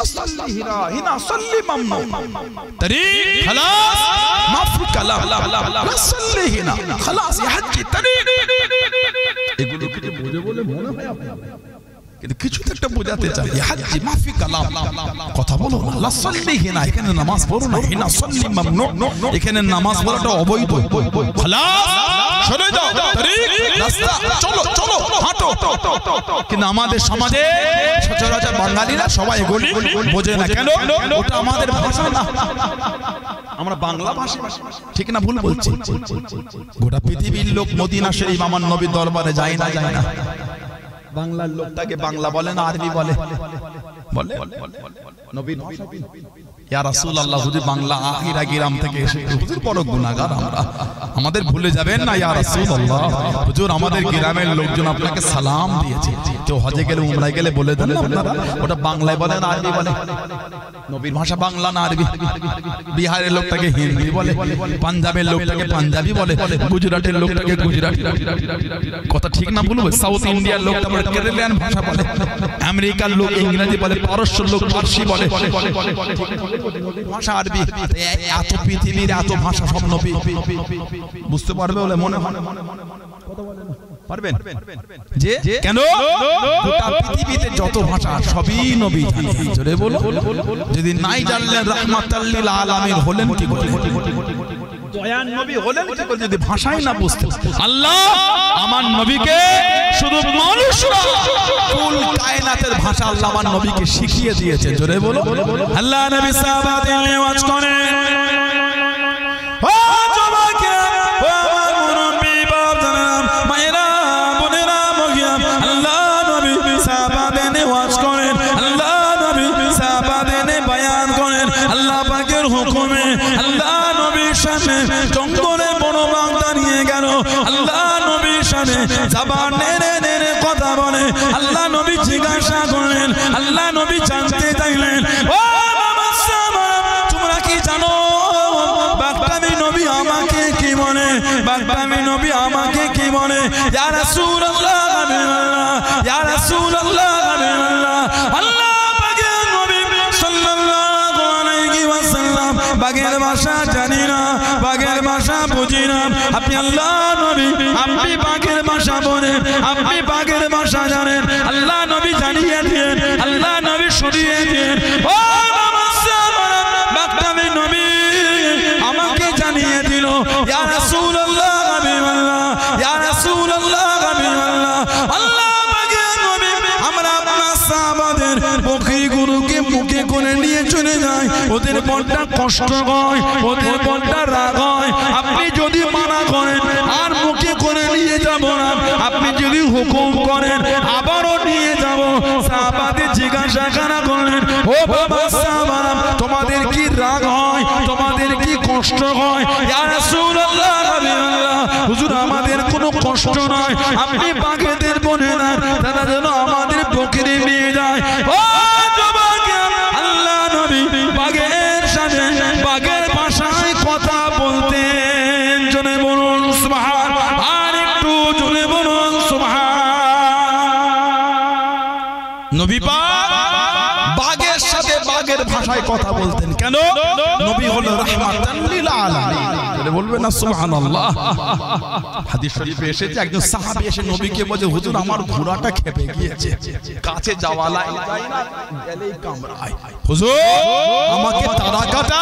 লা সাল্লি হিনা হিনা সাল্লি মামনু তরিক খালাস মাফি কালাম লা সাল্লি হিনা খালাস ইয়া হাজ্জি তরিক এগুলো কি বোঝে বলে মনে হয় আপনার কিন্তু কিছু তো একটা বোঝাতে চাই ইয়া হাজ্জি মাফি কালাম কথা বলো না লা সাল্লি হিনা এখানে নামাজ পড়ো না হিনা সাল্লি মামনু এখানে নামাজ পড়াটা অবৈধ খালাস সরে যাও তরিক রাস্তা চলো চলো হাঁটো কিন্তু আমাদের সমাজে সচরাচর বাঙালিরা সবাই এগুলি বোঝে না কেন ওটা আমাদের ভাষা না আমরা বাংলা ভাষা ঠিক না ভুল বলছি গোটা পৃথিবীর লোক মদিনা শরীফ আমার নবীর দরবারে যায় না বাংলার লোকটাকে বাংলা বলে না আরবি বলে বলে নবীর ইয়া রাসূলুল্লাহ হুজুর বাংলা আখিরা গ্রাম থেকে এসে হুজুর বড় গুনাহগার আমরা আমাদের ভুলে যাবেন না ইয়া রাসূলুল্লাহ হুজুর আমাদের গ্রামের লোকজন আপনাকে সালাম দিয়েছে তো হজে গেলে উমরায় গেলে বলে দেন না আপনারা ওটা বাংলায় বলে না আরবি বলে নবীর ভাষা বাংলা না আরবি বিহারের লোকটাকে হিন্দি বলে পাঞ্জাবের লোকটাকে পাঞ্জাবি বলে গুজরাটের লোকটাকে গুজরাটি কথা ঠিক না ভুল বলে সাউথ ইন্ডিয়ার লোকটা বলে কেরালিয়ান ভাষা বলে আমেরিকার লোক ইংরেজি বলে পারস্য লোক ফার্সি বলে ভাষা আরবি এত পৃথিবীর এত ভাষা সব নবী বুঝতে পারবে বলে মনে হয় কথা বলেন পারবেন যে কেন গোটা পৃথিবীতে যত ভাষা সবই নবী জোরে বলো যদি নাই জানলেন রাহমাতাল লিল আলামিন হলেন কি করে দয়ার নবী হলেন কি করে যদি ভাষাই না বুঝতে আল্লাহ আমার নবীকে শুধু মানুষরা কুল কায়নাতের ভাষা আল্লাহ আমার নবীকে শিখিয়ে দিয়েছেন জোরে বলো আল্লাহ নবী সাহাবাদের ওয়াজ করেন ও জমাকে ও আমার মুরব্বি বাপজানা মায়েরা বোনেরা মগিয়া আল্লাহ নবী সাহাবাদের ওয়াজ করেন আল্লাহ নবী সাহাবাদের বয়ান করেন আল্লাহ পাকের হুকুমে আল্লাহ নবীর সামনে জঙ্গলে বড় বাঘ দাঁড়িয়ে গেল আল্লাহ নবীর সামনে জবান নেড়ে নেড়ে কথা বলে আল্লাহ নবী জিজ্ঞাসা করলেন আল্লাহ নবী জানতে চাইলেন ও তোমরা কি জানো বাগদামি নবী আমাকে কি বলে বাগদামি নবী আমাকে কি বলে ইয়া রাসূলুল্লাহ ইয়া রাসূলুল্লাহ আল্লাহ পাকের নবী সাল্লাল্লাহু আলাইহি ওয়াসাল্লাম বাগের ভাষা জানি না বাগের ভাষা বুঝি না আপনি আল্লাহ নবী আপনি বাগের ভাষা বলেন আপনি বাগের ভাষা জানেন আল্লাহ নবী জানিয়ে দিয়েন আল্লাহ নবী শুনিয়ে দিয়েন ও বাগদামি নবী আমাকে জানিয়ে দিল ইয়া রাসূলুল্লাহ হাবিবাল্লাহ ইয়া রাসূলুল্লাহ হাবিবাল্লাহ আল্লাহ পাকের নবী আমরা আপনার সাহাবাদের বকরিগুলোকে মুখে করে নিয়ে চলে যাই ওদের মনটা কষ্ট হয় ওদের মনটা রাগ হয় আপনি যদি মানা করেন আর মুখে করে নিয়ে যাব না আপনি যদি হুকুম করেন আবারও নিয়ে যাব সাহাবাদের জিজ্ঞাসা করলেন ও বাবা সাহাবারা তোমাদের কি রাগ হয় তোমাদের কি কষ্ট হয় ইয়া রাসূলুল্লাহ হাবিবাল্লাহ হুজুর আমাদের কোনো কষ্ট নয় আপনি বাগেদের বলে না তারা যেন আমাদের বকরি নিয়ে যায় ও জবাকে আল্লাহ নবী বাগের সাথে বাগের ভাষায় কথা বলতেন জনে বলুন সুবহান আর একটু জনে বলুন সুবহান নবী পাক বাগের সাথে বাগের ভাষায় কথা বলতেন কেন নবী হলো রাহমাতাল লিল আলামিন বলে বলবেন না সুবহানাল্লাহ হাদিস শরীফে এসেছে একজন সাহাবী এসে নবীকে বলে হুজুর আমার ঘোড়াটা খেপে গিয়েছে কাছে যাওয়া যায় না গেলেই কামড়ায় হুজুর আমাকে তাড়া কাটা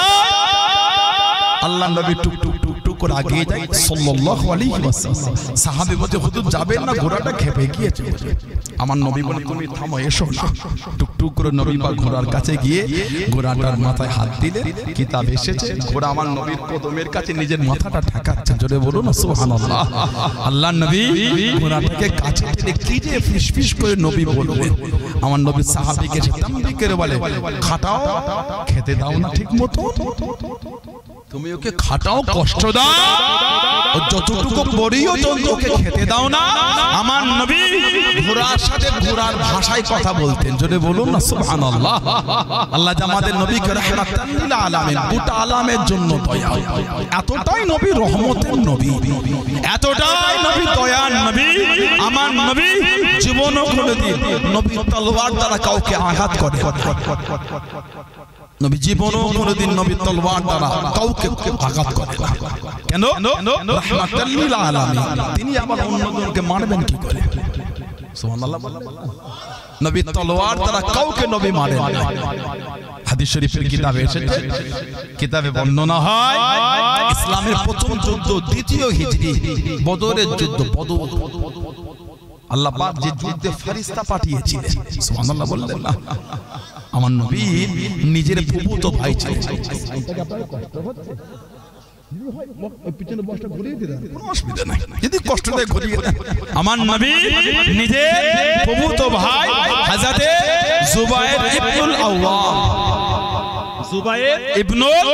আল্লাহ নবী টুক টুক টুক টুক করে আগিয়ে যায় সাল্লাল্লাহু আলাইহি ওয়াসাল্লাম সাহাবী বলে হুজুর যাবেন না ঘোড়াটা খেপে গিয়েছে আমার নবী বলে তুমি থামো এসো না টুক টুক করে নবী পাক ঘোড়ার কাছে গিয়ে ঘোড়াটার মাথায় হাত দিলে কিতাব এসেছে ঘোড়া আমার নবীর কদমের কাছে নিজের মাথাটা ঠেকাচ্ছে জোরে বলুন সুবহানাল্লাহ আল্লাহ নবী ঘোড়াটাকে কাছে টেনে কি যে ফিসফিস করে নবী বললেন আমার নবী সাহাবীকে তামবি করে বলে খাটাও খেতে দাও না ঠিকমতো তুমি ওকে খাটাও কষ্ট দাও ও যতটুকু বড়িও ওকে খেতে দাও না আমার নবী ঘোড়ার সাথে ঘোড়ার ভাষায় কথা বলতেন জোরে বলুন না সুবহানাল্লাহ আল্লাহ আমাদের নবীকে রাহমাতাল লিল আলামিন গোটা আলামের জন্য দয়া এতটাই নবী রহমতের নবী এতটাই নবী দয়ার নবী আমার নবী জীবনও কোনোদিন নবীর তলোয়ার দ্বারা কাউকে আঘাত করে নবী জীবনও কোনোদিন নবীর তলোয়ার দ্বারা কাউকে আঘাত করে না কেন রাহমাতাল লিল আলামিন তিনি আবার অন্যজনকে মারবেন কি করে সুবহানাল্লাহ নবীর তলোয়ার দ্বারা কাউকে নবী মারেন না হাদিস শরীফের কিতাবে এসেছে কিতাবে বর্ণনা হয় ইসলামের প্রথম যুদ্ধ দ্বিতীয় হিজরি বদরের যুদ্ধ বদর আল্লাহ পাক যে যুদ্ধে ফেরেশতা পাঠিয়েছিলেন সুবহানাল্লাহ বললেন না আমার নবী নিজের ফুফুতো ভাই ছিলেন যদি কষ্ট দেয় ঘুরিয়ে দেন আমার নবী নিজের ফুফুতো ভাই হযরতে জুবায়ের ইবনুল আওয়াম জুবায়ের ইবনুল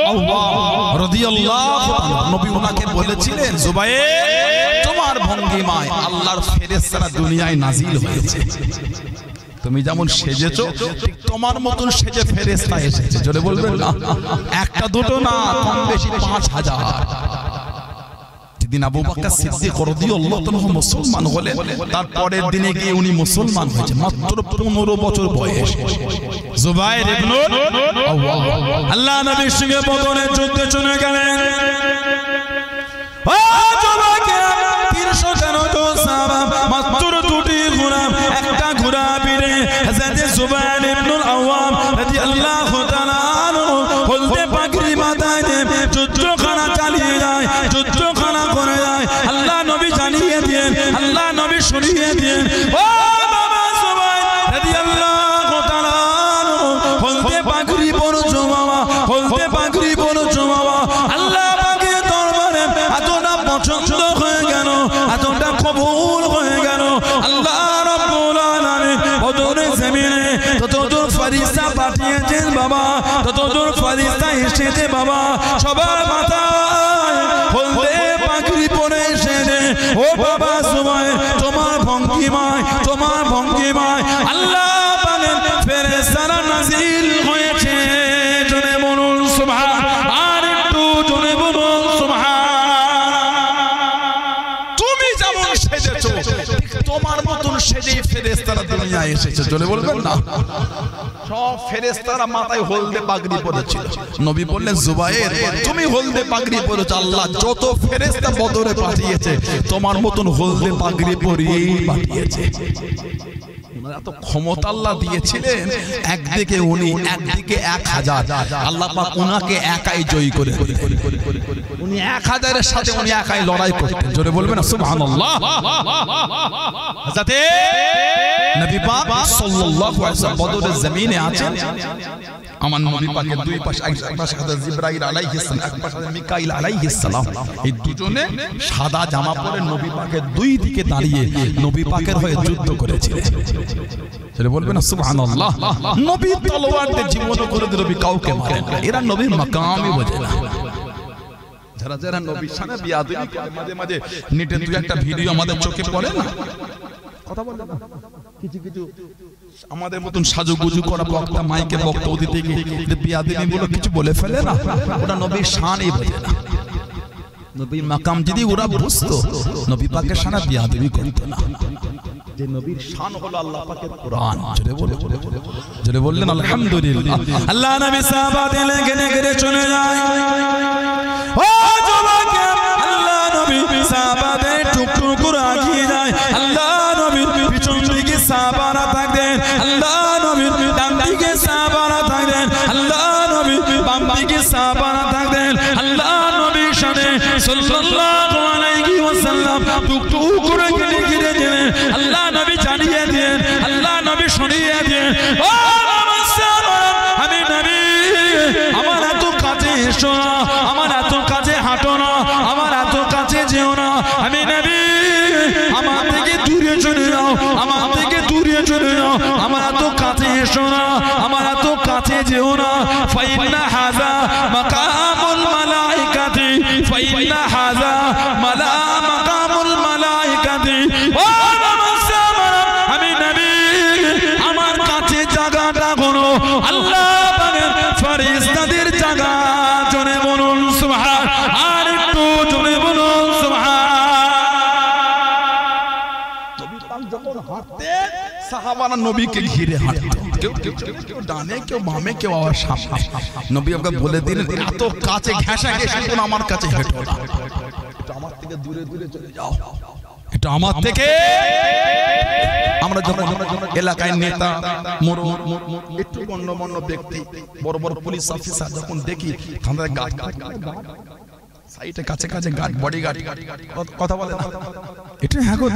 আওয়াম রাদিয়াল্লাহু তাআলা নবী ওনাকে বলেছিলেন জুবায়ের তোমার ভঙ্গিমায় আল্লাহর ফেরেশতারা দুনিয়ায় নাজিল হয়েছে তুমি যেমন সেজেছো ঠিক তোমার মতন সেজে ফেরেশতা এসেছে জোরে বলবেন না একটা দুটো না কম বেশি 5000 যেদিন আবু বকর সিদ্দিক রাদিয়াল্লাহু তাআলা মুসলমান হলেন তার পরের দিনে গিয়ে উনি মুসলমান হয়েছে মাত্র 15 বছর বয়স জুবায়ের ইবনুল আওয়াম আল্লাহ নবীর সঙ্গে বদরের যুদ্ধে চলে গেলেন ও জবাকে 300 জন সাহাবা মাত্র দুটি ঘোড়া একটা ঘোড়া বিরে হযরত জুবায়ের ইবনুল আওয়াম রাদিয়াল্লাহু তাআলা আনহু হলদে পাগড়ি মাথায় দিয়ে যুদ্ধখানা চালিয়ে যায় যুদ্ধখানা করে যায় আল্লাহ নবী জানিয়ে দেন আল্লাহ নবী শুনিয়ে দেন ও বাবা জুবায়ের রাদিয়াল্লাহু তাআলা আনহু হলদে পাগড়ি পরছো বাবা হলদে পাগড়ি পরছো বাবা আল্লাহ পাকের দরবারে এতটা পছন্দ হয়ে গেল এতটা কবুল হয়ে গেল আল্লাহ রাব্বুল আলামিন বদরের জমিনে ততদূর ফেরেশতা পাঠিয়েছেন বাবা ততদূর ফেরেশতা এসেছে বাবা সবার মাথায় হলদে পাগড়ি পরে এসেছে ও বাবা জুবায়ের তোমার ভঙ্গিমায় আল্লাহ পাকের ফেরেশতারা নাজিল হয়েছে জোরে বলুন সুবহান আর একটু জোরে বলুন সুবহান তুমি যেমন সেজেছো ঠিক তোমার মতন সেজেই ফেরেশতারা দুনিয়ায় এসেছে জোরে বলবেন না সব ফেরেশতারা মাথায় হলদে পাগড়ি পরেছিল নবী বললেন জুবায়ের তুমি হলদে পাগড়ি পরেছো আল্লাহ যত ফেরেশতা বদরে পাঠিয়েছে তোমার মতন হলদে পাগড়ি পরিয়েই পাঠিয়েছে এত ক্ষমতা আল্লাহ দিয়েছিলেন একদিকে উনি একদিকে 1000 আল্লাহ পাক উনাকে একাই জয়ী করে উনি 1000 এর সাথে উনি একাই লড়াই করতেন জোরে বলবেন না সুবহানাল্লাহ হযরতে নবী পাক সাল্লাল্লাহু আলাইহি ওয়াসাল্লাম বদরের জমিনে আছেন আমার নবী পাকের দুই পাশে এক পাশে হযরত জিবরাইল আলাইহিস সালাম এক পাশে মিকাইল আলাইহিস সালাম এই দুজনে সাদা জামা পরে নবী পাকের দুই দিকে দাঁড়িয়ে নবী পাকের হয়ে যুদ্ধ করেছিলেন সেটা বলবেন না সুবহানাল্লাহ নবী তলোয়ার দিয়ে জীবন করে দিল নবী কাউকে মারেন না এরা নবীর মাকামই বোঝে না যারা যারা নবীর সামনে বিয়াদবি করে মাঝে মাঝে নেটে দুই একটা ভিডিও আমাদের চোখে পড়ে না কথা বলেন না কিছু কিছু আমাদের মতন সাজুগুজু করা বক্তা মাইকে বক্তব্য দিতে গিয়ে বিয়াদবি বলে কিছু বলে ফেলে না ওটা নবীর শানই বোঝে না নবীর মাকাম যদি ওরা বুঝতো নবী পাকের শানে বিয়াদবি করতো না যে নবীর শান হলো আল্লাহ পাকের কোরআন জোরে বললেন আলহামদুলিল্লাহ আল্লাহ নবী সাহাবাদের লেগে চলে যায় ও জবাকে আল্লাহ নবী সাহাবাদের টুকটুক করে আগিয়ে যায় আল্লাহ নবীর পিছন দিকে সাহাবারা থাকতেন আল্লাহ নবীর ডান দিকে সাহাবারা থাকতেন আল্লাহ নবীর বাম দিকে সাহাবারা থাকতেন আল্লাহ নবীর শানে সাল্লাল্লাহু আলাইহি ওয়াসাল্লাম টুকটুক করে ঘিরে দিলেন আল্লাহ নবী জানিয়ে দেন আল্লাহ নবী শুনিয়ে দেন ও আমি নবী আমার এত কাছে এসো না আমার এত কাছে হাঁটো না আমার এত কাছে যেও না আমি নবী আমার থেকে দূরে চলে যাও আমার থেকে দূরে চলে যাও আমার এত কাছে এসো না আমার এত কাছে যেও না ফাইন্না হাযা মাকামুল মালাইকাতি ফাইন্না হাযা মাকামুল মালাইকাতি ও আমি নবী আমার কাছে জায়গাটা হলো আল্লাহ পাকের ফেরেশতাদের জায়গা জোরে বলুন সুবহান আর একটু জোরে বলুন সুবহান নবী পাক যখন সাহাবারা নবীকে ঘিরে হাঁটতো, কেউ ডানে কেউ বামে কেউ আবার সামনে। নবী ওকে বলে দিলেন এত কাছে ঘেঁষা ঘেঁষে কোন আমার কাছে হেঁটো না, এটা আমার থেকে দূরে দূরে চলে যাও, এটা আমার থেকে। আমরা যখন এলাকায় নেতা একটু গণ্যমান্য ব্যক্তি বড় বড় পুলিশ অফিসার যখন দেখি তাদের গার্ড সাইডে কাছে কাছে গার্ড বডিগার্ড কথা বলে না, এটা হ্যাঁ গো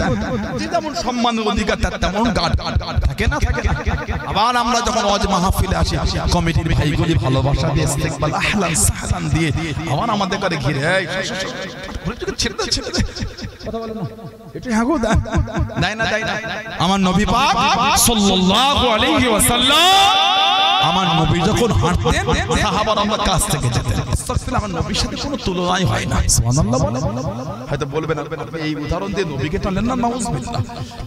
যেমন সম্মানের অধিকার তার তেমন গার্ড থাকে না থাকে। আবার আমরা যখন ওয়াজ মাহফিলে আসি কমিটির ভাইগুলি ভালোবাসা দিয়ে ইস্তেকবাল আহলান সাহলান দিয়ে আবার আমাদের করে ঘিরে এই ছেড়ে দে ছেড়ে দে কথা বলে না, এটা হ্যাঁ গো দেয় না দেয় না। আমার নবী পাক সাল্লাল্লাহু আলাইহি ওয়াসাল্লাম আমার নবী যখন হাঁটতেন সাহাবারা আমার কাছ থেকে যেতেন, আস্তাগফিরুল্লাহ, আমার নবীর সাথে কোনো তুলনাই হয় না। সুবহানাল্লাহ বলেন। হয়তো বলবেন আপনি এই উদাহরণ দিয়ে নবীকে টানলেন না, নাউযুবিল্লাহ,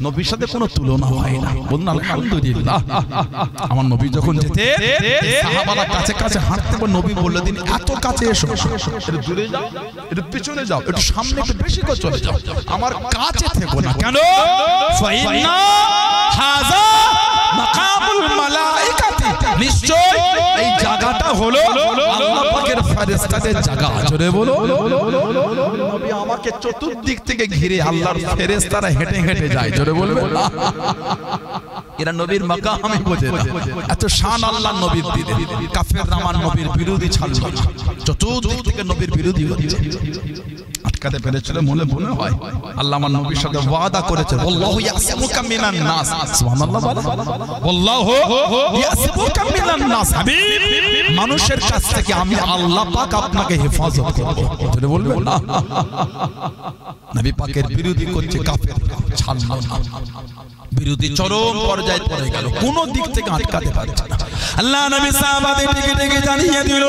নবীর সাথে কোনো তুলনা হয় না, বলুন আলহামদুলিল্লাহ। আমার নবী যখন যেতেন সাহাবারা কাছে কাছে হাঁটতেন, নবী বললেন দিন এত কাছে এসো, একটু দূরে যাও, একটু পিছনে যাও, একটু সামনে একটু বেশি করে চলে যাও, আমার কাছে থেকো না। কেন? ফাইন্না হাযা মাকামুল মালাইকাতি, নিশ্চয় এই জায়গাটা হলো আল্লাহ পাকের ফেরেশতাদের জায়গা। জোরে বলো। নবী আমাকে চতুর্দিক থেকে ঘিরে আল্লাহর ফেরেশতারা হেঁটে হেঁটে যায়। জোরে বলবে না, এরা নবীর মাকাম আমি বোঝে না, এত শান আল্লাহর নবীর দিলে কাফেররা আমার নবীর বিরোধী ছাড়লো না, চতুর্দিক থেকে নবীর বিরোধী হচ্ছে। আটকাতে পেরেছিল মনে মনে হয় আল্লাহ আমার নবীর সাথে ওয়াদা করেছে, আল্লাহু ইয়াসিমুকা মিনান নাস। সুবহানাল্লাহ বলেন। আল্লাহু ইয়াসিমুকা মিনান নাস, হাবিব মানুষের কাছ থেকে আমি আল্লাহ পাক আপনাকে হেফাজত করব। জোরে বলবেন না। নবী পাকের বিরোধী করছে কাফেররা, ছাড়লো না, বিরোধী চরম পর্যায়ে পড়ে গেল, কোন দিক থেকে আটকাতে পারছে না। আল্লাহ নবী সাহাবাদের দিকে দিকে জানিয়ে দিল,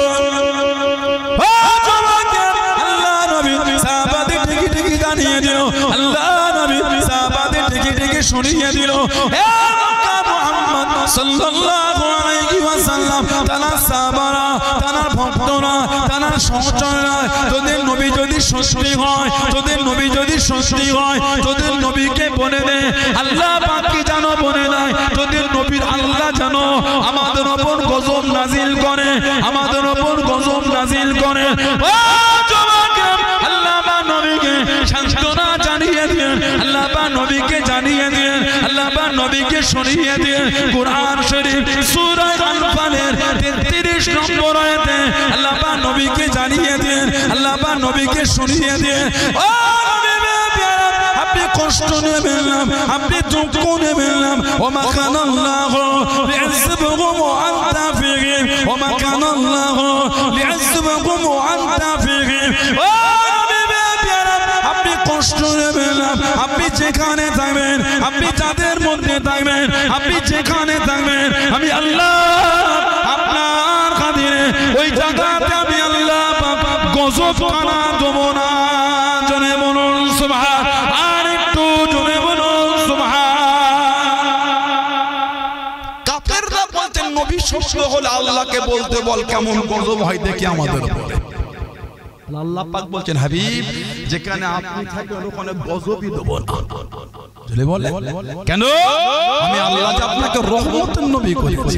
আল্লাহ নবী সাহাবাদের দিকে দিকে জানিয়ে দিল, আল্লাহ নবী সাহাবাদের দিকে দিকে শুনিয়ে দিল, হে মক্কা মুহাম্মদ সাল্লাল্লাহু আলাইহি ওয়াসাল্লাম, তারা সাহাবারা, তারা ভক্তরা, তারা সহচররা, তোদের নবী যদি সত্যি হয়, তোদের নবী যদি সত্যি হয়, তোদের নবীকে বলে দে আল্লাহ পাক কি জানো বলে নাই, তোদের নবীর আল্লাহ জানো আমাদের উপর গজব নাজিল করে, আমাদের উপর গজব নাজিল করে। ও জওয়ান, আল্লাহ পাক নবীকে সান্তনা জানিয়ে দেন, আল্লাহ পাক নবীকে জানিয়ে দেন, আল্লাহ পাক নবীকে শুনিয়ে দেন। কুরআন শরীফ সূরা আনফালের 33 নম্বর আয়াতে আল্লাহ পাক নবীকে জানিয়ে দেন, আল্লাহ পাক নবীকে শুনিয়ে দেন। ও আপনি কষ্ট নেবেন না, আপনি দুঃখ নেবেন না। ওমা কানাল্লাহু লিয়াযিবহুম ওয়া আনতা ফীহিম, ওমা কানাল্লাহু লিয়াযিবহুম ওয়া আনতা ফীহিম। ও আপনি কষ্ট নেবেন না, আপনি যেখানে থাকবেন, আপনি যাদের মধ্যে থাকবেন, আপনি যেখানে থাকবেন, আমি আল্লাহ আপনার খাতিরে ওই জায়গাতে আমি আল্লাহ গজব কানা দেব না। জনে বলুন সুবহান, আর একটু জনে বলুন সুবহান। কাফেররা বলতেন নবী সত্য হলে আল্লাহকে বলতে বল কেমন গজব হয় দেখি আমাদের উপরে। আল্লাহ পাক বলছেন হাবিব যেখানে আপনি থাকবেন ওখানে গজবই দেব না। জোরে বলে কেন? আমি আল্লাহ যে আপনাকে রহমতের নবী করেছি,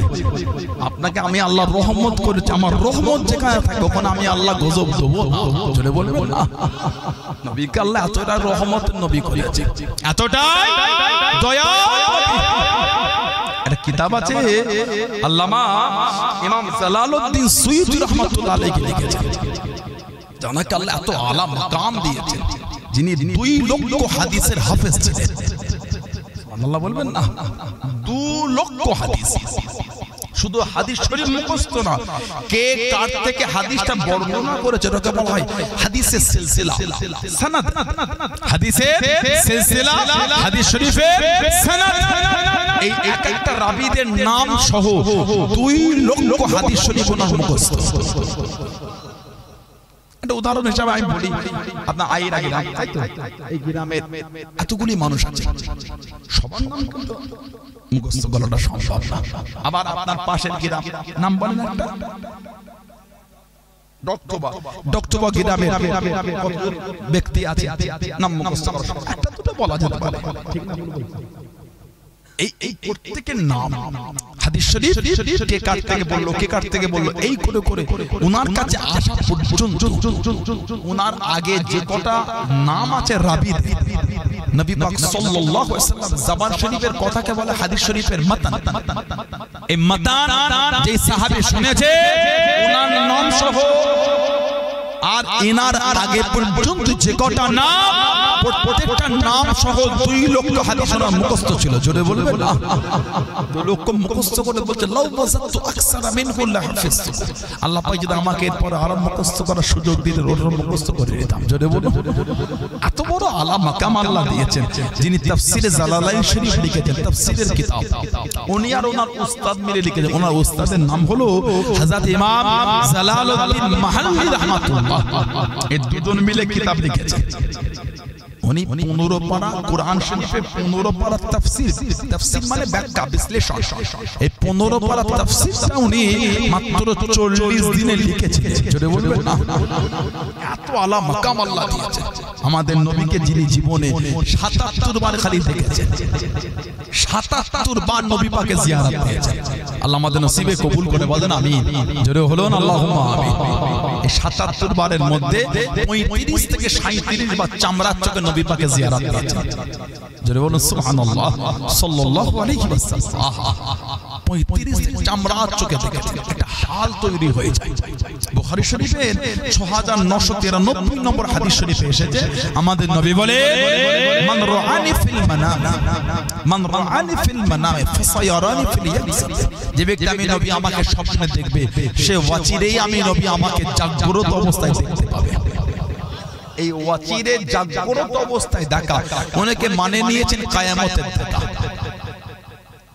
আপনাকে আমি আল্লাহ রহমত করেছি, আমার রহমত যেখানে থাকবে ওখানে আমি আল্লাহ গজব দেব না। জোরে বলবেন না। নবীকে আল্লাহ এতটা রহমতের নবী করেছে, এতটাই দয়া। একটা কিতাব আছে আল্লামা ইমাম জালালউদ্দিন সুয়ুতী রাহমাতুল্লাহ আলাইহি লিখেছেন, জানাকে আল্লাহ এত আলা মাকাম দিয়েছেন, যিনি 2 লক্ষ হাদিসের হাফেজ ছিলেন। সুবহানাল্লাহ বলবেন না। 2 লক্ষ হাদিস, শুধু হাদিস শরীফ মুখস্থ না, কে কার থেকে হাদিসটা বর্ণনা করেছে এটাকে বলা হয় হাদিসের সিলসিলা, সনদ। হাদিসের সিলসিলা, হাদিস শরীফের সনদ। এই একটা রাবীদের নাম সহ 2 লক্ষ হাদিস শরীফ ওনার মুখস্থ। একটা উদাহরণ হিসেবে আমি বলি, আপনার আইরা গ্রাম, তাই তো? এই গ্রামে এতগুলি মানুষ আছে, সবার নাম কিন্তু মুখস্থ করাটা সম্ভব না। আবার আপনার পাশের গ্রাম, নাম বলেন একটা, ডক্টবা গ্রামে ব্যক্তি আছে, নাম মুখস্থ করা একটা দুটো বলা যেতে পারে, ঠিক না? এই প্রত্যেকের নাম হাদিস শরীফ কে কার থেকে বললো, কে কার থেকে বললো, এই করে করে ওনার কাছে আসা পর্যন্ত ওনার আগে যে কটা নাম আছে রাবীর, নবী পাক সাল্লাল্লাহু আলাইহি ওয়াসাল্লাম জবান শরীফের কথাকে বলে হাদিস শরীফের মাতান। এই মাতান যে সাহাবী শুনেছে ওনার নাম সহ আর এনার আগে পর্যন্ত যে কটা নাম, প্রত্যেকটা নাম সহ 2 লক্ষ হাদিস ওনার মুখস্থ ছিল। জোরে বলবেন না? 2 লক্ষ মুখস্থ করে বলছে লাউ ওয়াজাতু আকসারা মিনহু লা হাফিজতু। আল্লাহ পাক যদি আমাকে এরপর আরো মুখস্থ করার সুযোগ দিতেন ওটা মুখস্থ করে নিতাম। জোরে বলুন। এত বড় আলা মাকাম আল্লাহ দিয়েছেন, যিনি তাফসীরে জালালাইন শরীফ লিখেছেন, তাফসীরের কিতাব, উনি আর ওনার উস্তাদ মিলে লিখেছেন। ওনার উস্তাদের নাম হলো হযরত ইমাম জালালউদ্দিন মাহল্লি রাহমাতুল্লাহ। এই দুজন মিলে কিতাব লিখেছেন। উনি 15 পারা কোরআন শরীফে 15 পারা তাফসীর, তাফসীর মানে ব্যাখ্যা বিশ্লেষণ, এই 15 পারা তাফসীরটা উনি মাত্র 40 দিনে লিখেছেন। জোরে বলবেন না? এত আলা মাকাম আল্লাহ দিয়েছেন আমাদের নবীকে, যিনি জীবনে 77 বার খালি দেখেছেন, 77 বার নবী পাকে জিয়ারত করেছেন। আল্লাহ আমাদের নসিবে কবুল করে বলেন আমিন। জোরে হলো না আল্লাহুম্মা আমিন। এই 77 বারের মধ্যে 35 থেকে 37 বার চামড়ার চোখে নবী পাকে জিয়ারত করেছেন। জোরে বলুন সুবহানাল্লাহ সাল্লাল্লাহু আলাইহি ওয়াসাল্লাম। 35 থেকে চামড়ার চোখে দেখেছেন। একটা হাল তৈরি হয়ে যায়। বুখারী শরীফের 6993 নম্বর হাদিস শরীফে এসেছে আমাদের নবী বলে মান রাআনি ফিল মানাম, মান রাআনি ফিল মানাম ফাসায়ারানি ফিল ইয়াকযাত। যে ব্যক্তি আমি নবী আমাকে স্বপ্নে দেখবে সে ওয়াচিরেই আমি নবী আমাকে জাগ্রত অবস্থায় দেখতে পাবে। এই ওয়াচিরে জাগ্রত অবস্থায় দেখা অনেকে মানে নিয়েছেন কিয়ামতের দেখা,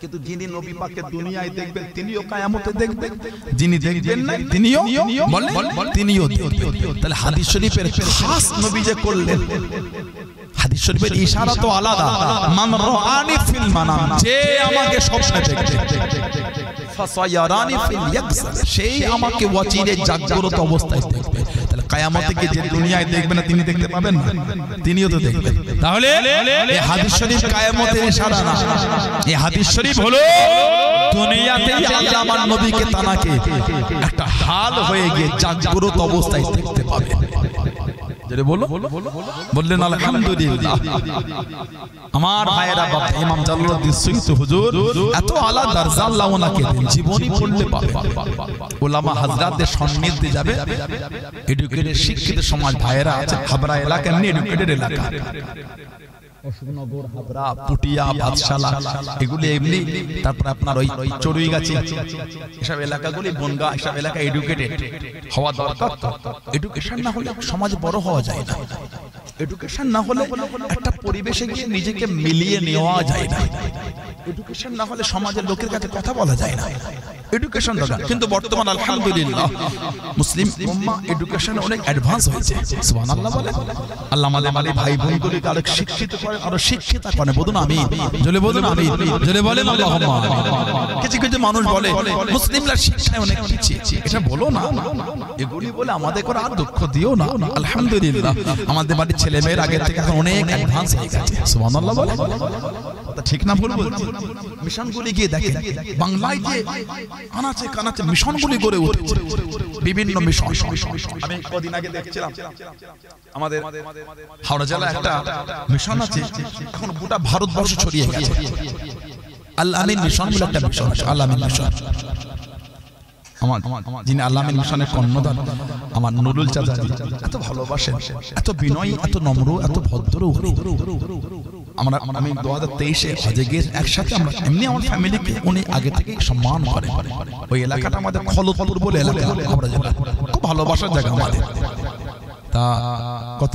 কিন্তু যিনি নবী পাককে দুনিয়ায় দেখবেন তিনিও কিয়ামতে দেখবেন, যিনি দেখবেন না তিনিও বলেন তিনিও দেখবেন। তাহলে হাদিস শরীফের খাস নবী যে করলেন, হাদিস শরীফের ইশারা তো আলাদা। মান রাআনি ফিল মানাম, যে আমাকে স্বপ্নে দেখবে, ফাসায়ারানি ফিল ইয়াকযাত, সেই আমাকে ওয়াচিরে জাগ্রত অবস্থায় দেখবে। তাহলে কিয়ামতে কি যে দুনিয়ায় দেখবে না তিনি দেখতে পাবেন না? তিনিও তো দেখবেন। তাহলে এই হাদিস শরীফ কিয়ামতের ইশারা না, এই হাদিস শরীফ হলো দুনিয়াতেই আল্লাহ আমার নবীকে তানাকে একটা হাল হয়ে গিয়ে জাগ্রত অবস্থায় দেখতে পাবে। জোরে বলো, বললেন আলহামদুলিল্লাহ। আমার ভাইয়েরা, বাবা ইমাম জালালউদ্দিন সুয়ুতি হুজুর এত আলা দরজা আল্লাহ ওনাকে দেন, জীবনী পড়লে পাবে। উলামা হাজরাতদের সান্নিধ্যে যাবে, এডুকেটেড শিক্ষিত সমাজ ভাইয়েরা আছে। হাবড়া এলাকা এমনি এডুকেটেড এলাকা, অশোকনগর, হাবড়া, পুটিয়া, বাদশালা এগুলি এমনি। তারপর আপনার ওই চড়ুইগাছি এসব এলাকাগুলি, বনগা এসব এলাকা এডুকেটেড হওয়া দরকার। এডুকেশন না হলে সমাজ বড় হওয়া যায় না। এডুকেশন না হলে একটা পরিবেশে গিয়ে নিজেকে মিলিয়ে নেওয়া যায় না। এডুকেশন না হলে সমাজের লোকের কাছে কথা বলা যায় না। এডুকেশন দরকার, কিন্তু বর্তমান আলহামদুলিল্লাহ মুসলিম উম্মাহ এডুকেশনে অনেক অ্যাডভান্স হয়েছে। সুবহানাল্লাহ বলেন। আল্লাহ আমাদের ভাই বোনগুলিকে আরো শিক্ষিত করে, আরো শিক্ষিতা করে। বলুন আমিন। জোরে বলুন আমিন। জোরে বলেন আল্লাহুম্মা আমিন। কিছু কিছু মানুষ বলে মুসলিমরা শিক্ষায় অনেক পিছিয়ে, এটা বলো না। এগুলি বলে আমাদের করে আর দুঃখ দিও না। আলহামদুলিল্লাহ আমাদের বাড়ির ছেলে মেয়ের আগে থেকে এখন অনেক অ্যাডভান্স হয়ে গেছে। সুবহানাল্লাহ বলেন। ঠিক না ভুল বলছি? মিশনগুলি গিয়ে দেখেন, বাংলায় যে আনাচে কানাচে মিশনগুলি গড়ে উঠেছে, বিভিন্ন মিশন। আমি কদিন আগে দেখছিলাম আমাদের হাওড়া জেলায় একটা মিশন আছে, এখন গোটা ভারতবর্ষ ছড়িয়ে গেছে। আল আমিন মিশন বলে একটা মিশন আছে। আল আমিন মিশন, আমার যিনি আল আমিন মিশনের কর্ণধার আমার নুরুল চাচা, এত ভালোবাসেন, এত বিনয়ী, এত নম্র, এত ভদ্র। আমি 2023-এ হজে গিয়ে একসাথে আমরা এমনি আমার ফ্যামিলিকে উনি আগে থেকে সম্মান করেন। ওই এলাকাটা আমাদের খলতপুর বলে এলাকা, খুব ভালোবাসার জায়গা আমাদের। তা কত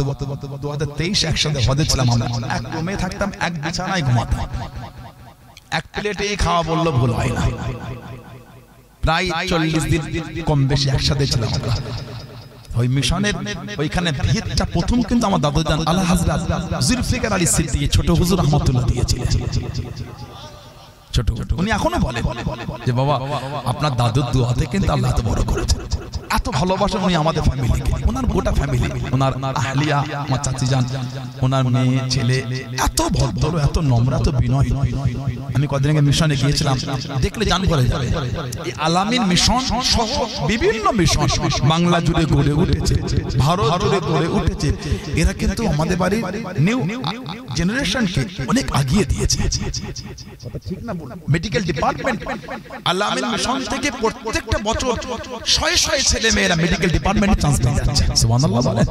2023 একসাথে হজে ছিলাম আমরা, এক রুমে থাকতাম, এক বিছানায় ঘুমাতাম, এক প্লেটেই খাওয়া বললো ভুল হয় না। প্রায় 40 দিন কম বেশি একসাথে ছিলাম আমরা। ওই মিশনের ওইখানে ভিতটা প্রথম কিন্তু আমার দাদু জান আলা হযরত জুলফিকার আলী সিদ্দিকী ছোট হুজুর রাহমাতুল্লাহ দিয়েছিলেন। ছোট উনি এখনো বলে যে বাবা আপনার দাদুর দোয়াতে কিন্তু আল্লাহ তো বড় করেছেন। এত ভালোবাসেন উনি আমাদের ফ্যামিলিকে, ওনার গোটা ফ্যামিলি, ওনার আহলিয়া, আমার চাচি যান, ওনার মেয়ে ছেলে এত ভদ্র, এত নম্র, এত বিনয়। আমি কদিন আগে মিশনে গিয়েছিলাম, দেখলে জান করে যাবে এই আলামিন মিশন সহ বিভিন্ন মিশন বাংলা জুড়ে গড়ে উঠেছে, ভারত জুড়ে গড়ে উঠেছে। এরা কিন্তু আমাদের বাড়ির নিউ জেনারেশনকে অনেক আগিয়ে দিয়েছে, ঠিক না? মেডিকেল ডিপার্টমেন্ট আলামিন মিশন থেকে প্রত্যেকটা বছর শয়ে শয়ে ছেলে মেয়েরা মেডিকেল ডিপার্টমেন্টে চান্স পেয়ে যাচ্ছে। সুবহানাল্লাহ বলেন।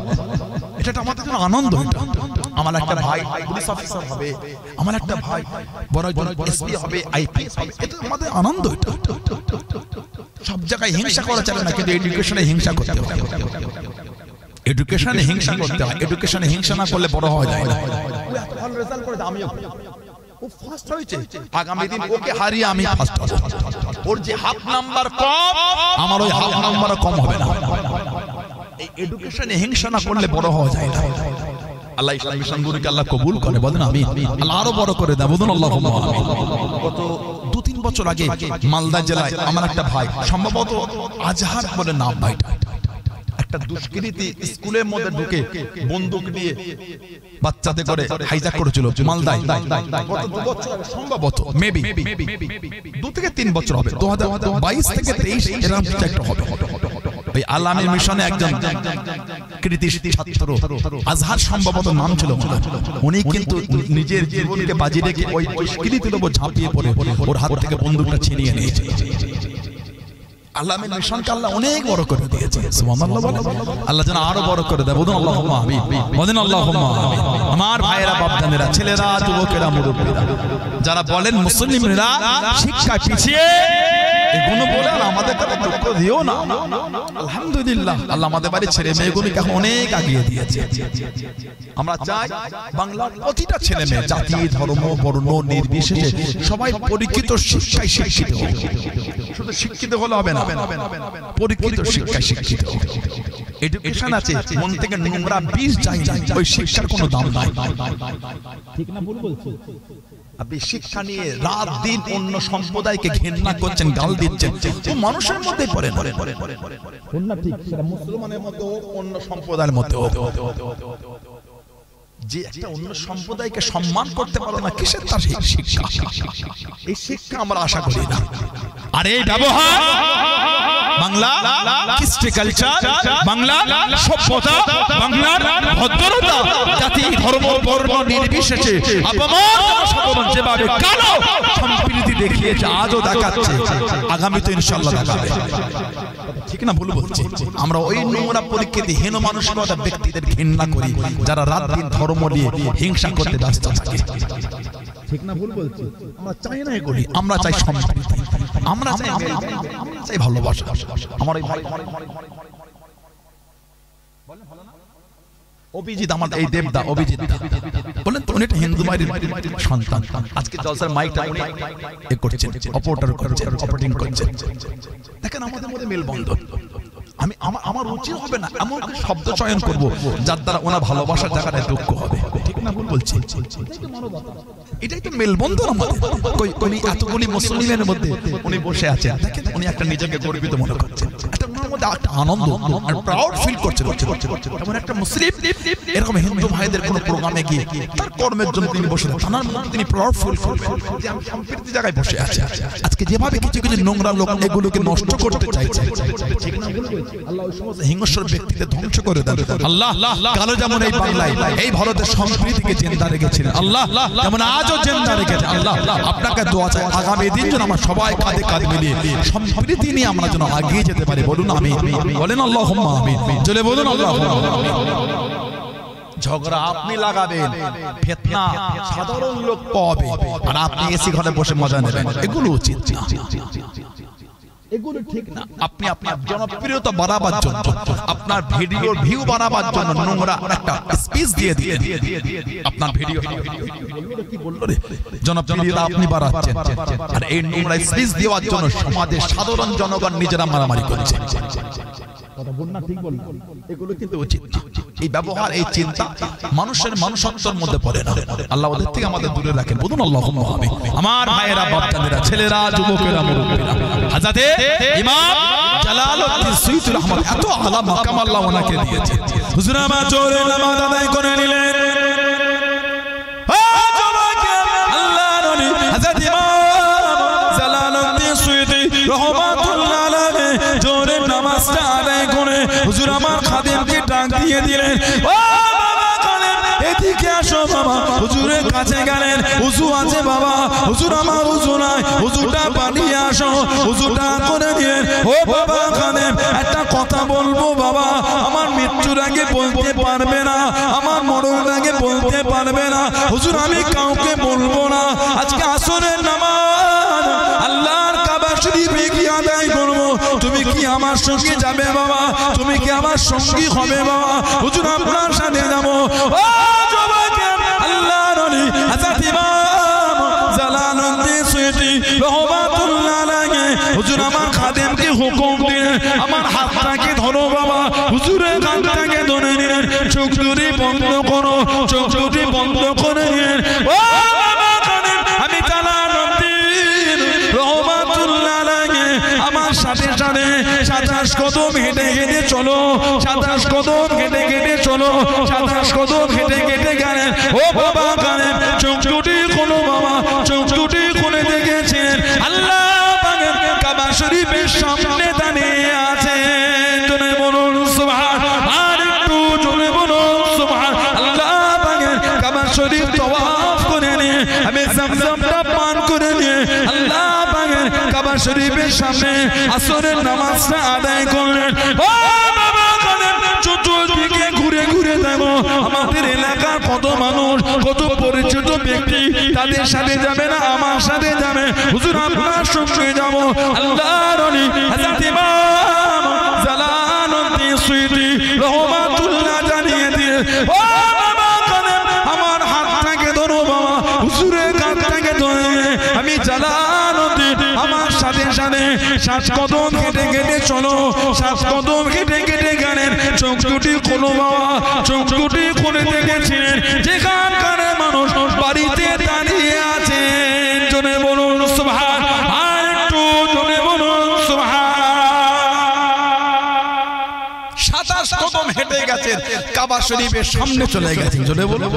এটা আমাদের জন্য আনন্দ। এটা আমার একটা ভাই পুলিশ অফিসার হবে, আমার একটা ভাই বড় একজন এসপি হবে, আইপিএস হবে, এটা আমাদের আনন্দ। এটা সব জায়গায় হিংসা করা চলে না, কিন্তু এডুকেশনে হিংসা করতে হবে। এডুকেশনে হিংসা করতে হয়, এডুকেশনে হিংসা না করলে বড় হওয়া যায় না। ও এত ভালো রেজাল্ট করে, আমিও ও ফার্স্ট হয়েছে, আগামী দিন ওকে হারিয়ে আমি ফার্স্ট হব। ওর যে হাফ নাম্বার কম, আমার ওই হাফ নাম্বারও কম হবে না। এই এডুকেশনে হিংসা না করলে বড় হওয়া যায় না। আল্লাহ ইসলাম মিশন গুরুকে আল্লাহ কবুল করে, বলেন আমিন। আল্লাহ আরো বড় করে দেয়, বলুন আল্লাহুম্মা আমিন। গত 2-3 বছর আগে মালদা জেলায় আমার একটা ভাই, সম্ভবত আজহার বলে নাম ভাইটা, একটা দুষ্কৃতী স্কুলের মধ্যে ঢুকে বন্দুক নিয়ে বাচ্চাদের করে হাইজ্যাক করেছিল মালদায়। গত 2 বছর আগে, সম্ভবত মেবি 2 থেকে 3 বছর হবে, 2022 থেকে 23 এরকম কিছু একটা হবে। ওই আলামিন মিশনে একজন কৃতি ছাত্র, আজহার সম্ভবত নাম ছিল, উনি কিন্তু নিজের জীবনকে বাজি রেখে ওই দুষ্কৃতীর উপর ঝাঁপিয়ে পড়ে ওর হাত থেকে বন্দুকটা ছিনিয়ে নিয়েছে। আলামিন মিশনকে আল্লাহ অনেক বড় করে দিয়েছে। সুবহানাল্লাহ বলেন। আল্লাহ যেন আরো বড় করে দেয়, বলুন আল্লাহুম্মা আমিন। বলেন আল্লাহুম্মা আমিন। আমার ভাইয়েরা, বাপজানেরা, ছেলেরা, যুবকেরা, মুরব্বীরা যারা বলেন মুসলিমরা শিক্ষা পিছিয়ে, এগুলো বলে আমাদের কাছে দুঃখ দিও না। আলহামদুলিল্লাহ, আল্লাহ আমাদের বাড়ির ছেলে মেয়েগুলোকে অনেক আগিয়ে দিয়েছে। আমরা চাই বাংলার প্রতিটা ছেলে মেয়ে জাতি, ধর্ম, বর্ণ নির্বিশেষে সবাই পরীক্ষিত শিক্ষায় শিক্ষিত হোক। শুধু শিক্ষিত হলে হবে না, পরীক্ষিত শিক্ষায় শিক্ষিত। এডুকেশন আছে, মন থেকে নোংরা বীজ যায় না, ওই শিক্ষার কোনো দাম নাই। ঠিক না ভুল বলছি? আপনি শিক্ষা নিয়ে রাত দিন অন্য সম্প্রদায়কে ঘৃণা করছেন, গাল দিচ্ছেন, ও মানুষের মধ্যে পড়ে না। ঠিক, সেটা মুসলমানের মধ্যে হোক, অন্য সম্প্রদায়ের মধ্যে হোক। যে একটা অন্য সম্প্রদায়কে সম্মান করতে পারো না, কিসের তার শিক্ষা? এই শিক্ষা আমরা আশা করি না। আর এই ব্যবহার বাংলা কৃষ্টি কালচার, বাংলা সভ্যতা, বাংলার ভদ্রতা, জাতি, ধর্ম, বর্ণ নির্বিশেষে অপমান যেভাবে কালো সম্প্রীতি দেখিয়েছে, আজও দেখাচ্ছে, আগামীতে ইনশাআল্লাহ দেখাবে। ঠিক না ভুল বলছি? আমরা ওই নোংরা পরিস্থিতি, হীন মানসিকতা ব্যক্তিদের ঘৃণা করি যারা রাত দিন ধর্ম নিয়ে হিংসা করতে ব্যস্ত থাকে। ঠিক না ভুল বলছি? আমরা চাই না এগুলি, আমরা চাই সম্প্রীতি, আমরা চাই ভালোবাসা। আমার এই ভাই অভিজিৎ, আমার এই দেবদা অভিজিৎ বলেন তো, উনি একটা হিন্দু বাড়ির সন্তান। আজকে জলসার মাইকটা উনি এ করছেন, অপারেটর করছেন, অপারেটিং করছেন। দেখেন আমাদের মধ্যে মেলবন্ধন। আমি আমার উচিত হবে না এমন শব্দ চয়ন করব যার দ্বারা ওনার ভালোবাসার জায়গাটায় দুঃখ হবে। ঠিক না ভুল বলছি? এটাই তো মেলবন্ধন আমাদের। উনি এতগুলি মুসলিমের মধ্যে উনি বসে আছেন, দেখেন উনি একটা নিজেকে গর্বিত মনে করছেন, একটা ওনার মধ্যে একটা আনন্দ আর প্রাউড ফিল করছেন। এমন একটা মুসলিম এরকম হিন্দু ভাইদের কোনো প্রোগ্রামে গিয়ে তার কর্মের জন্য তিনি বসে থানার মধ্যে তিনি প্রাউড ফিল করবেন যে আমি সম্প্রীতি জায়গায় বসে আছি। আজকে যেভাবে কিছু কিছু নোংরা লোক এগুলোকে নষ্ট করতে চাইছে, ঠিক না? আল্লাহ ওই সমস্ত হিংস্র ব্যক্তিদের ধ্বংস করে দেন। আল্লাহ কালো যেমন এই বাংলায়, এই ভারতের সম্প্রীতিকে জিন্দা রেখেছিলেন, আল্লাহ যেমন আজও জিন্দা রেখেছেন। আল্লাহ আপনাকে দোয়া চাই, আগামী দিন যেন আমরা সবাই কাঁধে কাঁধ মিলিয়ে সম্প্রীতি নিয়ে আমরা যেন এগিয়ে যেতে পারি। বলুন আমিন। বলেন আল্লাহুম্মা আমিন। চলে বলুন আল্লাহুম্মা আমিন। ঝগড়া আপনি লাগাবেন, ফিতনা সাধারণ লোক পাবে, আর আপনি এসি ঘরে বসে মজা নেবেন, এগুলো উচিত না, এগুলো ঠিক না। আপনি আপনার জনপ্রিয়তা বাড়াবার জন্য, আপনার ভিডিওর ভিউ বাড়াবার জন্য নোংরা একটা স্পিচ দিয়ে দিয়ে আপনার ভিডিও কি বললো রে, জনপ্রিয়তা আপনি বাড়াচ্ছেন, আর এই নোংরা স্পিচ দেওয়ার জন্য সমাজের সাধারণ জনগণ নিজেরা মারামারি করছে। কথা বল না, ঠিক বল না, এগুলো কিন্তু উচিত না। এই ব্যবহার, এই চিন্তা মানুষের মানুষত্বের মধ্যে পড়ে না। আল্লাহ ওদের থেকে আমাদের দূরে রাখেন। বলুন আল্লাহুম্মা আমিন। আমার ভাইয়েরা, বাপজানেরা, ছেলেরা, যুবকেরা, মুরব্বীরা, হযরতে ইমাম জালালউদ্দিন বাসিতুর রহমত এত আলা মাকাম আল্লাহ ওনাকে দিয়েছে হুজুর আমার জোরে নামাজ আদায় করে নিলেন আল্লাহ নবী হযরত ইমাম জালালউদ্দিন সুয়ুতি রাহমাতুল্লাহ আলাইহি জোরে নামাজটা আদায় করে হুজুর আমার খাদেমকে ডাক দিয়ে দিলেন ও বাবা খাদেম এদিকে আসো বাবা হুজুরের কাছে গেলেন ওযু আছে বাবা হুজুর আমার ওযু নাই ওযুটা বানিয়ে আসো ওযুটা করে নিয়ে ও বাবা খাদেম একটা কথা বলবো বাবা আমার মৃত্যুর আগে বলতে পারবে না আমার মরণের আগে বলতে পারবে না হুজুর আমি কাউকে বলবো না আজকে আসরের নামাজ আল্লাহর কাবা শরীফে কি আদায় করব তুমি কি আমার সঙ্গে যাবে বাবা তুমি কি আমার সঙ্গী হবে বাবা হুজুর আপনার সাথে যাব ও জবাকে আল্লাহর ওলি হযরত ইমাম জালালউদ্দিন সুয়ুতি রাহমাতুল্লাহ আলাইহি হুজুর আমার খাদেমকে হুকুম দিলেন আমার হাতটাকে ধরো বাবা হুজুরের হাতটাকে ধরে নিলেন চোখ দুটি বন্ধ করো চোখ দুটি বন্ধ করে নিলেন ও বাবা খাদেম আমি জালালউদ্দিন রাহমাতুল্লাহ আলাইহি আমার সাথে সাথে 27 কদম হেঁটে হেঁটে চলো 27 কদম হেঁটে হেঁটে চলো 27 কদম হেঁটে হেঁটে গেলেন ও বাবা খাদেম চোখ দুটি খোলো বাবা চোখ দুটি খুলে দেখেছেন আল্লাহ পাকের কাবা শরীফের সামনে দাঁড়িয়ে আছেন জোরে বলুন সুবহান আর একটু জোরে বলুন সুবহান আল্লাহ পাকের কাবা শরীফ তওয়াফ করে নিয়ে আমি zamzamটা পান করে নিয়ে আল্লাহ পাকের কাবা শরীফের সামনে আসরের নামাজটা আদায় করলেন ও বাবা খাদেম চতুর্দিকে ঘুরে ঘুরে দেখো আমাদের এলাকার কত মানুষ কত পরিচিত ব্যক্তি তাদের সাথে যাবে না আমার সাথে যাবে হুজুর আপনার সঙ্গে যাব আল্লাহর ওলি হযরত ইমাম জালালউদ্দিন সুয়ুতি রাহমাতুল্লাহ জানিয়ে দিয়ে ও বাবা খাদেম আমার হাতটাকে ধরো বাবা হুজুরের হাতটাকে ধরে আমি জালালউদ্দিন আমার সাথে সাথে 7 কদম হেঁটে হেঁটে চলো 7 কদম হেঁটে হেঁটে গেলেন চোখ দুটি খোলো বাবা চোখ দুটি খুলে দেখেছিলেন যেখানকার মানুষ বাড়িতে দাঁড়িয়ে আছেন জোরে বলুন সুবহান আর একটু জোরে বলুন সুবহান 27 কদম হেঁটে গেছেন কাবা শরীফের সামনে চলে গেছেন জোরে বলুন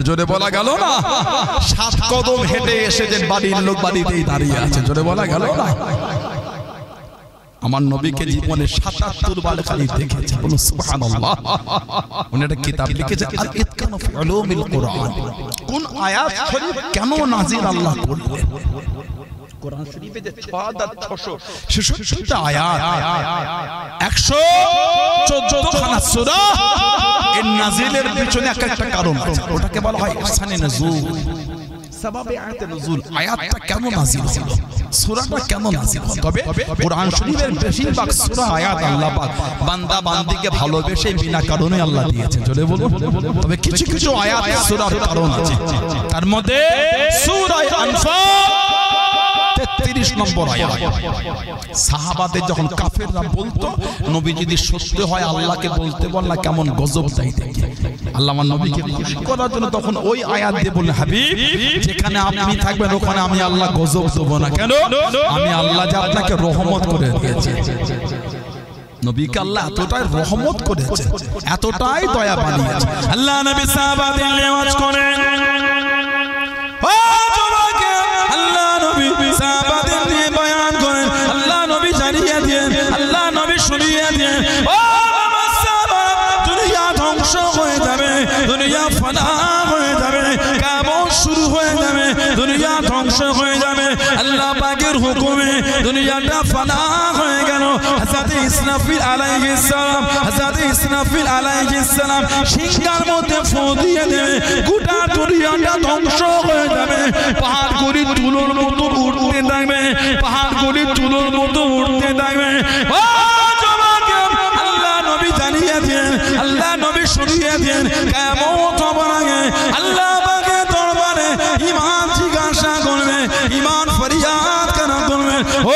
জোরে বলা গেল না 7 কদম হেঁটে এসেছেন বাড়ির লোক বাড়িতেই দাঁড়িয়ে আছে জোরে বলা গেল না আমার নবীকে জীবনে 77 বার খালি দেখেছে বলুন সুবহানাল্লাহ উনি একটা কিতাব লিখেছেন আল ইতকানু ফি উলুমিল কুরআন কোন আয়াত শরীফ কেন নাজিল আল্লাহ করলেন কোরআন শরীফে যে 6666 টা আয়াত 114 খানা সূরা এর নাজিলের পিছনে একটা কারণ আছে ওটাকে বলা হয় ইহসানে নজুল সবাবে আয়াতে নজুল আয়াতটা কেন নাজিল হলো সূরাটা কেন নাজিল হলো তবে কোরআন শরীফের বেশিরভাগ সূরা আয়াত আল্লাহ পাক বান্দা বান্দিকে ভালোবেসে বিনা কারণে আল্লাহ দিয়েছেন জোরে বলুন তবে কিছু কিছু আয়াত সূরার কারণ আছে তার মধ্যে সূরা আনফাল 33 নম্বর আয়াত সাহাবাদের যখন কাফেররা বলতো নবী যদি সত্য হয় আল্লাহকে বলতে বললা কেমন গজব চাই দেখি আল্লাহ আমার নবীকে খুশি করার জন্য তখন ওই আয়াত দিয়ে বললেন হাবিব যেখানে আপনি থাকবেন ওখানে আমি আল্লাহ গজব দেব না কেন আমি আল্লাহ যে আপনাকে রহমত করে দিয়েছি নবীকে আল্লাহ এতটাই রহমত করেছে এতটাই দয়া বানিয়েছে আল্লাহ নবী সাহাবাদের নেওয়াজ করেন ও জবাকে আল্লাহ নবী সাহাবাদের নিয়ে বয়ান করেন আল্লাহ নবী জানিয়ে দেন আল্লাহ নবী শুনিয়ে দেন ও আমার সাহাবা দুনিয়া ধ্বংস হয়ে যাবে দুনিয়া ফানা হয়ে যাবে কিয়ামত শুরু হয়ে যাবে দুনিয়া ধ্বংস হয়ে যাবে আল্লাহ পাকের হুকুমে দুনিয়াটা ফানা হয়ে গেল হযরত ইসরাফিল আলাইহিস সালাম হযরত ইসরাফিল আলাইহিস সালাম সিংহার মধ্যে ফু দিয়ে দেবে গোটা দুনিয়াটা ধ্বংস হয়ে যাবে পাহাড়গুলি তুলোর মতো উঠতে থাকবে পাহাড়গুলি তুলোর মতো উঠতে থাকবে ও জমাকে আল্লাহ নবী জানিয়ে দেন আল্লাহ নবী শুনিয়ে দেন কিয়ামত হবার আগে আল্লাহ পাকের দরবারে ঈমান জিজ্ঞাসা করবে ঈমান ফরিয়াদ করা করবে ও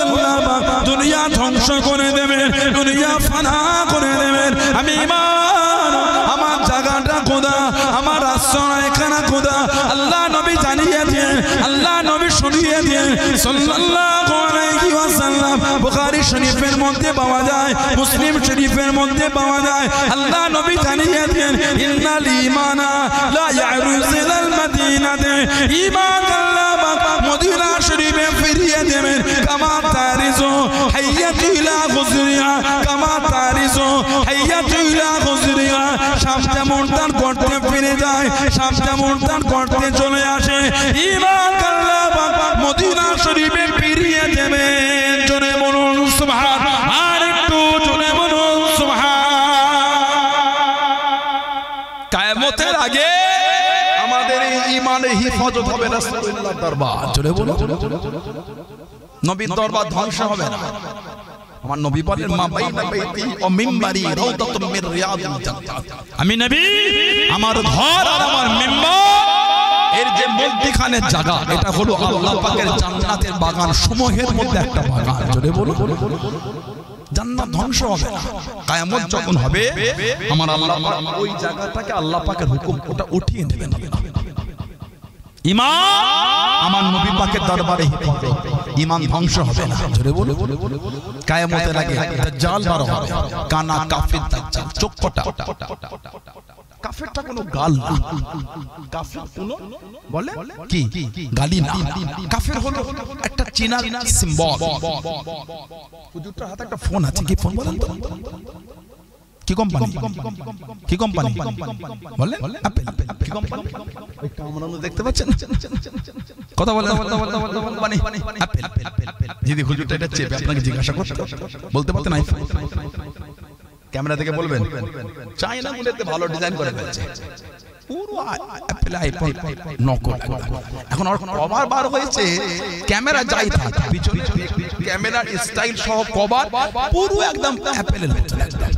আল্লাহ পাক দুনিয়া ধ্বংস করে দেবেন দুনিয়া ফানা করে দেবেন আমি ঈমান আমার জায়গাটা খোদা আমার আশ্রয় খানা খোদা আল্লাহ নবী জানিয়ে দেন আল্লাহ নবী শুনিয়ে দেন সাল্লাল্লাহু আলাইহি ওয়াসাল্লাম বুখারী শরীফের মধ্যে পাওয়া যায়, মুসলিম শরীফের মধ্যে পাওয়া যায়। আল্লাহ নবী জানিয়েছেন ইন্নাল ঈমানা লা ইয়ারুজু ইলাল মাদিনাতে, ঈমান আল্লাহ পাক মদিনা শরীফে ফিরিয়ে দেবেন কামা তারিজু হাইয়াতু ইলা গুজরিয়া, কামা তারিজু হাইয়াতু ইলা গুজরিয়া। সাপ যেমন তার গর্তে ফিরে যায়, সাপ যেমন তার গর্তে চলে আসে, ঈমান আল্লাহ পাক মদিনা শরীফে ফিরিয়ে দেবেন। জোরে বলুন সুবহান, আর একটু জোরে বলুন সুবহান। কিয়ামতের আগে আমাদের এই ঈমানের হিফাজত হবে রাসূলুল্লাহর দরবার। জোরে বলুন, নবীর দরবার ধ্বংস হবে না। আমার নবী বলেন মা বাইনা বাইতি ও মিম্বারি রাউদাতুম মির রিয়াদিল জান্নাত। আমি নবী, আমার ঘর আর আমার মিম্বার এর যে মধ্যখানে জায়গা, এটা হলো আল্লাহ পাকের জান্নাতের বাগান সমূহের মধ্যে একটা বাগান। জোরে বলুন, জান্নাত ধ্বংস হবে না। কিয়ামত যখন হবে আমার আল্লাহ পাক ওই জায়গাটাকে আল্লাহ পাকের হুকুম ওটা উঠিয়ে নেবেন। ঈমান আমার নবী পাকের দরবারে হিফাজত, ঈমান ধ্বংস হবে না। জোরে বলুন, কিয়ামতের আগে দাজ্জাল বার হবে, কানা কাফির দাজ্জাল, চোখটা কাফেরটা কোনো গাল না, কাফের কোনো বলে কি গালি না, কাফের হলো একটা চীনা সিম্বল। হুজুরটার হাতে একটা ফোন আছে, কি ফোন বলেন তো? কি কোম্পানি? কি কোম্পানি বলেন? অ্যাপল। কি কোম্পানি? ওই কামরানো দেখতে পাচ্ছেন? কথা বলেন, কোম্পানি অ্যাপল। যদি হুজুরটা এটা চেপে আপনাকে জিজ্ঞাসা করতে বলতে পারতেন আইফোন, ক্যামেরা থেকে বলবেন চায়না গুলোতে ভালো ডিজাইন করে ফেলছে, পুরো অ্যাপল আইফোন নকল। এখন কভার বার হয়েছে, ক্যামেরা যাই থাক পিছনে ক্যামেরার স্টাইল সহ কভার পুরো একদম অ্যাপলের মতো একদম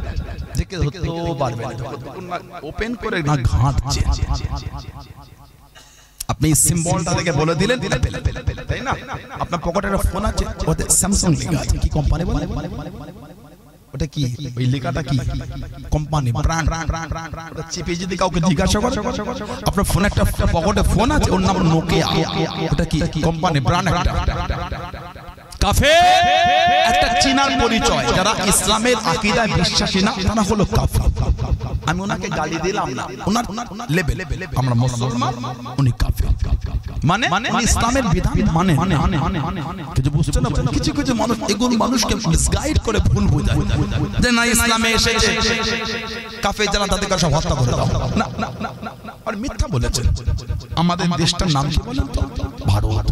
দেখে হতে পারবে না, ওপেন করে না ঘাঁটছে। আপনি সিম্বলটা দেখে বলে দিলেন তাই না? আপনার পকেটে একটা ফোন আছে, ওতে স্যামসাং লেখা আছে, কি কোম্পানি বলে? ওটা কি, ওই লেখাটা কি কোম্পানি ব্র্যান্ড? ওটা চেপে যদি কাউকে জিজ্ঞাসা করে, আপনার ফোনে একটা পকেটে ফোন আছে, ওর নাম নোকিয়া, ওটা কি কোম্পানি ব্র্যান্ড? একটা কাফের একটা চীনার পরিচয়। যারা ইসলামের আকীদায় বিশ্বাসী না তারা হলো কাফের। আমি ওনাকে গালি দিলাম না, ওনার লেভেল, আমরা মুসলমান, উনি কাফের। মানে ইসলামের বিধান মানে কিছু বুঝছেন না? কিছু কিছু মানুষ এগুলো মানুষকে মিসগাইড করে ভুল বোঝায় যে না ইসলামে এসেছে কাফের যারা তাদেরকে সব হত্যা করে দাও। না না না, আর মিথ্যা বলেছেন। আমাদের দেশটার নাম কি বলেন তো? ভারত।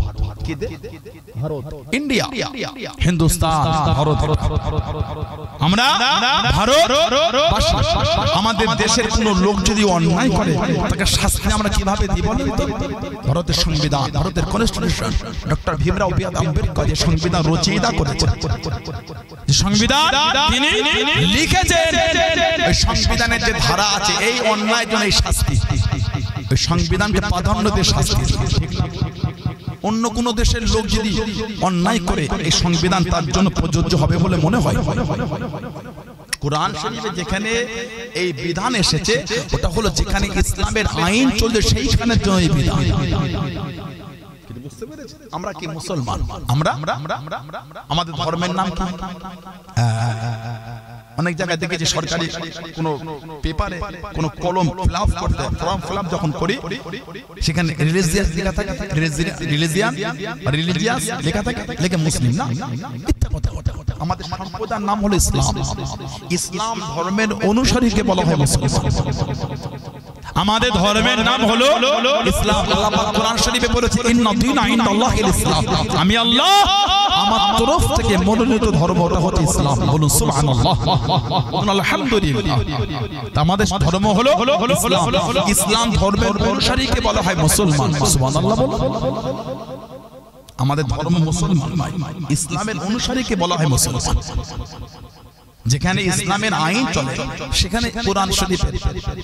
কি দেশ? ভারত, ইন্ডিয়া, হিন্দুস্তান, ভারত। আমরা ভারত। আমাদের দেশের কোন লোক যদি অন্যায় করে তাকে শাস্তি আমরা কিভাবে দিব? ভারতের সংবিধান, ভারতের কনস্টিটিউশন, ডক্টর ভীমরাও আম্বেদকর যে সংবিধান রচয়িতা করেছেন, যে সংবিধান তিনি লিখেছেন, ওই সংবিধানের যে ধারা আছে এই অন্যায়ের জন্য এই শাস্তি, ওই সংবিধানকে প্রাধান্য দিয়ে শাস্তি। অন্য কোন দেশের লোক যদি অন্যায় করে এই সংবিধান তার জন্য প্রযোজ্য হবে বলে মনে হয়? কোরআন শরীফে যেখানে এই বিধান এসেছে ওটা হলো যেখানে ইসলামের আইন চলছে সেইখানের জন্য এই বিধান। বুঝতে পেরেছেন? আমরা কি মুসলমান? আমরা আমাদের ধর্মের নাম কি? অনেক জায়গায় দেখেছি সরকারি কোন পেপারে কোন কলম ফিলআপ করতে, ফর্ম ফিলআপ যখন করি সেখানে রিলিজিয়াস লেখা থাকে, রিলিজিয়াস লেখা থাকে, লেখে মুসলিম না। মিথ্যা কথা। আমাদের সম্প্রদায়ের নাম হলো ইসলাম। ইসলাম ধর্মের অনুসারীকে বলা হয় মুসলমান। আমাদের ধর্মের নাম হলো ইসলাম। আল্লাহ পাক কোরআন শরীফে বলেছে ইন্না দীনা ইনদাল্লাহিল ইসলাম, আমি আল্লাহ আমার তরফ থেকে মনোনীত ধর্মটা হচ্ছে ইসলাম। বলুন সুবহানাল্লাহ, বলুন আলহামদুলিল্লাহ। আমাদের ধর্ম হলো ইসলাম। ইসলাম ধর্মের অনুসারীকে বলা হয় মুসলমান। সুবহানাল্লাহ বলুন। আমাদের ধর্ম মুসলমান নয়, ইসলামের অনুসারীকে বলা হয় মুসলমান। যেখানে ইসলামের আইন চলে সেখানে কোরআন শরীফের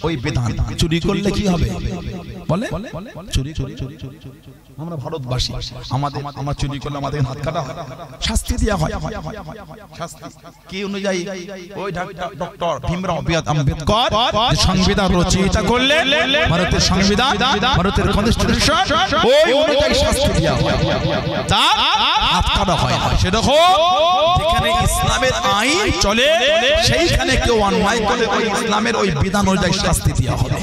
ওই বিধান চুরি করলে কি হবে বলে চুরি আমরা ভারতবাসী আমরা চুরি করলে আমাদের হাত কাটা হয়, শাস্তি দেওয়া হয়। শাস্তি কি অনুযায়ী? ওই ডক্টর ভীমরাও আম্বেদকর সংবিধান রচয়িতা করলেন, ভারতের সংবিধান, ভারতের কনস্টিটিউশন, ওই অনুযায়ী শাস্তি দেওয়া হয়, তার হাত কাটা হয় না। সেরকম যেখানে ইসলামের আইন চলে সেইখানে কেউ অন্যায় করলে ওই ইসলামের ওই বিধান অনুযায়ী শাস্তি দেওয়া হবে।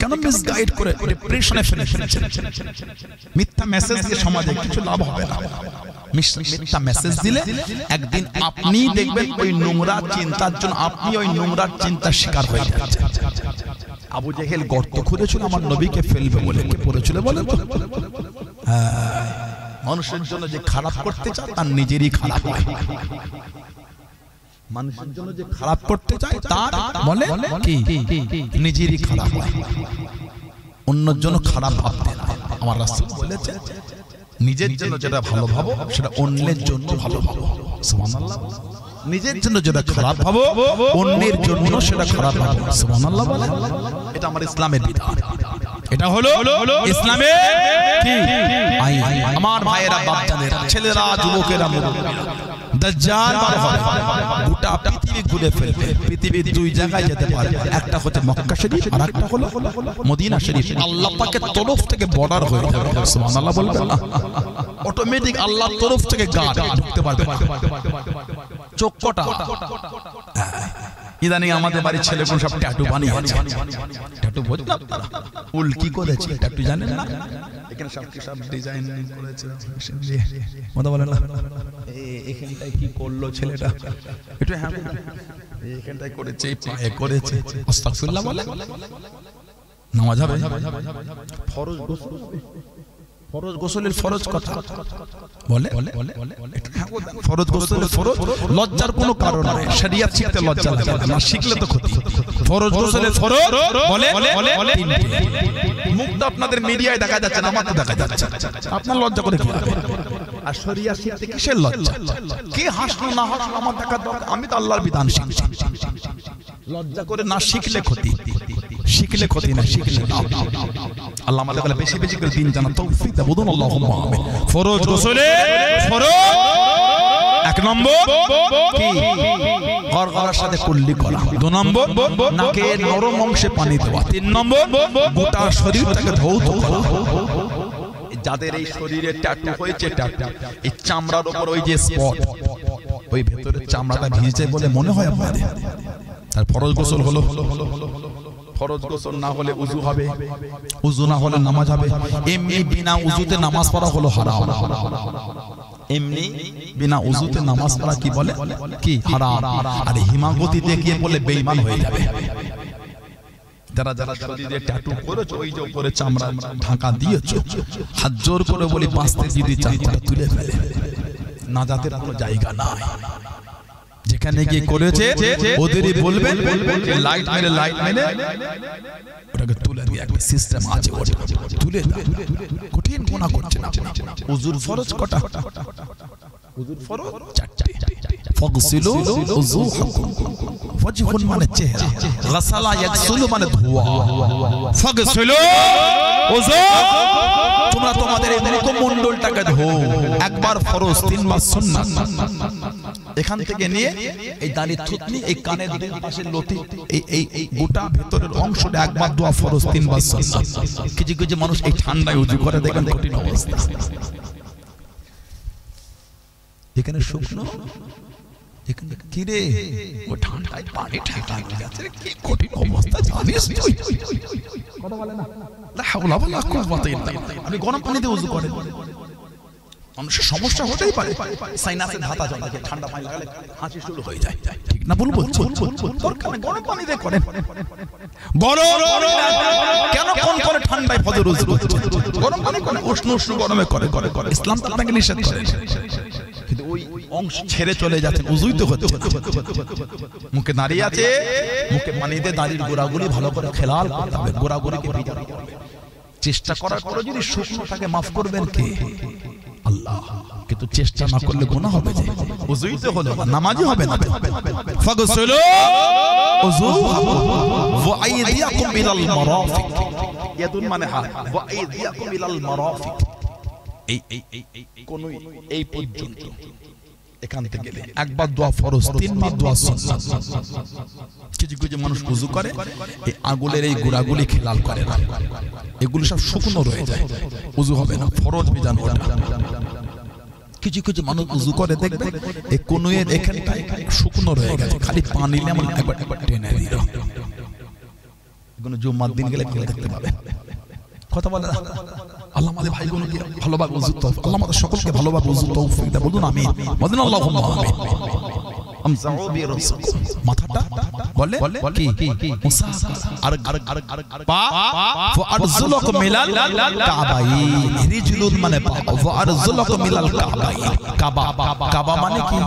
কেন মিসগাইড করে ডিপ্রেশনে ফেলে ফেলেছেন? মিথ্যা মেসেজ দিয়ে সমাজে কিছু লাভ হবে না। মিথ্যা মেসেজ দিলে একদিন আপনি দেখবেন ওই নোংরা চিন্তার জন্য আপনি ওই নোংরা চিন্তার শিকার হয়ে যাচ্ছেন। আবু জেহেল গর্ত খুঁড়েছিল আমার নবীকে ফেলবে বলে, কে পড়েছিল বলেন তো? মানুষের জন্য যে খারাপ করতে চায় তার নিজেরই খারাপ হয়। মানুষের জন্য যে খারাপ করতে চায় তার বলে কি নিজেরই খারাপ হয়, অন্যের জন্য খারাপ ভাবতে না। আমার রাসূল বলেছে নিজের জন্য যেটা ভালো ভাবো সেটা অন্যের জন্য ভালো ভাবো। সুবহানাল্লাহ। নিজের জন্য যেটা খারাপ ভাবো অন্যের জন্য সেটা খারাপ ভাবো। সুবহানাল্লাহ বলে। এটা আমার ইসলামের বিধান, এটা হলো ইসলামের কি আইন। আমার ভাইয়েরা, বাচ্চাদের, ছেলেরা, যুবকেরা, দাজ্জাল বার হবে, গোটা পৃথিবী ঘুরে ফেলবে। পৃথিবীর দুই জায়গায় যেতে পারবে, একটা হচ্ছে মক্কা শরীফ আর একটা হলো মদিনা শরীফ। আল্লাহ পাকের তরফ থেকে বর্ডার হয়ে যাবে। সুবহানাল্লাহ বলবেন না? অটোমেটিক আল্লাহর তরফ থেকে গার্ড ঢুকতে পারবে। চোখটা ইদানিং আমাদের বাড়ির ছেলেগুলো সব ট্যাটু বানিয়ে আছে। ট্যাটু বোঝেন আপনারা? উল কি করেছে ট্যাটু জানেন না? এখানে সব ডিজাইন করেছে। কথা বলেন না? এখানটায় কি করলো ছেলেটা? একটু হ্যাঁ, এখানটায় করেছে, পায়ে করেছে। আস্তাগফিরুল্লাহ বলে। নামাজ হবে? ফরজ গোসল, ফরজ গোসলের ফরজ কথা বলে। ফরজ গোসলের ফরজ, লজ্জার কোনো কারণ নেই। শরীয়ত শিখতে লজ্জা লাগে না, শিখলে তো ক্ষতি। ফরজ গোসলের ফরজ বলে মুখটা আপনাদের মিডিয়ায় দেখা যাচ্ছে না, আমার তো দেখা যাচ্ছে। আপনার লজ্জা করে কি হবে? আর শরীয়ত শিখতে কিসের লজ্জা? কি হাসলো না হাসলো আমার দেখার দরকার? আমি তো আল্লাহর বিধান শিখছি। লজ্জা করে না শিখলে ক্ষতি, শিখলে ক্ষতি না, শিখলে আল্লাহ আমাদের বেশি বেশি করে দিন জানা তৌফিক দাও। বলুন আল্লাহুম্মা আমিন। ফরজ গোসলে ফরজ এক নম্বর কি গড়গড়ার সাথে কুল্লি করা, দুই নম্বর নাকের নরম অংশে পানি দেওয়া, তিন নম্বর গোটা শরীরটাকে ধৌত করা। যাদের এই শরীরে ট্যাটু হয়েছে, ট্যাটু এই চামড়ার উপর ওই যে স্পট, ওই ভেতরের চামড়াটা ভিজে বলে মনে হয় আপনাদের, তার ফরজ গোসল হলো। ফরজ গোসল না হলে উযু হবে, উযু না হলে নামাজ হবে। এমনি বিনা উযুতে নামাজ পড়া হলো হারাম। এমনি বিনা উযুতে নামাজ পড়া কি বলে কি হারাম। আর হিমাগতি দেখিয়ে বলে বেঈমান হয়ে যাবে। যারা যারা শরীরে ট্যাটু করেছো, ওই যে উপরে চামড়া ঢাকা দিয়েছো, হাত জোর করে বলি বাঁচতে যদি চান তাহলে তুলে ফেলে, নাজাতের কোনো জায়গা নাই। যেখানে গিয়ে করেছে ওদেরই বলবেন লাইট মেরে ওটাকে তুলে দিয়ে একটা সিস্টেম আছে, ওটা তুলে কঠিন গুনাহ করছে না। উযুর ফরজ কটা? উযুর ফরজ চারটি। ফাগসিলু উযুহাকুম, ওয়াজহুন মানে চেহারা, গাসালা ইয়াগসিলু মানে ধোয়া, ফাগসিলু উযু তোমরা তোমাদের এই মুখমণ্ডলটাকে ধো। একবার ফরজ, তিনবার সুন্নাত। এখান থেকে নিয়ে এই দাড়ি থুতনি, এই কানের দুই পাশের লতি, এই গোটা ভেতরের অংশটা একবার দোয়া ফরজ, তিনবার সুন্নাত। কিছু কিছু মানুষ এই ঠান্ডায় উযু করে, দেখেন কঠিন অবস্থা। এখানে শুকনো, এখানে কি রে ও ঠান্ডায় পানি ঠান্ডা গেছে, কি কঠিন অবস্থা জানিস তুই? কথা বলে না, লা হাওলা ওয়ালা কুওয়াতা ইল্লা বিল্লাহ। আমি গরম পানি দিয়ে উযু করে, মানুষের সমস্যা হতেই পারে। সাইনাসে ধাতা জমে, ঠান্ডা পানি লাগালে হাঁচি শুরু হয়ে যায়, ঠিক না? বলবো দরকার নেই, গরম পানি দিয়ে করেন। গরম কেন কোন করে ঠান্ডায় ফজর উযু করছে? গরম পানি করে, উষ্ণ উষ্ণ গরমে করে। ইসলাম তো আপনাকে নিষেধ করে, কিন্তু ওই অংশ ছেড়ে চলে যাচ্ছে, উযুই তো হচ্ছে। মুখে দাঁড়িয়ে আছে, মুখে পানি দিয়ে দাড়ির গোড়াগুলি ভালো করে খেলাল করতে হবে, গোড়াগুলিকে ভিজাতে হবে। চেষ্টা করার পরে যদি শুকনোটাকে মাফ করবেন কে? আল্লাহ। আল্লাহ, কিন্তু চেষ্টা না করলে গুনাহ হবে যে। ওযুই তো হলো না, নামাজই হবে না। ফাগসুলু ওযু ওয়া আইদিয়াকুম ইলাল মারাফিক, ইয়াদুন মানে হাত, ওয়া আইদিয়াকুম ইলাল মারাফিক, এই কোন এই পর্যন্ত, এখান থেকে একবার দোয়া ফরজ, তিনবার দোয়া সুন্নাত। কিছু কিছু মানুষ ওযু করে এই আঙ্গুলের এই গোড়াগুলি খেলাল করে না, এগুলো সব শুকনো রয়ে যায়, ওযু হবে না, ফরজ বিধান ওটা। কিছু কিছু মানুষ ওযু করে দেখবে এই কোণের এখানটা শুকনো রয়ে গেছে, খালি পানি নিলে এমন একবার টেনে দিল। এগুলো জুম্মার দিন গেলে দেখতে পাবে। কথা বলে না, আল্লাহ আমাদের ভাইগুলোকে ভালোভাবে ওযু তৌফিক, আল্লাহ আমাদের সকলকে ভালোভাবে ওযু তৌফিক দেন, বলুন আমিন, বলেন আল্লাহুম্মা আমিন। আমসাউ বিরাসিকুম, মাথাটা বলে কি মুসাফা, আর পা ফারজুলুকুম মিলাল কাবাইন, রিজলুন মানে পা, ফারজুলুকুম মিলাল কাবাইন, কাবা, কাবা মানে কি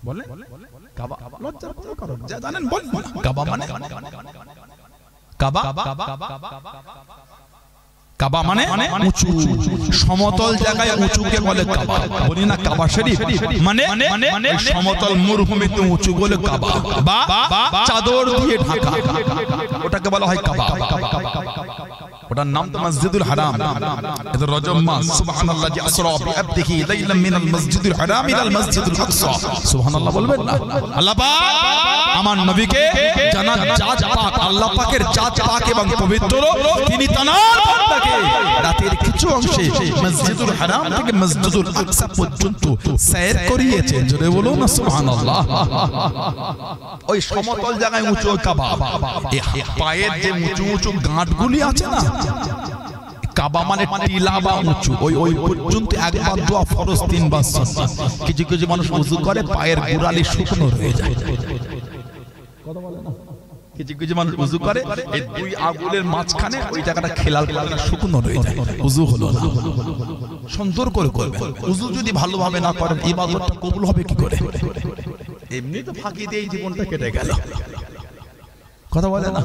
বলে? কাবা লজ্জা করো, যা জানেন বলেন। কাবা মানে কাবা, কাবা মানে উঁচু সমতল জায়গায় উঁচুকে বলে কাবা, বলি না কাবা শরীফ মানে সমতল মরুভূমিতে উঁচু বলে কাবা, বা চাদর দিয়ে ঢাকা, ওটাকে বলা হয় কাবা। ওটার নাম তো মসজিদুল হারাম। এটা রজব মাস, সুবহানাল্লাহ, জি আসরা বিআবদিহি লাইলাম মিনাল মসজিদুল হারাম ইলাল মসজিদুল আকসা, সুবহানাল্লাহ বলবেন না? আল্লাহ পাক আমার নবীকে জানাত জাত পাক, আল্লাহ পাকের জাত পাক এবং পবিত্র, তিনি তানার বান্দাকে রাতের কিছু অংশে মসজিদুল হারাম থেকে মসজিদুল আকসা পর্যন্ত সয়র করিয়েছেন, জোরে বলুন না সুবহানাল্লাহ। ওই সমতল জায়গায় উঁচু কাবা, এই পায়ের যে উঁচু উঁচু গাঁটগুলি আছে না, কাবা মানে টিলা বা উঁচু, ওই পর্যন্ত একবার দোয়া ফরজ, তিনবার সুন্নাত। কিছু কিছু মানুষ ওযু করে পায়ের গোড়ালি শুকনো রয়ে যায়, কথা বলে না? কিছু কিছু মানুষ ওযু করে এই দুই আঙ্গুলের মাঝখানে ওই জায়গাটা খেলাল খেলাল শুকনো রয়ে যায়, ওযু হলো না। সুন্দর করে করবেন। ওযু যদি ভালোভাবে না করেন ইবাদতটা কবুল হবে কি করে? এমনি তো ফাঁকি দিয়ে জীবনটা কেটে গেল, কথা বলে না?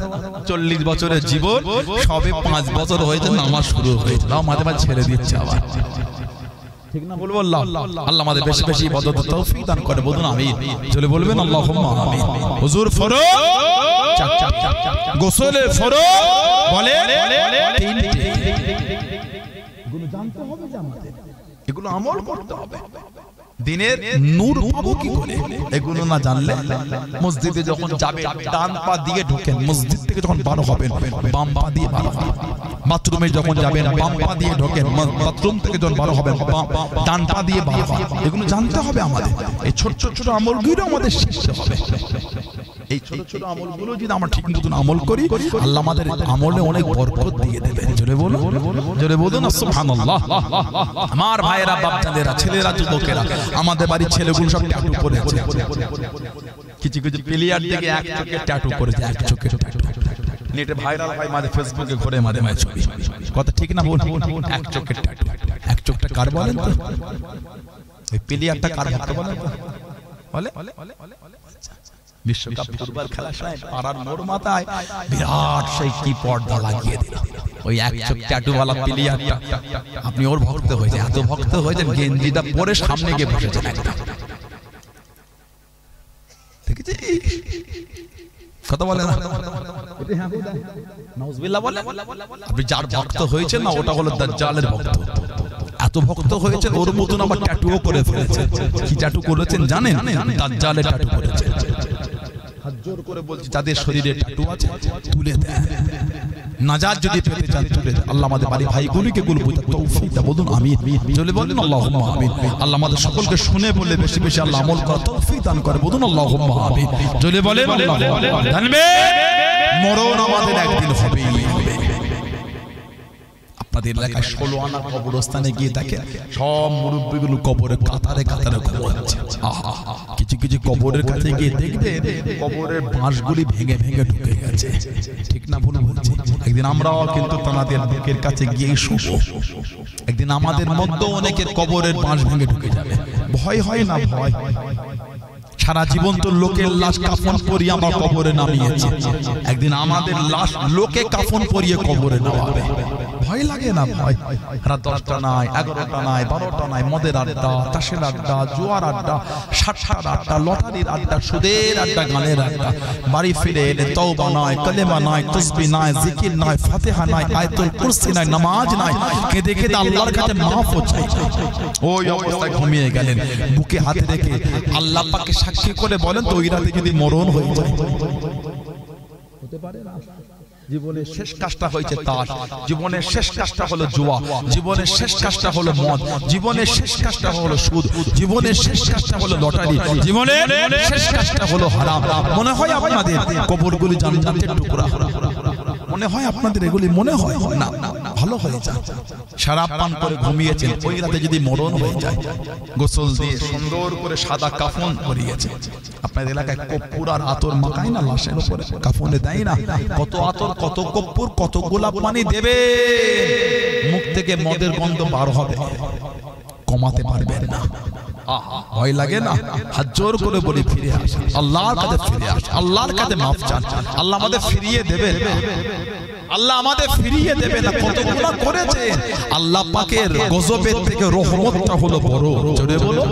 40 বছরের জীবন, সবে 5 বছর হয়েছে নামাজ শুরু হয়েছে, তাও মাঝে মাঝে ছেড়ে দিচ্ছে আবার, ঠিক না? বলবো আল্লাহ, আল্লাহ আমাদের বেশি বেশি ইবাদত তৌফিক দান করে, বলুন আমিন, চলে বলবেন আল্লাহুম্মা আমিন। হুজুর ফরজ, গোসলে ফরজ বলে তিনটে, এগুলো জানতে হবে যে আমাদের, এগুলো আমল করতে হবে। দিনের নূর পাবো কি করে? এগুলো না জানলে মসজিদে যখন যাবেন ডান পা দিয়ে ঢোকেন, মসজিদ থেকে যখন বার হবেন বাম পা দিয়ে বার হবেন, বাথরুমে যখন যাবেন বাম পা দিয়ে ঢোকেন, বাথরুম থেকে যখন বার হবেন ডান পা দিয়ে বার হবেন, এগুলো জানতে হবে আমাদের। এই ছোট ছোট আমলগুলো আমাদের শিখতে হবে। এই ছোট ছোট আমলগুলো যদি আমরা ঠিক মতন আমল করি, আল্লাহ আমাদের আমলে অনেক বরকত দিয়ে দেবেন। জোরে বলুন, জোরে বলুন সুবহানাল্লাহ। আমার ভাইয়েরা, বাপজানেরা, ছেলেরা, যুবকেরা, আমাদের বাড়ির ছেলেগুলো সব ট্যাটু করেছে। কিছু কিছু প্লেয়ার থেকে এক চোখে ট্যাটু করেছে, এক চোখে ট্যাটু, নেটে ভাইরাল হয়, মাঝে ফেসবুকে ঘুরে মাঝে মাঝে ছবি, কথা ঠিক না? এক চোখে ট্যাটু, এক চোখটা কার বলেন তো? এই প্লেয়ারটা কার ভক্ত বলেন তো? বলে বিশ্বকাপ ফুটবল খেলার সময় পাড়ার মোড় মাথায় বিরাট সেই কি পর্দা লাগিয়ে দিল, ওই এক চোখ ট্যাটুওয়ালা প্লেয়ারটা, আপনি ওর ভক্ত হয়েছে, এত ভক্ত হয়েছেন গেঞ্জিটা পরে সামনে গিয়ে বসেছেন একটা, দেখেছি? কথা বলে না? নাউজুবিল্লাহ বলে। আপনি যার ভক্ত হয়েছেন না, ওটা হলো দাজ্জালের ভক্ত। এত ভক্ত হয়েছেন ওর মতন আবার ট্যাটুও করে ফেলেছেন। কি ট্যাটু করেছেন জানেন? দাজ্জালের ট্যাটু করেছেন। হাত জোর করে বলছি, যাদের শরীরে ট্যাটু আছে তুলে দেন, নাজাত যদি পেতে চান তুলে দেন। আল্লাহ আমাদের বাড়ি ভাইগুলিকে গুলো বুঝতে তৌফিক দান, বলুন আমিন, চলে বলুন আল্লাহুম্মা আমিন। আল্লাহ আমাদের সকলকে শুনে বলে বেশি বেশি আল্লাহ আমল করার তৌফিক দান করে, বলুন আল্লাহুম্মা আমিন, চলে বলেন আল্লাহুম্মা আমিন। জানবে মরণ আমাদের একদিন হবেই হবে। আপনাদের এলাকায় 16 আনা কবরস্থানে গিয়ে দেখেন সব মুরব্বিগুলো কবরে কাতারে কাতারে ঘুমাচ্ছে। কিছু কিছু কবরের কাছে গিয়ে দেখবে কবরের বাঁশগুলি ভেঙে ভেঙে ঢুকে গেছে, ঠিক না? ভুল বলছি? একদিন আমরাও কিন্তু তাদের বুকের কাছে গিয়ে শুবো, একদিন আমাদের মধ্যে অনেকের কবরের বাঁশ ভেঙে ঢুকে যাবে। ভয় হয় না? ভয়। সারা জীবন তো লোকের লাশ কাফন পরিয়ে আমরা কবরে নামিয়েছি, একদিন আমাদের লাশ লোকে কাফন পরিয়ে কবরে নামাবে। ভয় লাগে না? ভয়। রাত 10টা নাই, 11টা নাই, 12টা নাই, মদের আড্ডা, তাসের আড্ডা, জুয়ার আড্ডা, ষাটটার আড্ডা, লটারির আড্ডা, সুদের আড্ডা, গানের আড্ডা। বাড়ি ফিরে এলে তওবা নাই, কালেমা নাই, তাসবিহ নাই, জিকির নাই, ফাতিহা নাই, আয়াতুল কুরসি নাই, নামাজ নাই, কেঁদে কেঁদে আল্লাহর কাছে মাফ চাই। ওই অবস্থায় ঘুমিয়ে গেলেন, বুকে হাতে রেখে আল্লাহ পাককে সাক্ষী করে বলেন তো ওই রাতে যদি মরণ হয়ে যায়, হতে পারে না? জীবনের শেষ কাজটা হয়েছে তাস, জীবনের শেষ কাজটা হলো জুয়া, জীবনের শেষ কাজটা হলো মদ, জীবনের শেষ কাজটা হলো সুদ, জীবনের শেষ কাজটা হলো লটারি, জীবনের শেষ কাজটা হলো হারাম। মনে হয় আপনাদের কবরগুলি জান্নাতের টুকরা? মনে হয় আপনাদের এগুলি মনে হয়? না, ভালো হয়ে যায়। শরাব পান করে ঘুমিয়েছেন, ওই রাতে যদি মরণ হয়ে যায়, গোসল দিয়ে সুন্দর করে সাদা কাফন পরিয়েছে। আপনাদের এলাকায় কর্পূর আর আতর মাখায় না লাশের উপরে, কাফনে দেয় না? কত আতর, কত কর্পূর, কত গোলাপ পানি দেবে, মুখ থেকে মদের গন্ধ বার হবে, কমাতে পারবেন না। ভয় লাগে না? হাত জোর করে বলি ফিরে আসে আল্লাহর কাছে, ফিরে আসে আল্লাহর কাছে, মাফ চান, আল্লাহ আমাদের ফিরিয়ে দেবেন, আল্লাহ আমাদের ফিরিয়ে দেবে না। কত গুনাহ করেছে, আল্লাহ পাকের গজবের থেকে রহমতটা হলো বড়। জোরে বলো,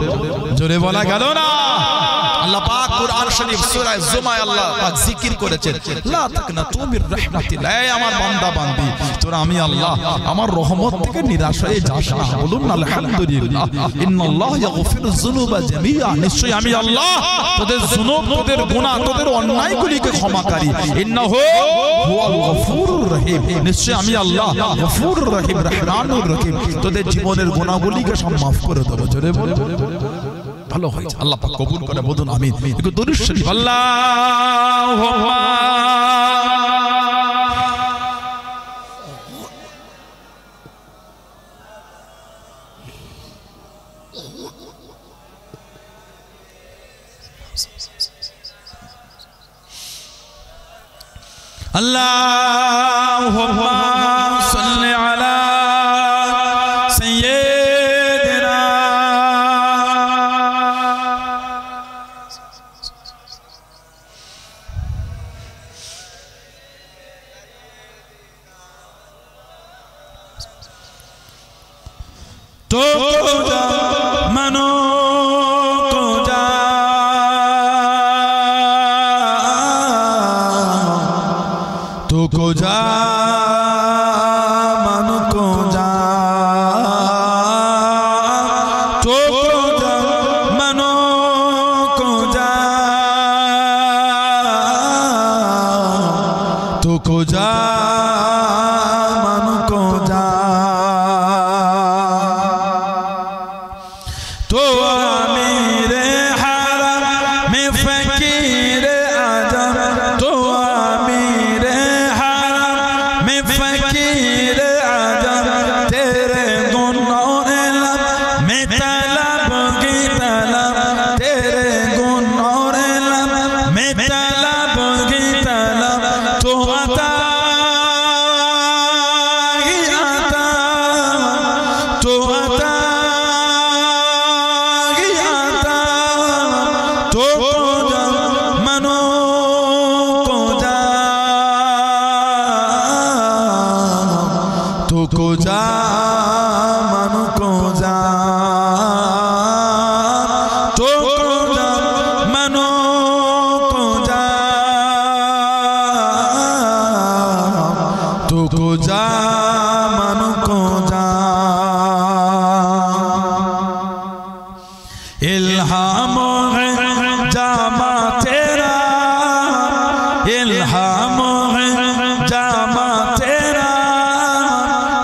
জোরে বলা গেল না? আল্লাহ পাক কুরআন শরীফ সূরা জুমায় আল্লাহ পাক জিকির করেছেন, লা তাকনাতু মির রাহমাতিল্লাহ, এই আমার বান্দা বান্দি তোরা আমি আল্লাহ আমার রহমত থেকে নিরাশ হয়ে যাস না। বলুন আলহামদুলিল্লাহ। ইন্নাল্লাহ ইয়াগফিরুয যুনুবা জামিআ, নিশ্চয়ই আমি আল্লাহ তোদের যুনুব, তোদের গুনাহ, তোদের অন্যায়গুলিকে ক্ষমাকারী। ইন্নাহু হুয়াল গফুরুর রহিম, নিশ্চয়ই আমি আল্লাহ গফুরুর রহিম, রহমানুর রহিম, তোদের জীবনের গুনাহগুলিকে সব মাফ করে দেব। জোরে বলো, ভালো হয়েছে, আল্লাহ পাক কবুল করে, বলুন আমিন। একটু দরুদ শরীফ, আল্লাহুম্মা আল্লাহুম্মা সাল্লি আলা সাইয়্যিদিনা तो मनो को जा तो को जा मनो को जा तो को जा मनो को जा तो को जा मनो को जा तो अमीरे हरम में फकीर आजम, तो अमीरे हरम में फकीर आजम, तेरे गुनों लब में तलब की तलब, तेरे गुनों लब में तलब की तलब, तो अता ही आता, तो अता तो जा मनो को जा तो को जा मनो को जा तो को जा मनो को जा तो को जा मनो को जा इल्हाम है जामा तेरा, इल्हाम है जामा तेरा,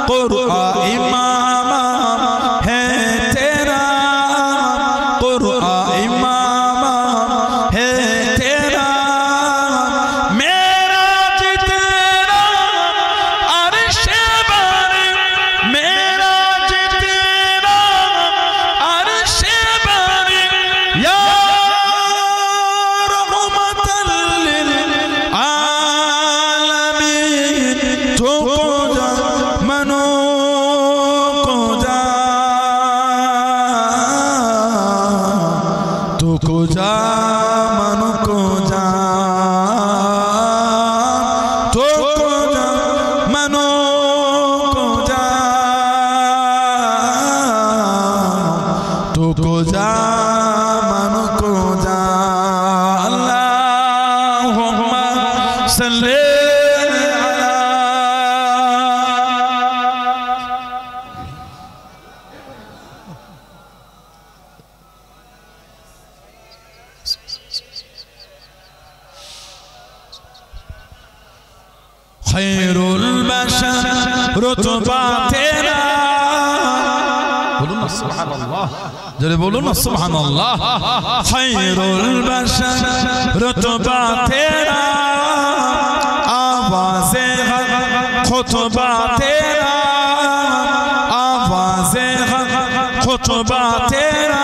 कुरआन इमाम है तेरा, कुरआन इमाम है तेरा, मेरा जितेरा अर्श बारी, मेरा जितेरा अर्श बारी, या रहमतल लिल आलमीन, तो को जा मनो को जा तो को जा मनो को जा तो को जा मनो को जा तुको जा मन को जा अल्लाहुम्मा सल्ली खैरुल बशर रुतबा तेरा बोलो ना सुभान अल्लाह जरे बोलो ना सुभान अल्लाह खैरुल बशर रुतबा तेरा आवाज़े खुतबा तेरा आवाज़े खुतबा तेरा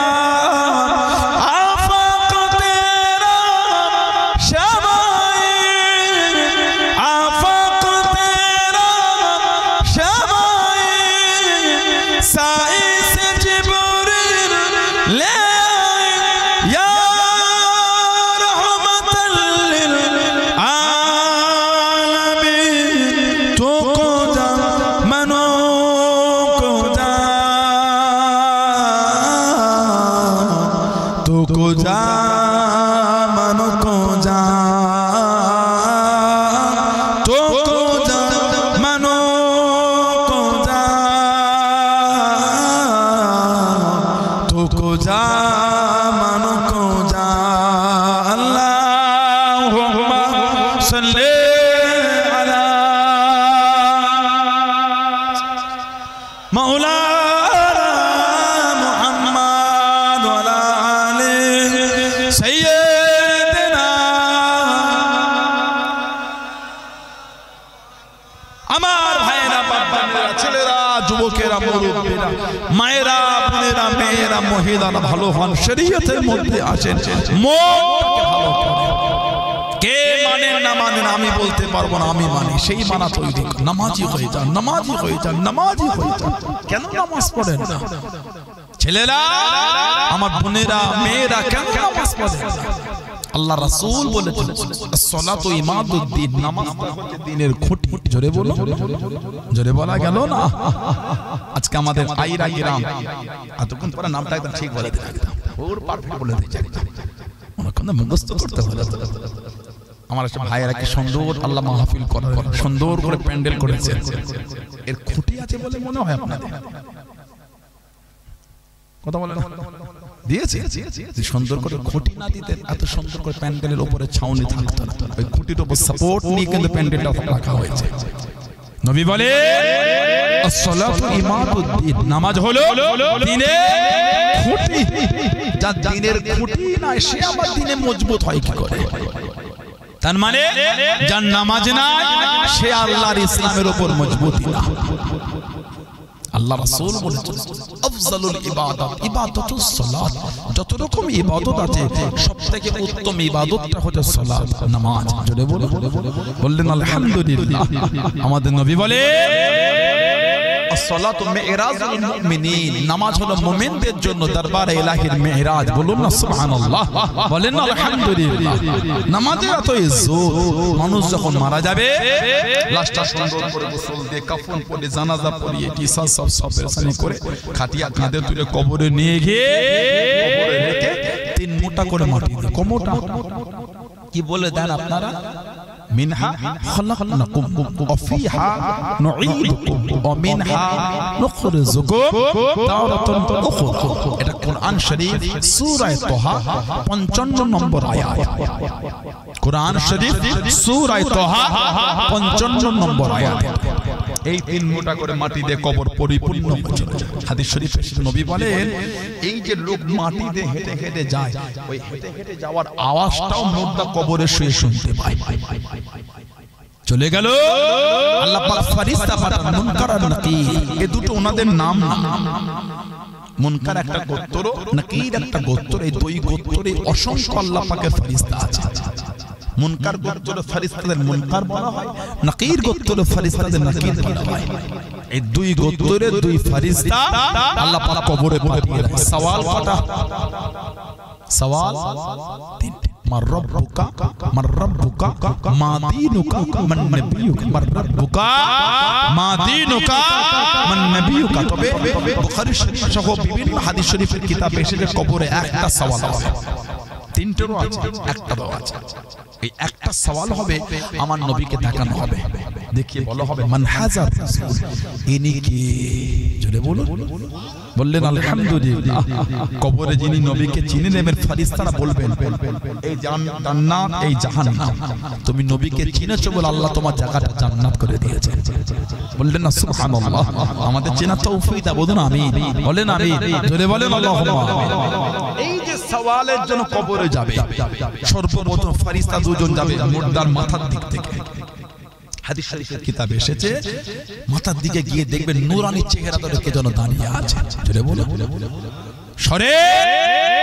মায়েরা বোনেরা মেয়েরা মহিলারা ভালো হন শরীয়তের মধ্যে আছেন মনটাকে ভালো করেন কে মানেন না মানেন আমি বলতে পারবো না আমি মানি সেই মানা তৈরি নামাজি হয়ে যান নামাজি হয়ে যান নামাজি হয়ে যান কেন নামাজ পড়েন না ছেলেরা আমার বোনেরা মেয়েরা কেন নামাজ পড়েন না আল্লাহ রাসূল বলেছেন as-salatu imaduddin নামাজটা হচ্ছে দ্বীনের খুঁটি জোরে বলো জোরে বলা গেল না আজকে আমাদের আইরা গ্রাম এতক্ষণ পরে নামটা একদম ঠিক বলে দিলাম ওর পারফেক্ট বলে দিয়েছে ওরা কোন মুখস্থ করতে হলো আমার একটা ভাইয়েরা কি সুন্দর আল্লাহ মাহফিল করে সুন্দর করে প্যান্ডেল করেছে এর খুঁটি আছে বলে মনে হয় আপনাদের কথা বলেন দিয়েছে যে সুন্দর করে খুঁটি না দিতেন এত সুন্দর করে প্যান্ডেলের উপরে ছাউনি থাকতো না ওই খুঁটির উপর সাপোর্ট নিয়ে কিন্তু প্যান্ডেলটা রাখা হয়েছে নবী বলে as-salatu imaduddin নামাজ হলো দ্বীনের খুঁটি যার দ্বীনের খুঁটি নাই সে আবার দ্বীনে মজবুত হয় কি করে তার মানে যার নামাজ নাই সে আল্লাহর ইসলামের উপর মজবুতি না আল্লাহ রাসূল বলেছেন আফজালুল ইবাদত ইবাদাতুস সালাত যত রকম ইবাদত আছে সবথেকে উত্তম ইবাদতটা হচ্ছে সালাত নামাজ জোরে বললেন আলহামদুলিল্লাহ আমাদের নবী বলে as-salatu mi'rajul mu'minin নামাজ হলো মুমিনদের জন্য দরবারে ইলাহির মি'রাজ বলুন না সুবহানাল্লাহ বলেন আলহামদুলিল্লাহ নামাজের এত ইজ্জত মানুষ যখন মারা যাবে লাশটা সুন্দর করে গোসল দিয়ে কাফন পরে জানাজা পড়িয়ে কিসা সব পেরেশানি করে খাটিয়া কাঁধে তুলে কবরে নিয়ে গিয়ে কবরে রেখে 3 মুঠা করে মাটি দিয়ে কমোটা কি বলে দেন আপনারা মিনহা খলাকনাকুম ওয়া ফিহা নুঈদুকুম ওয়া মিনহা নুখরিজুকুম তাওরাতান উখরা এটা কোরআন শরীফ সূরা তাহা 55 নম্বর আয়াত কোরআন শরীফ সূরা তাহা 55 নম্বর আয়াত এই 3 মুঠা করে মাটি দিয়ে কবর পরিপূর্ণ হয়েছে হাদিস শরীফে নবী বলেন এই যে লোক মাটি দিয়ে হেঁটে হেঁটে যায় ওই হেঁটে হেঁটে যাওয়ার আওয়াজটাও মুর্দা কবরে শুয়ে শুনতে পায় চলে গেল আল্লাহ পাক ফেরেশতা পাঠান মুনকার আর নাকির এই দুটো ওনাদের নাম মুনকার একটা গোত্র নাকির একটা গোত্র এই দুই গোত্রে অসংখ্য আল্লাহ পাকের ফেরেশতা আছে মুনকার গোত্র ফেরেশতাদের মুনকার বলা হয় নাকির গোত্র ফেরেশতাদের নাকির বলা হয় এই দুই গোত্রের দুই ফেরেশতা আল্লাহ পাক কবরে পাঠিয়ে দেয় সওয়াল কটা সওয়াল তিনটে মার রব্বুকা মার রব্বুকা মা দীনুকা মান নবিয়ুকা মার রব্বুকা মা দীনুকা মান নবিয়ুকা। তবে বুখারী শরীফ সহ বিভিন্ন হাদিস শরীফের কিতাবে এসেছে কবরে একটা সওয়াল হবে, তিনটেরও আছে, একটাও আছে। এই একটা সওয়াল হবে, আমার নবীকে দেখানো হবে, দেখিয়ে বলা হবে মান হাজা রাসূল, ইনি কি? জোরে বলুন, বললেন আলহামদুলিল্লাহ। কবরে যিনি নবীকে চিনে নেবেন, ফেরেশতারা বলবেন এই জান্নাত এই জাহান্নাম, তুমি নবীকে চিনেছো বলে আল্লাহ তোমার জায়গাটা জান্নাত করে দিয়েছে। বললেন না সুবহানাল্লাহ? আমাদের চেনা তৌফিক দাও, বলুন আমিন, বলেন আমিন, জোরে বলেন আল্লাহুম্মা। এই যে সওয়ালের জন্য কবরে যাবে, সর্বপ্রথম ফেরেশতা দুজন যাবে মুর্দার মাথার দিক থেকে। হাদিস শরীফের কিতাবে এসেছে মাথার দিকে গিয়ে দেখবেন নূরানি চেহারা ধরে কে যেন দাঁড়িয়ে আছে। জোরে বলো, সরে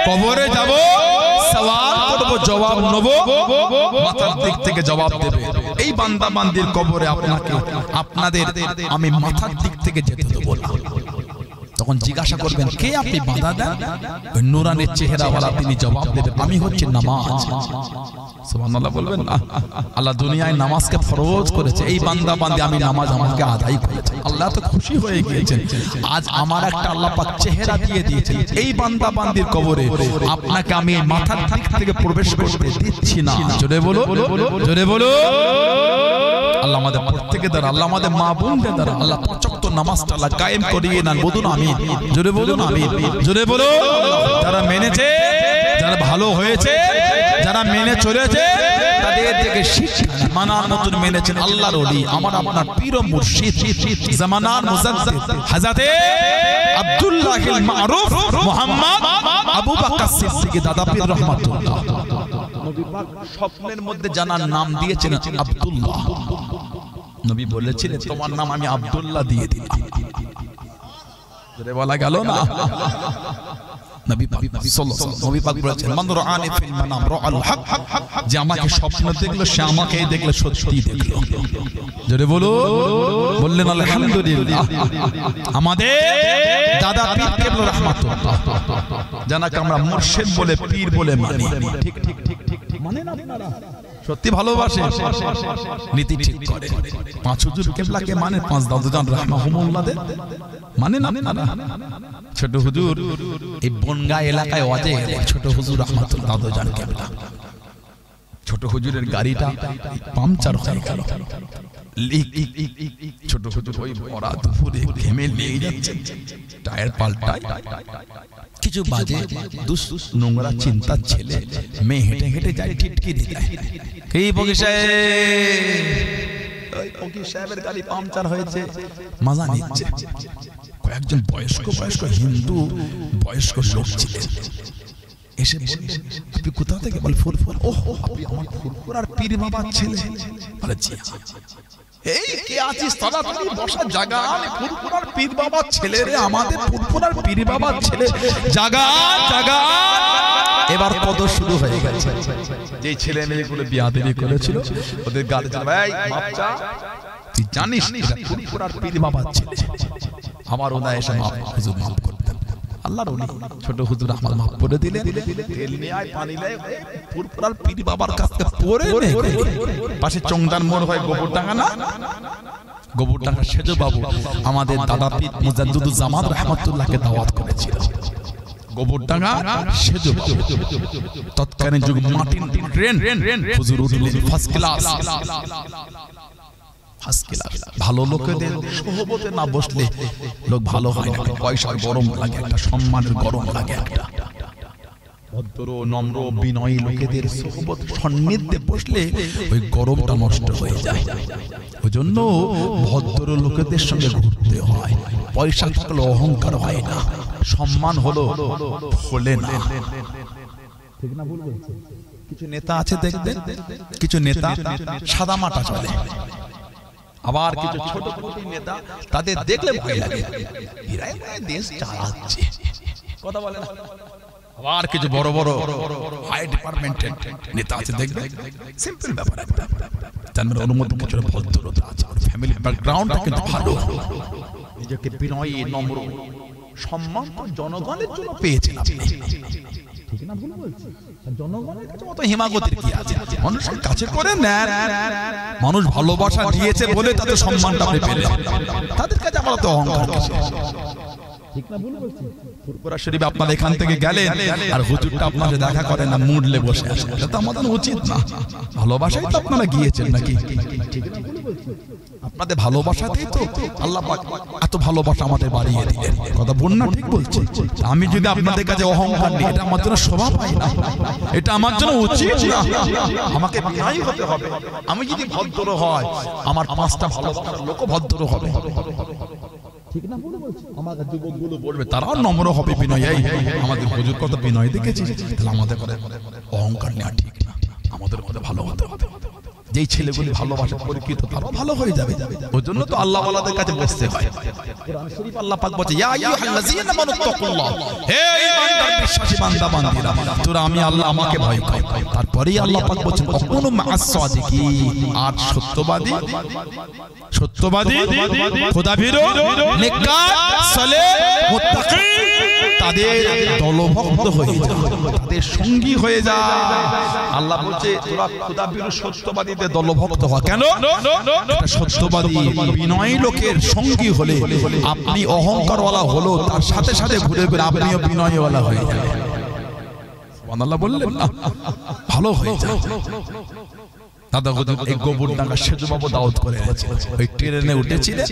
কবরে যাব, সওয়াল করব, জবাব নেব, মাথার দিক থেকে জবাব দেবে। এই বান্দা বান্দির কবরে আপনাকে আপনাদের আমি মাথার দিক থেকে যেতে দেব না। তখন জিজ্ঞাসা করবেন কে আপনি? বাধা দেন, ওই নূরানের চেহারাওয়ালা তিনি জবাব দেবেন আমি হচ্ছে নামাজ। সুবহানাল্লাহ বলবেন না? আল্লাহ দুনিয়ায় নামাজকে ফরজ করেছে, এই বান্দা বান্দি আমি নামাজ আমাকে আদায় করেছে, আল্লাহ তো খুশি হয়ে গিয়েছেন। আজ আমার একটা আল্লাহ পাক চেহারা দিয়ে দিয়েছেন, এই বান্দা বান্দির কবরে আপনাকে আমি মাথার দিক থেকে প্রবেশ করতে দিচ্ছি না। জোরে বলো, জোরে বলো। আল্লাহ আমাদের প্রত্যেকের দ্বারা, আল্লাহ আমাদের মা বোনদের দ্বারা আল্লাহ পাঁচ ওয়াক্ত নামাজটা আল্লাহ কায়েম করিয়ে নেন। বলুন আমিন, জোরে বলুন আমিন, জোরে বলো। যারা মেনেছে, যারা ভালো হয়েছে, যারা মেনে চলেছে, তাদের থেকে শিক্ষা মানার মতন মেনেছেন আল্লাহর ওলি, আমার আপনার পীর ও মুর্শিদ জামানার মুজাদ্দিদ হযরত আব্দুল্লাহিল মারুফ মুহাম্মদ আবু বকর সিদ্দিক দাদা পীর রাহমাতুল্লাহ। নবী পাক স্বপ্নের মধ্যে জানার নাম দিয়েছেন আব্দুল্লাহ। নবী বলেছিলেন তোমার নাম আমি আব্দুল্লাহ দিয়ে দিলাম। জোরে বলা গেল না? নবী পাক সাল্লাল্লাহু আলাইহি নবী পাক বলেছেন মান রাআনি ফিল মানাম রাআল হক, যে আমাকে স্বপ্ন দেখলো সে আমাকেই দেখলো, সত্যি দেখলো। জোরে বলো, বললেন আলহামদুলিল্লাহ। আমাদের দাদা পীর কেবলা রাহমাতুল্লাহ, জানাকে আমরা মুর্শিদ বলে পীর বলে মানি, ঠিক ঠিক ঠিক ঠিক মানেন আপনারা? সত্যি ভালোবাসে, নীতি ঠিক করে। পাঁচ হুজুর কেবলাকে মানে, পাঁচ দাদুজান রাহমাহুমুল্লাহদের মানেন আপনারা? ছোট হুজুর এই বনগাঁ এলাকায় ওয়াজে ছোট হুজুর রাহমাতুল্লাহ দাদুজান কেবলা, ছোট হুজুরের গাড়িটা পাংচার হয়ে গেল। ছোট হুজুর ওই ভরা দুপুরে ঘেমে লেগে যাচ্ছে, টায়ার পাল্টায়। কিছু বাজে নোংরা চিন্তার ছেলে মেয়ে হেঁটে হেঁটে যায়, টিটকিরি দেয়, কি ফকির সাহেব, ওই ফকির সাহেবের গাড়ি পাংচার হয়েছে, মজা নিচ্ছে। কয়েকজন বয়স্ক বয়স্ক হিন্দু বয়স্ক লোক ছিলেন, এসে বললেন আপনি কোথা থেকে? বল ফুরফুর। ওহ, আপনি আমার ফুরফুরার পীর বাবার ছেলে? বলে জি। এই কে আছিস? তাড়াতাড়ি বসার জায়গা, আমি ফুরফুরার পীর বাবার ছেলে রে, আমাদের ফুরফুরার পীর বাবার ছেলে, জায়গা জায়গা। এবার কত শুরু হয়ে গেছে। যে ছেলে মেয়েগুলো বিয়াদবি করেছিল ওদের গার্জিয়ান, ভাই বাচ্চা তুই জানিস এটা ফুরফুরার পীর বাবার ছেলে, আমার ওনা এসে মাফ হুজুর মাফ করতেন। আল্লাহর ওলি ছোট হুজুর আমার মাফ করে দিলেন। তেল নিয়ে আয়, পানি লে, ফুরফুরার পীর বাবার কাছে পড়ে নে। পাশে চংদান মোড় হয় গোবরডাঙ্গা না, গোবরডাঙ্গা সেজ বাবু আমাদের দাদা পীর মুজাদ্দিদুল জামান রাহমাতুল্লাহকে দাওয়াত করেছিল। গোবরডাঙ্গা সেজ বাবু তৎকালীন যুগ মার্টিন ট্রেন হুজুর উঠলেন ফার্স্ট ক্লাস। ভালো লোকেদের সোহবতে না বসলে লোক ভালো হয় না, পয়সার গরম লাগে, একটা সম্মানের গরম লাগে, একটা ভদ্র নম্র বিনয়ী লোকেদের সোহবত সান্নিধ্যে বসলে ওই গরমটা নষ্ট হয়ে যায়। ওই জন্য ভদ্র লোকেদের সঙ্গে ঘুরতে হয়। পয়সা থাকলে অহংকার হয় না, সম্মান হলো ফলে না, ঠিক না? ভুল বলছি? কিছু নেতা আছে দেখবেন, কিছু নেতা সাদা মাটা চলে, আবার কিছু ছোট ছোট নেতা তাদের দেখলে ভয় লাগে, এরাই দেশ চালাচ্ছে, কথা বলে না। আবার কিছু বড় বড় হাই ডিপার্টমেন্টের নেতা আছে দেখবে, সিম্পল ব্যাপার একটা, তার মানে অনুমতি কিছু ভদ্রতা আছে, ফ্যামিলি ব্যাকগ্রাউন্ডটা কিন্তু ভালো, নিজেকে বিনয়ী নম্র সম্মান জনগণের জন্য পেয়েছেন আপনি, ঠিক না ভুল বলছি? জনগণের কাছে অত হিমাগতির কি আছে? মানুষের কাছে করে নেন, মানুষ ভালোবাসা দিয়েছে বলে তাদের সম্মানটা আপনি পেলেন, তাদের কাছে আমার তো অহংকার কিসের? ঠিক না ভুল বলছি? ফুরফুরা শরীফ আপনারা এখান থেকে গেলেন আর হুজুরটা আপনাদের দেখা করে না, মুডলে বসে আছে, এটা তো আমাদের উচিত না। ভালোবাসাই তো আপনারা গিয়েছেন নাকি? ঠিক না ভুল বলছি? আপনাদের ভালোবাসাতেই তো আল্লাহ পাক এত ভালোবাসা আমাদের বাড়িয়ে দিলেন, কথা বল না? ঠিক বলছি? আমি যদি আপনাদের কাছে অহংকার নিই, এটা আমার জন্য শোভা পাই না, এটা আমার জন্য উচিত না। আমাকে বিনয়ী হতে হবে। আমি যদি ভদ্র হয়, আমার পাঁচটা ভালোবাসার লোকও ভদ্র হবে, ঠিক না ভুল বলছি? আমাদের যুবকগুলো বলবে, তারাও নম্র হবে, বিনয়ী। আমাদের হুজুর কত বিনয় দেখেছিস, তাহলে আমাদের করে অহংকার নেওয়া ঠিক না, আমাদের করে ভালো হতে হবে। যেই ছেলেগুলি ভালোবাসা পরিচিত, তারাও ভালো হয়ে যাবে। ওই জন্য তো আল্লাহ ওয়ালাদের কাছে বসতে হয়। কোরআন শরীফ আল্লাহ পাক বলছে, ইয়া আইয়ুহাল্লাযীনা আমানু তাকুল্লাহ, হে ঈমানদার বিশ্বাসী বান্দা বান্দীরা, তোরা আমি আল্লাহ আমাকে ভয় কর। তারপরেই আল্লাহ পাক বলেন, ওয়াকুনু মা'আস সাদিকিন, আর সত্যবাদী, খোদাভীরু, নেককার, সালেহ, মুত্তাকি, তাদের দলভুক্ত হয়ে যা, তাদের সঙ্গী হয়ে যা। আল্লাহ বলছে, তোরা খোদাভীরু সত্যবাদীদের দলভুক্ত হ। কেন? সত্যবাদী বিনয়ী লোকের সঙ্গী হলে আপনি অহংকারওয়ালা হলো, তার সাথে সাথে ঘুরে ঘুরে আপনিও বিনয়ওয়ালা হয়ে যাবেন। সুবহানাল্লাহ বললেন না? ভালো হয়ে যায়। দাদা হুজুর এই গোবরডাঙ্গা সেজু বাবু দাওয়াত করে এনেছে, ওই ট্রেনে উঠেছিলেন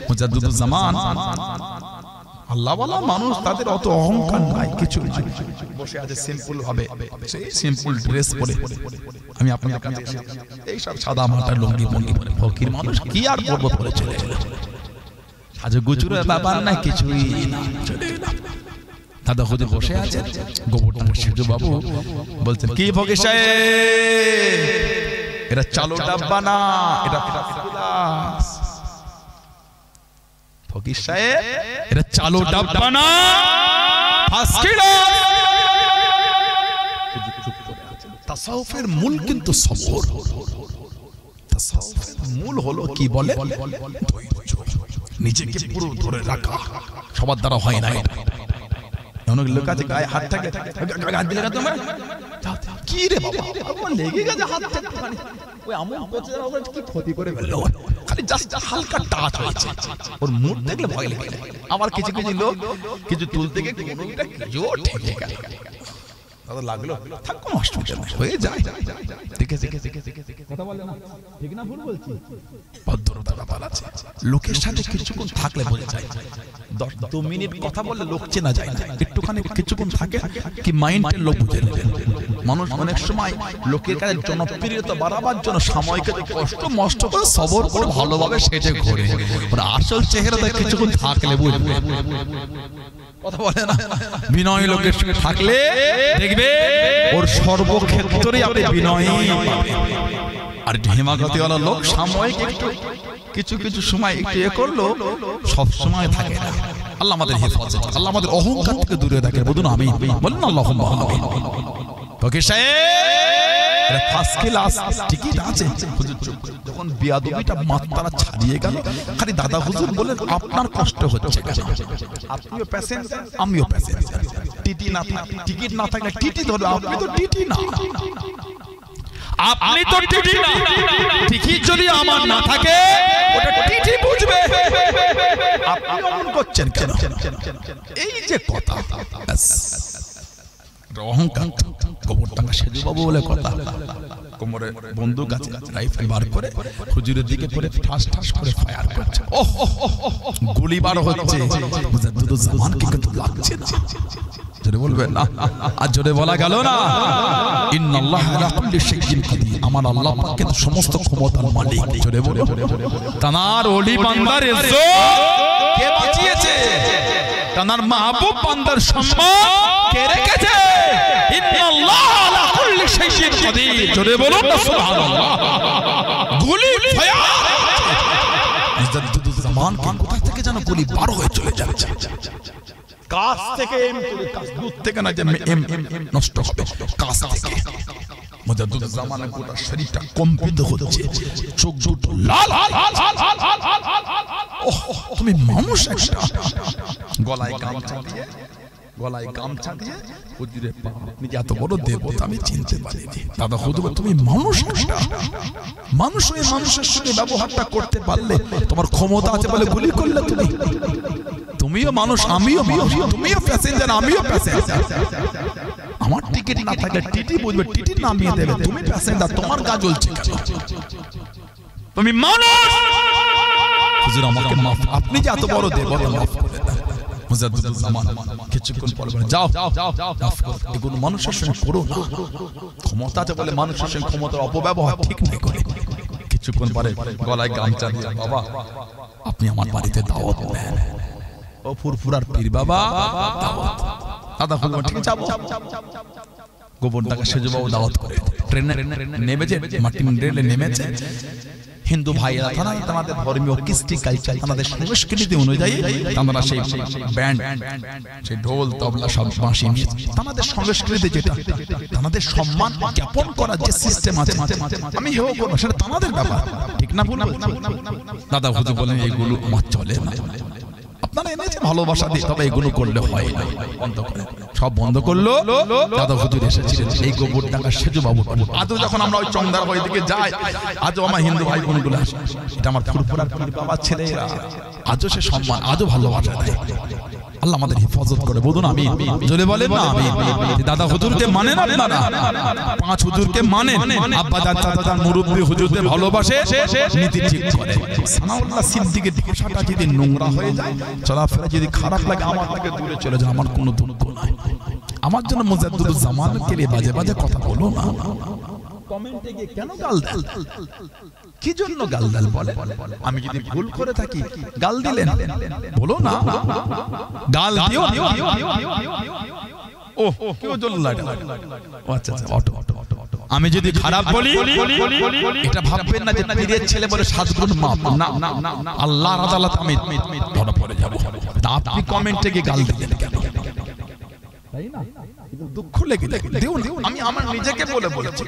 মুজাদ্দিদুজ্জামান। আল্লাহ ওয়ালা মানুষ, তাদের অত অহংকার নাই, কিছু বসে আছে সিম্পল ভাবে, সেই সিম্পল ড্রেস পরে। আমি আপনাদের কাছে এই সব সাদা মাটা লুঙ্গি মঙ্গি পরে ফকির মানুষ কি আর করবো পরে চলে গেল। সাজে গুজুরের ব্যাপার না, কিছুই না, চলে গেলাম। দাদা হুজুর বসে আছে, গোবরডাঙ্গা সেজু বাবু বলছেন, কি ফকির সাহেব, এটা চালো ডাব্বা না, এটা ক্লাস। ফকির সাহেব, এটা চালো ডাব্বা না, ফার্স্ট ক্লাস। তাসাউফের মূল কিন্তু সবর। তাসাউফের মূল হলো কি বলে, নিজেকে পুরো ধরে রাখা, সবার দ্বারা হয় না। অনেক লোক আছে গায়ে হাত থাকে, হাত দিলে তোমার কি রে বাবা, আমার লেগে গেছে হাতটা, ওই আমল করতে যাওয়ার কি ক্ষতি করে ফেললো, খালি জাস্ট হালকা টাচ হয়েছে, ওর মুড দেখলে ভয় লেগে যায়। আমার কিছু কিছু লোক কিছু তুলতে গিয়ে কোনোটা জোর ঠেকে গেল, দাদা লাগলো, থাক কোনো অসুবিধা নেই, হয়ে যায়। দেখে কথা বলে না, ঠিক না ভুল বলছি? ভদ্রতা ব্যাপার আছে, লোকের সাথে কিছুক্ষণ থাকলে বোঝা যায়। 2 মিনিট কথা বললে লোক চেনা যায় না, একটুখানি কিছুক্ষণ থাকে কি মাইন্ডের লোক বুঝে নেবে। মানুষ অনেক সময় লোকের কাছে জনপ্রিয়তা বাড়াবার জন্য সাময়িক কষ্ট মষ্ট করে সবর করে ভালোভাবে সেজে ঘোরে, ওর আসল চেহারাটা কিছুক্ষণ থাকলে বুঝবে। কথা বলে না? বিনয়ী লোকের সঙ্গে থাকলে দেখবে ওর সর্বক্ষেত্রে আপনি বিনয়ী পাবেন। আর হিমাগতিওয়ালা লোক সাময়িক একটু কিছু সময় একটু করলো, সব সময় থাকে না। আল্লাহ আমাদের হেফাজত, আল্লাহ আমাদের অহংকার থেকে দূরে রাখে। বলুন আমি, বলুন আল্লাহুম্মা আমিন। ফকির সাহেব, এটা ফার্স্ট ক্লাস টিকিট আছে। হুজুর যখন বিয়াদবিটা মাত্রা ছাড়িয়ে গেল, খালি দাদা হুজুর বলেন, আপনার কষ্ট হচ্ছে কেন? আপনিও প্যাসেঞ্জার, আমিও প্যাসেঞ্জার। টিটি না থাকে, টিকিট না থাকলে টিটি ধরো, আপনি তো টিটি না, আপনি তো টিটি না। টিকিট যদি আমার না থাকে, ওটা টিটি বুঝবে। আপনি অমন করছেন কেন? এই যে কথা, অহংকার। গোবরডাঙ্গা সেজু বাবু বলে কথা, কোমরে বন্দুক আছে, রাইফেল বার করে হুজুরের দিকে করে ঠাস ঠাস করে ফায়ার করছে। ওহ, গুলি বার হচ্ছে, মুজাদ্দিদুজ্জামানকে কিন্তু লাগছে না। জোরে বলবেন না? আর জোরে বলা গেল না, ইন্নাল্লাহা আলা কুল্লি শাইইন কাদির, আমার আল্লাহ পাক কিন্তু সমস্ত ক্ষমতার মালিক। জোরে বলো, তানার ওলি বান্দার ইজ্জত কে বাঁচিয়েছে? তানার মাহবুব বান্দার সম্মান কে রেখেছে? ইন্নাল্লাহা আলা কুল্লি শাইইন কাদির। জোরে বলুন না সুবহানাল্লাহ। গুলি ফায়ার, মুজাদ্দিদুজ্জামান কোথা থেকে যেন গুলি বার হয়ে চলে যাচ্ছে। কাছ থেকে এম করে, কাছ দূর থেকে না যে এম নষ্ট হবে, কাছ থেকে। মুজাদ্দিদুজ্জামানের গোটা শরীরটা কম্পিত হচ্ছে, চোখ দুটো লাল। ওহ, তুমি মানুষ একটা। গলায় গামছা দিয়ে গলায় গামছা দিয়ে হুজুরের পা। আপনি যে এত বড় দেবতা আমি চিনতে পারিনি। দাদা হুজুর তুমি মানুষ, মানুষ হয়ে মানুষের সঙ্গে ব্যবহারটা করতে পারলে তোমার ক্ষমতা আছে বলে গুলি করলে তুমি। তুমিও মানুষ, আমিও মানুষ, তুমিও প্যাসেঞ্জার, আমিও প্যাসেঞ্জার। আমার টিকিট না থাকলে টিটি বুঝবে, টিটি নামিয়ে দেবে, তুমি প্যাসেঞ্জার, তোমার গা জ্বলছে কেন? তুমি মানুষ। হুজুর আমাকে মাফ, আপনি যে এত বড় দেবতা মাফ করে দেন। মুজাদ্দিদুজ্জামান কিছুক্ষণ পর বলে যাও, এগুলো মানুষের সঙ্গে করো না। ক্ষমতা আছে বলে মানুষের সঙ্গে ক্ষমতার অপব্যবহার ঠিক নেই করে। কিছুক্ষণ পরে গলায় গামছা দিয়ে, বাবা আপনি আমার বাড়িতে দাওয়াত দেন। ও ফুরফুরার পীর বাবা দাওয়াত। দাদা হুজুর ঠিক যাবো। গোবরডাঙ্গা সেজবাবু দাওয়াত করে ট্রেনে নেমেছে, মার্টিন রেলে নেমেছে। হিন্দু ভাইয়েরা তারা তাদের ধর্মীয় কৃষ্টি কালচার, তাদের সংস্কৃতি অনুযায়ী তারা সেই ব্যান্ড, সেই ঢোল তবলা সব বাঁশি নিয়ে তাদের সংস্কৃতি যেটা তাদের সম্মান জ্ঞাপন করার যে সিস্টেম আছে, আমি হেও করবো সেটা তাদের ব্যাপার, ঠিক না ভুল? দাদা হুজুর বলেন এইগুলো আমার চলে না। আপনারা এনেছে ভালোবাসা দিয়ে, তবে এগুলো করলে হয় না, বন্ধ করে সব বন্ধ করলো। দাদা হুজুর এসেছিলেন এই গোবরডাঙ্গা সেজবাবু। আজও যখন আমরা ওই চন্দার বাড়ি দিকে যাই, আজও আমার হিন্দু ভাই বোনগুলো আসে, এটা আমার ফুরফুরার পীর বাবার ছেলেরা, আজও সে সম্মান, আজও ভালোবাসা দেয়। আল্লাহ আমাদের হেফাজত করে, বলুন আমিন। জোরে বলেন না আমিন। দাদা হুজুরকে মানেন আপনারা? পাঁচ হুজুরকে মানেন? আব্বা দাদা মুরব্বি হুজুরদের ভালোবাসে, নীতি ঠিক করে। সানাউল্লাহ সিদ্দিকের ভাষাটা যদি নোংরা হয়ে যায়, চলাফেরা যদি খারাপ লাগে, আমার থেকে দূরে চলে যায়, আমার কোনো দুঃখ নাই। আমার জন্য মুজাদ্দিদুজ্জামানকে নিয়ে বাজে বাজে কথা বলো না। কমেন্টে গিয়ে কেন গাল দেন? কি জন্য গাল দেন বলে? আমি যদি ভুল করে থাকি গাল দিলেন, বলো না গাল দিও। ও কেউ জ্বলল এটা? আচ্ছা আচ্ছা, অটো আমি যদি খারাপ বলি এটা ভাববেন না যে পীরের ছেলে বলে 7 গুণ মাপ। না, আল্লাহর আদালত আমি ধরা পড়ে যাব। আপনি কমেন্টে গিয়ে গাল দিলেন কেন? তাই না? দুঃখ লেগে দেও না। আমি আমার নিজেকে বলে বলেছি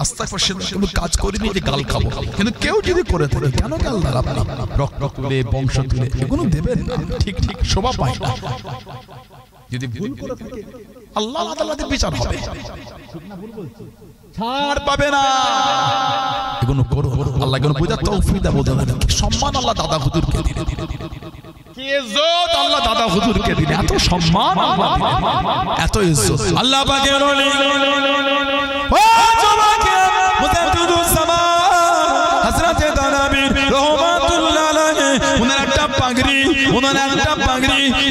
আস্তাগফিরুল্লাহ, কোনো কাজ করিনি যে গাল খাবো, কিন্তু কেউ যদি করে থাকে কেন গাল দেন আপনি? রক্ত তুলে বংশ তুলে এগুলো দেবেন না, ঠিক ঠিক শোভা পায় না। যদি ভুল করে থাকে আল্লাহ আদালতে বিচার হবে, ছাড় পাবে না। এগুলো করো, আল্লাহ এগুলো বোঝার তৌফিক দাও। সম্মান আল্লাহ দাদা হুজুরকে দিলেন, কি ইজ্জত আল্লাহ দাদা হুজুরকে দিলেন, এত সম্মান আল্লাহ দিলেন, এত ইজ্জত আল্লাহ পাকের ওলি। ও জমাকে মুজাদ্দিদুজ্জামান হযরত দানাবী রাহমাতুল্লাহ আলাইহি, ওনার একটা পাগড়ি,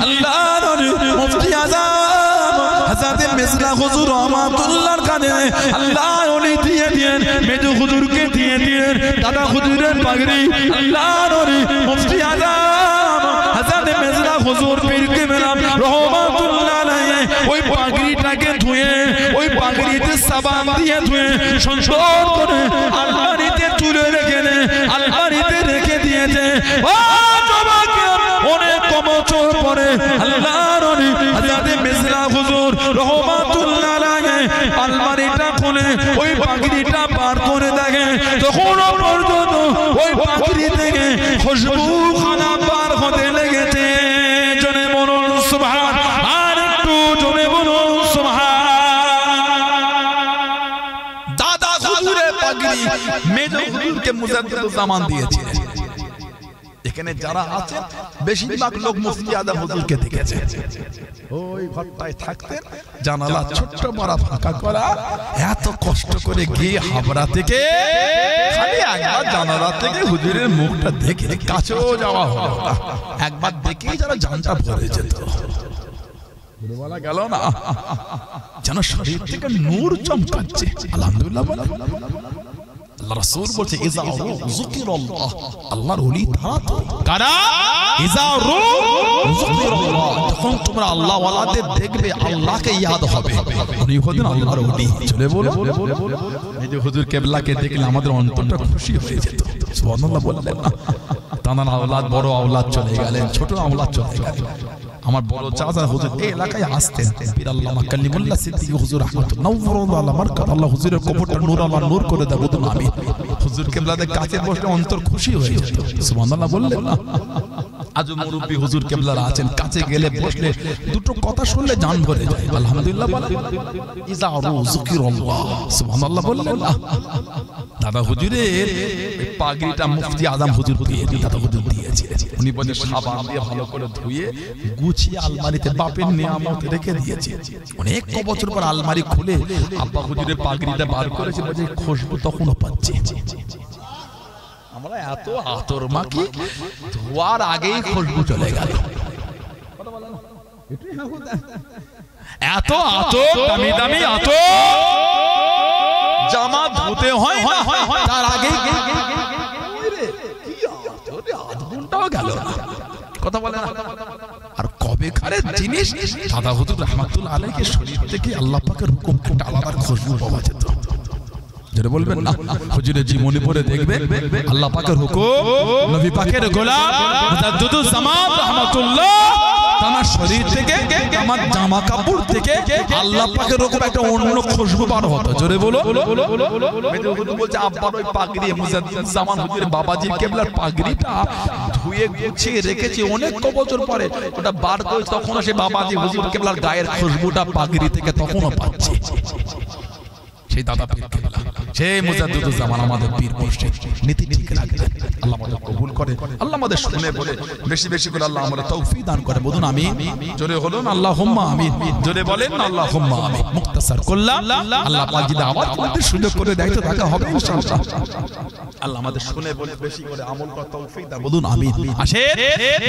আল্লাহর মুফতি আযম হযরত মিসলা হুজুর রাহমাতুল্লাহর কানে আল্লাহ ওলি দিয়ে দিয়েন, মেজু হুজুরকে দিয়ে দিয়েন দাদা হুজুরের পাগড়ি। আল্লাহর ওলি মুফতি আযম হযরত মিসলা হুজুর পীর কিবলা রাহমাতুল্লাহ আলাইহি ওই পাগড়িটাকে ধুয়ে, ওই পাগড়িতে সাবান দিয়ে ধুয়ে সুন্দর করে আলমারিতে তুলে রেখে দেন, আলমারিতে রেখে দিয়েছে। ও জমাকে অনেক বছর পরে আল্লাহর ওলি হযরত মিসলা হুজুর রাহমাতুল্লাহ আলাইহি আলমারিটা খুলে ওই পাগড়িটা বার করে দেখে, তখন পর্যন্ত ওই পাগড়ি থেকে খুশবু খানা বার হতে লেগেছে। জোরে বলুন সুবহান, আর একটু জোরে বলুন সুবহান। দাদা হুজুরের পাগড়ি মেজো হুজুরকে মুজাদ্দিদুজ্জামান দিয়েছিলেন। এখানে যারা আছেন বেশিরভাগ লোক মুফতি আযম হুজুরকে দেখেছে। ওই ঘরটায় থাকতেন, জানালা ছোট্ট বড় ফাঁকা করা, এত কষ্ট করে গিয়ে হাবড়া থেকে খালি একবার জানালা থেকে হুজুরের মুখটা দেখে কাছেও যাওয়া হলো না, একবার দেখেই যারা জানটা ভরে যেত। বলা গেল না যেন শরীর থেকে নূর চমকাচ্ছে। আলহামদুলিল্লাহ বলে আল্লাহ রাসূল বলছে ইযা যুকিরাল্লাহ, আল্লাহর ওলি তারা তো কারা? ইযা যুকিরাল্লাহ, যখন তোমরা আল্লাহ ওয়ালাদের দেখবে আল্লাহকে ইয়াদ হবে, উনি হলেন আল্লাহর ওলি। চলে বলো এই যে হুজুর কিবলাকে দেখলে আমাদের অন্তরটা খুশি হয়ে যেত। সুবহানাল্লাহ বললেন না? তানার আওলাদ, বড় আওলাদ চলে গেলেন, ছোট আওলাদ চলে গেলেন। আমার বড় চাচা হুজুর এই এলাকায় আসতেন, পীর আল্লামা কালিমুল্লাহ সিদ্দিকী হুজুর রাহমাতুল্লাহ নওয়ারুল্লাহ মারকাত, আল্লাহ হুজুরের কবরটা নূর আল্লাহ নূর করে দেব। বলুন আমিন। হুজুর কিবলাদের কাছে বসলে অন্তর খুশি হয়ে যেত। সুবহানাল্লাহ বললেন না? আজ মুরব্বি হুজুর কেবলারা আছেন, কাছে গেলে বসলে দুটো কথা শুনলে জান ভরে যায়। আলহামদুলিল্লাহ বলেন, ইজা যুকিরাল্লাহ, সুবহানাল্লাহ বললেন না। দাদা হুজুরের পাগড়িটা মুফতি আজম হুজুর দাদা হুজুর দিয়েছে। উনি বলে সাবান দিয়ে ভালো করে ধুয়ে গুছিয়ে আলমারিতে বাপের নিয়ামত রেখে দিয়েছে। অনেক বছর পর আলমারি খুলে আব্বা হুজুরের পাগড়িটা বার করেছে, বলে খুশবু তখনও পাচ্ছে। আমরা এত আতর মাখি, ধোয়ার আগেই খুশবু চলে গেল। এত আতর, দামি দামি আতর, জামা ধুতে হয় তার আগেই আধ ঘন্টাও গেল না, কথা বলে না। আর কবে কারের জিনিস দাদা হুজুর রাহমাতুল্লাহ আলাইহির শরীর থেকে আল্লাহ পাকের হুকুম একটা আলাদা খুশবু পাওয়া যেত। যেটা বলবেন না, হুজুরের জীবনী পড়ে দেখবেন আল্লাহ পাকের হুকুম, নবী পাকের গোলাম মুজাদ্দিদুজ জামান রাহমাতুল্লাহ তার শরীর থেকে, আমার জামা কাপড় থেকে আল্লাহ পাকের হুকুম একটা অন্য খুশবু বার হতো। জোরে বলো। হুজুর বলছে আব্বার ওই পাগড়ি মুজাদ্দিদুজ জামান হুজুরের বাবাজির কেবলার পাগড়িটা ধুয়ে গুছিয়ে রেখেছি অনেক বছর পরে, ওটা বার করে তখন সে বাবাজি হুজুর কেবলার গায়ের খুশবুটা পাগড়ি থেকে তখনও পাচ্ছে। সেই দাদা পীর কেবলা, সেই মুজাদ্দিদুজ জামান আমাদের পীর মুর্শিদ, নীতি ঠিক রাখবেন। আল্লাহ আমাদের কবুল করে, আল্লাহ আমাদের শুনে বলে বেশি বেশি করে আল্লাহ আমাদের তৌফিক দান করে। বলুন আমিন। জোরে বলুন আল্লাহুম্মা আমিন। জোরে বলেন আল্লাহুম্মা আমিন। মুক্তাসার করলাম, আল্লাহ পাক যদি আবার আমাদের সুযোগ করে দেয় তো দেখা হবে ইনশাআল্লাহ। আল্লাহ আমাদের শুনে বলে বেশি করে আমল করার তৌফিক দান। বলুন আমিন। আসেন,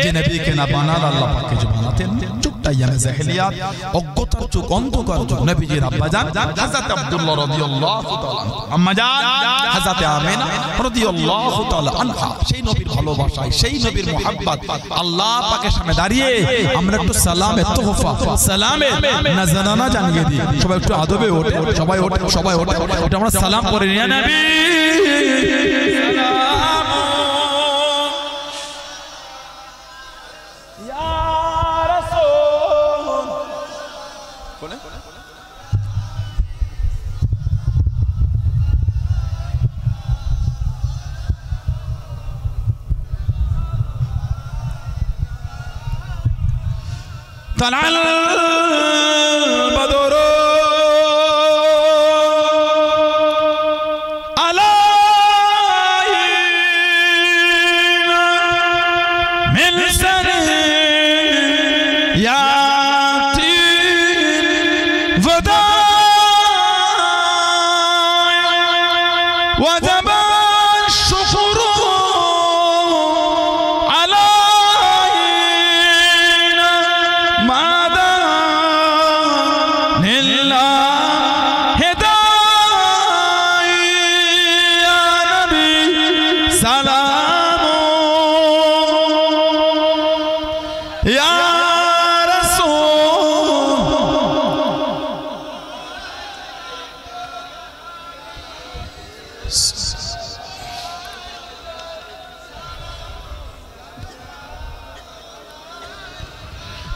যে নবীকে না বানাল আল্লাহ পাককে যে বানাতেন, যুগটা ইয়ামে জাহেলিয়াত, অজ্ঞতার যুগ, অন্ধকার যুগ। নবীজির আব্বাজান হযরত আব্দুল্লাহ রাদিয়াল্লাহু তাআলা, আম্মাজান হযরত আমিনা রাদিয়াল্লাহু তাআলা আনহা, সেই নবীর ভালোবাসায়, সেই নবীর মুহাব্বত আল্লাহ পাকের সামনে দাঁড়িয়ে আমরা একটু সালামে তোহফা, সালামে নাজরানা জানিয়ে দিই। সবাই একটু আদবে ওঠে, সবাই ওঠে, সবাই ওঠে, ওটা আমরা সালাম করে নিয়ে নবী طلع البدر علينا من سنيات الوداع وجب الشكر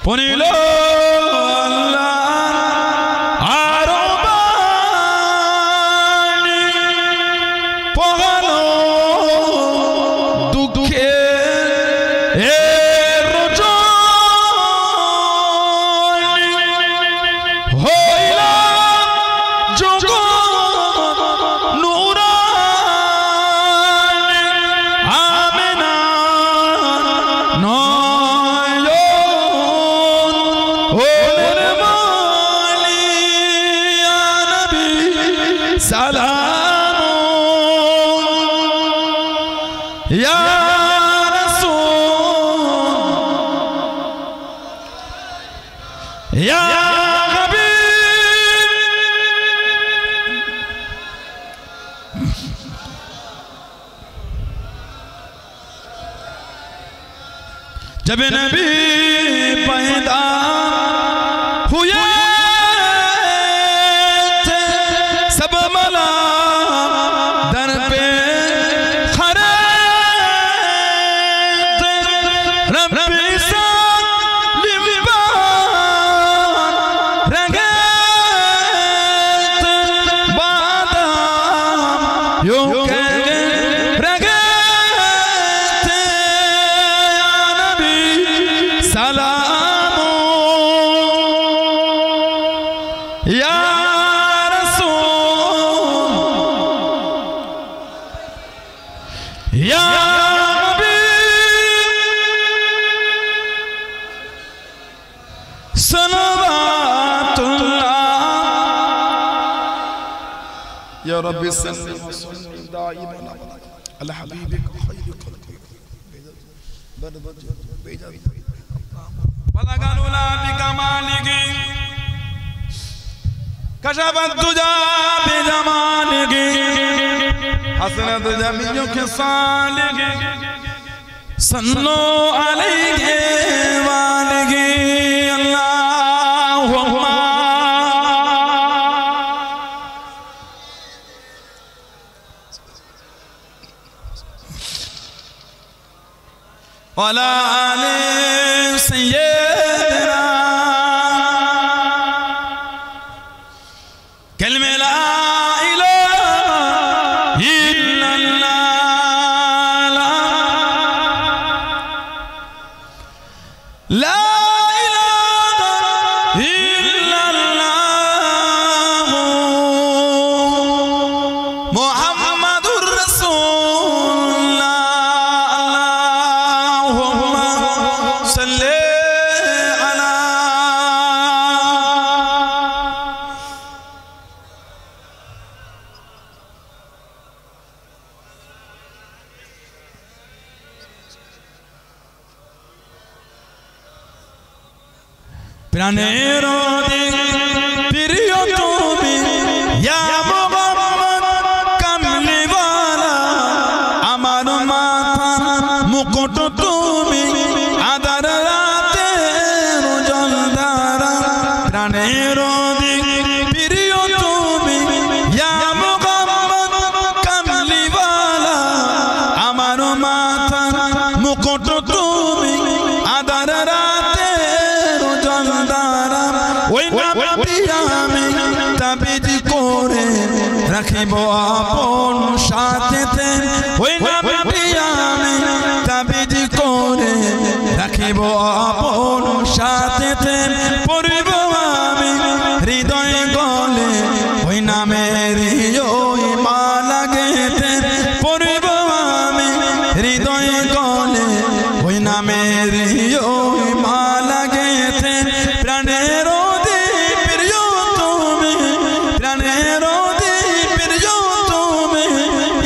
পনিলো আল্লাহ আরবানি পগালো দুঃখে হইলা জগৎ নুরানি আমিনা سلام يا رسول يا حبيب जब नबी पैदा हुए يا رب سلم وسلم دائما على حبيبك خير خلق بلغ العلا بكماله كشف الدجى بجماله حسنت جميع خصاله صلوا عليه وآله اللهم وعلى آل سيدنا كلمة لا إله إلا الله لا إله إلا الله محمد رسول الله صل على প্রাণের প্রিয় তুমি ইয়া মুহাম্মদ কামলিওয়ালা আমার মাথা মুকুট তুমি আদার রাতে রোজলদারা প্রাণের প্রিয় তুমি ইয়া মুহাম্মদ কামলিওয়ালা আমার মাথা মুকুট তুমি আদার রাতে রোজলদারা ওই নবী আমি তাবিজ করে রাখিব আপন সাথেতে ওই নবী আমি তাবিজ করে রাখিব আপন সাথেতে পড়িব আমি হৃদয় গলে ওই নামের ওই মালা গেতে পড়িব আমি হৃদয় গলে ওই নামের ওই মালা গেতে প্রাণের প্রিয় তুমি প্রাণের প্রিয় তুমি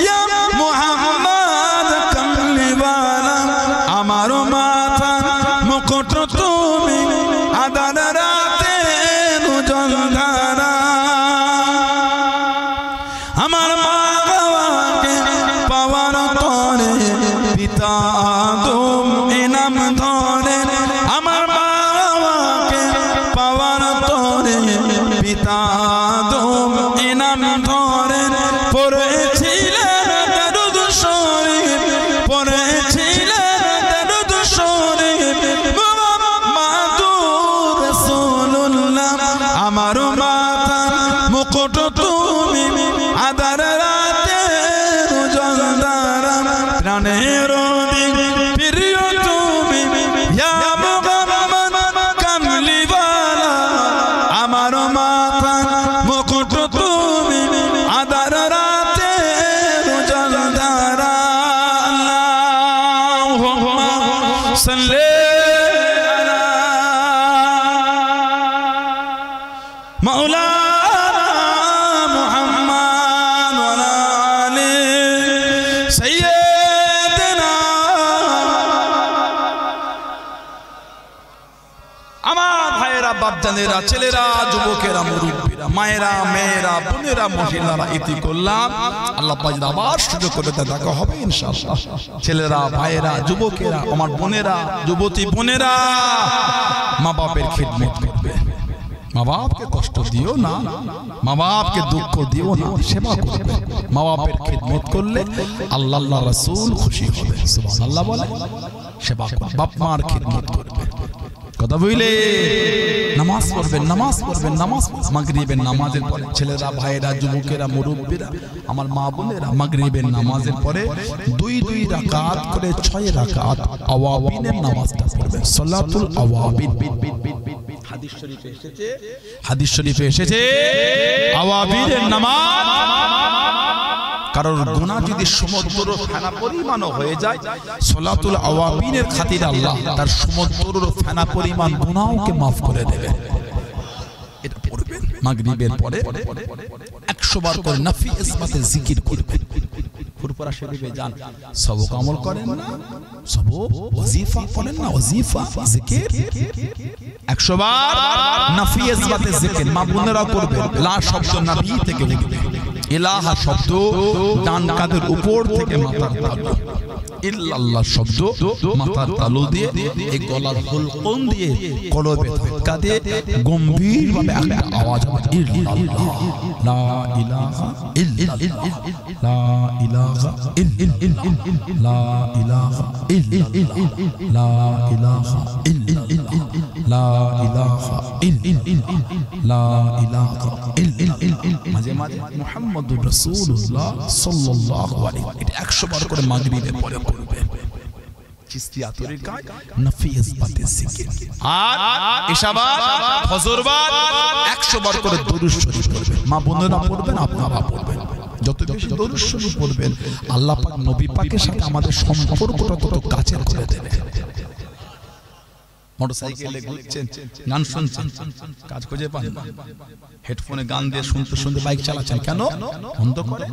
ইয়া মুহাম্মদ কামলিওয়ালা আমার মাথা মুকুট তুমি আদার রাতে রোজলদারা আমার মা বাবাকে পাওয়ার তরে পিতা আদম ইনাম ধরে আমার মা বাবাকে পাওয়ার তরে পিতা আদম ইনাম ধরে পড়েছিলেন দরুদ শরীফ পড়েছিলেন দরুদ শরীফ মুহাম্মাদুর রাসূলুল্লাহ আমার মাথা মুকুট তুমি আদার রাতে রোজলদারা প্রাণের প্রিয় তুমি ইয়া মুহাম্মদ কামলিওয়ালা আমার মাথা মুকুট তুমি আদার রাতে রোজলদারা আল্লাহুম্মা সাল্লি আলা মাওলানা মুহাম্মদ ওয়া আলা আলি সাইয়্যিদিনা আমার ভাইয়েরা বাপজানেরা ছেলেরা যুবকেরা মুরব্বীরা মায়েরা মেয়েরা বোনেরা মহিলারা ইতি করলাম আল্লাহ পাক আবার সুযোগ করে দেখা হবে ইনশাআল্লাহ ছেলেরা ভাইয়েরা যুবকেরা আমার বোনেরা যুবতী বোনেরা মা বাপের খিদমত করবে মা বাপকে কষ্ট দিও না মা বাপকে দুঃখ দিও না সেবা করবে মা বাপের খিদমত করলে আল্লাহ আল্লাহ রাসূল খুশি হবে সুবহানাল্লাহ বলে সেবা করবে বাপ মার খিদমত করবে কথা বুঝলে নামাজ পড়বেন নামাজ পড়বেন নামাজ মাগরিবের নামাজের পরে ছেলেরা ভাইয়েরা যুবকেরা মুরব্বীরা আমার মা বোনেরা মাগরিবের নামাজের পরে দুই দুই রাকাত করে 6 রাকাত আওয়াবিনের নামাজটা পড়বেন সালাতুল আওয়াবিন হাদিস শরীফে এসেছে আওয়াবিনের নামাজ কারোর গুনাহ যদি সমুদ্র ফেনা পরিমাণ হয়ে যায়, সালাতুল আওয়াবিনের খাতিরে আল্লাহ তার সমুদ্র ফেনা পরিমাণ গুনাহকে maaf করে দেবে। এটা পড়বেন মাগরিবের পরে 100 বার করে নফি ইসবাতে জিকির করবেন। ফুরফুরা শরীফে যান, সবক আমল করেন না, সবক ওয়াজিফা পড়েন না, ওয়াজিফা জিকির 100 বার নফি ইসবাতে জিকির মা বোনেরা করবেন। লা শব্দ নবী থেকে লিখবেন, ইলাহা শব্দ ডান কাঁধের উপর থেকে মাথার তালু, ইল্লাল্লাহ শব্দ মাথার তালু দিয়ে এই গলার হুলকুম দিয়ে কলবে ধাক্কা দিয়ে গম্ভীরভাবে একটা আওয়াজ হবে, ইল্লাল্লাহ লা ইলাহা ইল্লাল্লাহ লা ইলাহা ইল্লাল্লাহ লা ইলাহা ইল্লাল্লাহ লা ইলাহা ইল্লাল্লাহ লা ইলাহা ইল্লাল্লাহ লা ইলাহা ইল্লাল্লাহ। মাঝে মাঝে মুহাম্মদুর রাসূলুল্লাহ সাল্লাল্লাহু আলাইহি ওয়াসাল্লাম এটা 100 বার করে মাগরিবের পরে করবেন। চিশতিয়া তরিকায় নফি ইসবাতে জিকির আর ইশাবাত ফজরবাত 100 বার করে দরুদ শরীফ পড়বেন। মা বোনেরা পড়বেন, আপনারা পড়বেন। যত বেশি দরুদ শরীফ পড়বেন আল্লাহ পাক নবী পাকের সাথে আমাদের সম্পর্কটা তত কাছের করে দেবে। মোটরসাইকেলে ঘুরছেন, গান শুনছেন, কাজ খুঁজে পান না, হেডফোনে গান দিয়ে শুনতে শুনতে বাইক চালাচ্ছেন, কেন? বন্ধ করে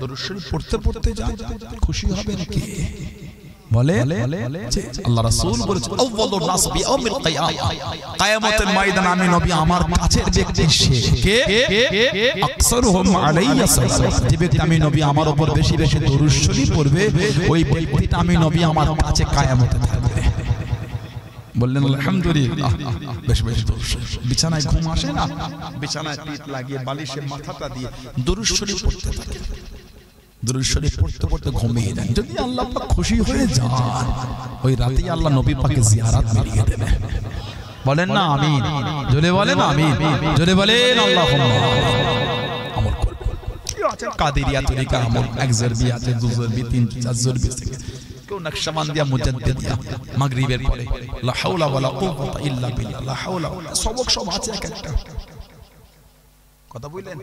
দরুদ শরীফ পড়তে পড়তে যান, খুশি হবেন কে? বলে আল্লাহ রাসূল বলেছেন আউয়ালুন নাস বিয়াউমিল কিয়ামা, কিয়ামতের ময়দানে আমি নবী আমার কাছের ব্যক্তি সে কে? আকসারুহুম আলাইয়া সাল্লাল্লাহু, যে ব্যক্তি আমি নবী আমার উপর বেশি বেশি দরুদ শরীফ পড়বে ওই ব্যক্তিটা আমি নবী আমার কাছে কিয়ামতে থাকবে। বললেন আলহামদুলিল্লাহ। বেশ বেশ দরুদ শরীফ। বিছানায় ঘুম আসে না, বিছানায় পিঠ লাগিয়ে বালিশে মাথাটা দিয়ে দরুদ শরীফ পড়তে থাকে, দরুদ শরীফ পড়তে পড়তে ঘুমিয়ে যান। যদি আল্লাহ পাক খুশি হয়ে যান ওই রাতেই আল্লাহ নবী পাকের জিয়ারত মিলিয়ে দেবে। বলেন না আমিন, জোরে বলেন আমিন, জোরে বলেন আল্লাহুম্মা। আমল করব কি আছে? কাদেরিয়া তরিকা আমল, এক জরবি আছে, দু জরবি, তিন চার জরবি থেকে কেউ নকশবন্দিয়া মুজাদ্দিদিয়া মাগরিবের পরে লা হাওলা ওয়ালা কুওয়াতা ইল্লা বিল্লাহ, লা হাওলা সবক সব আছে এক একটা। কথা বলেন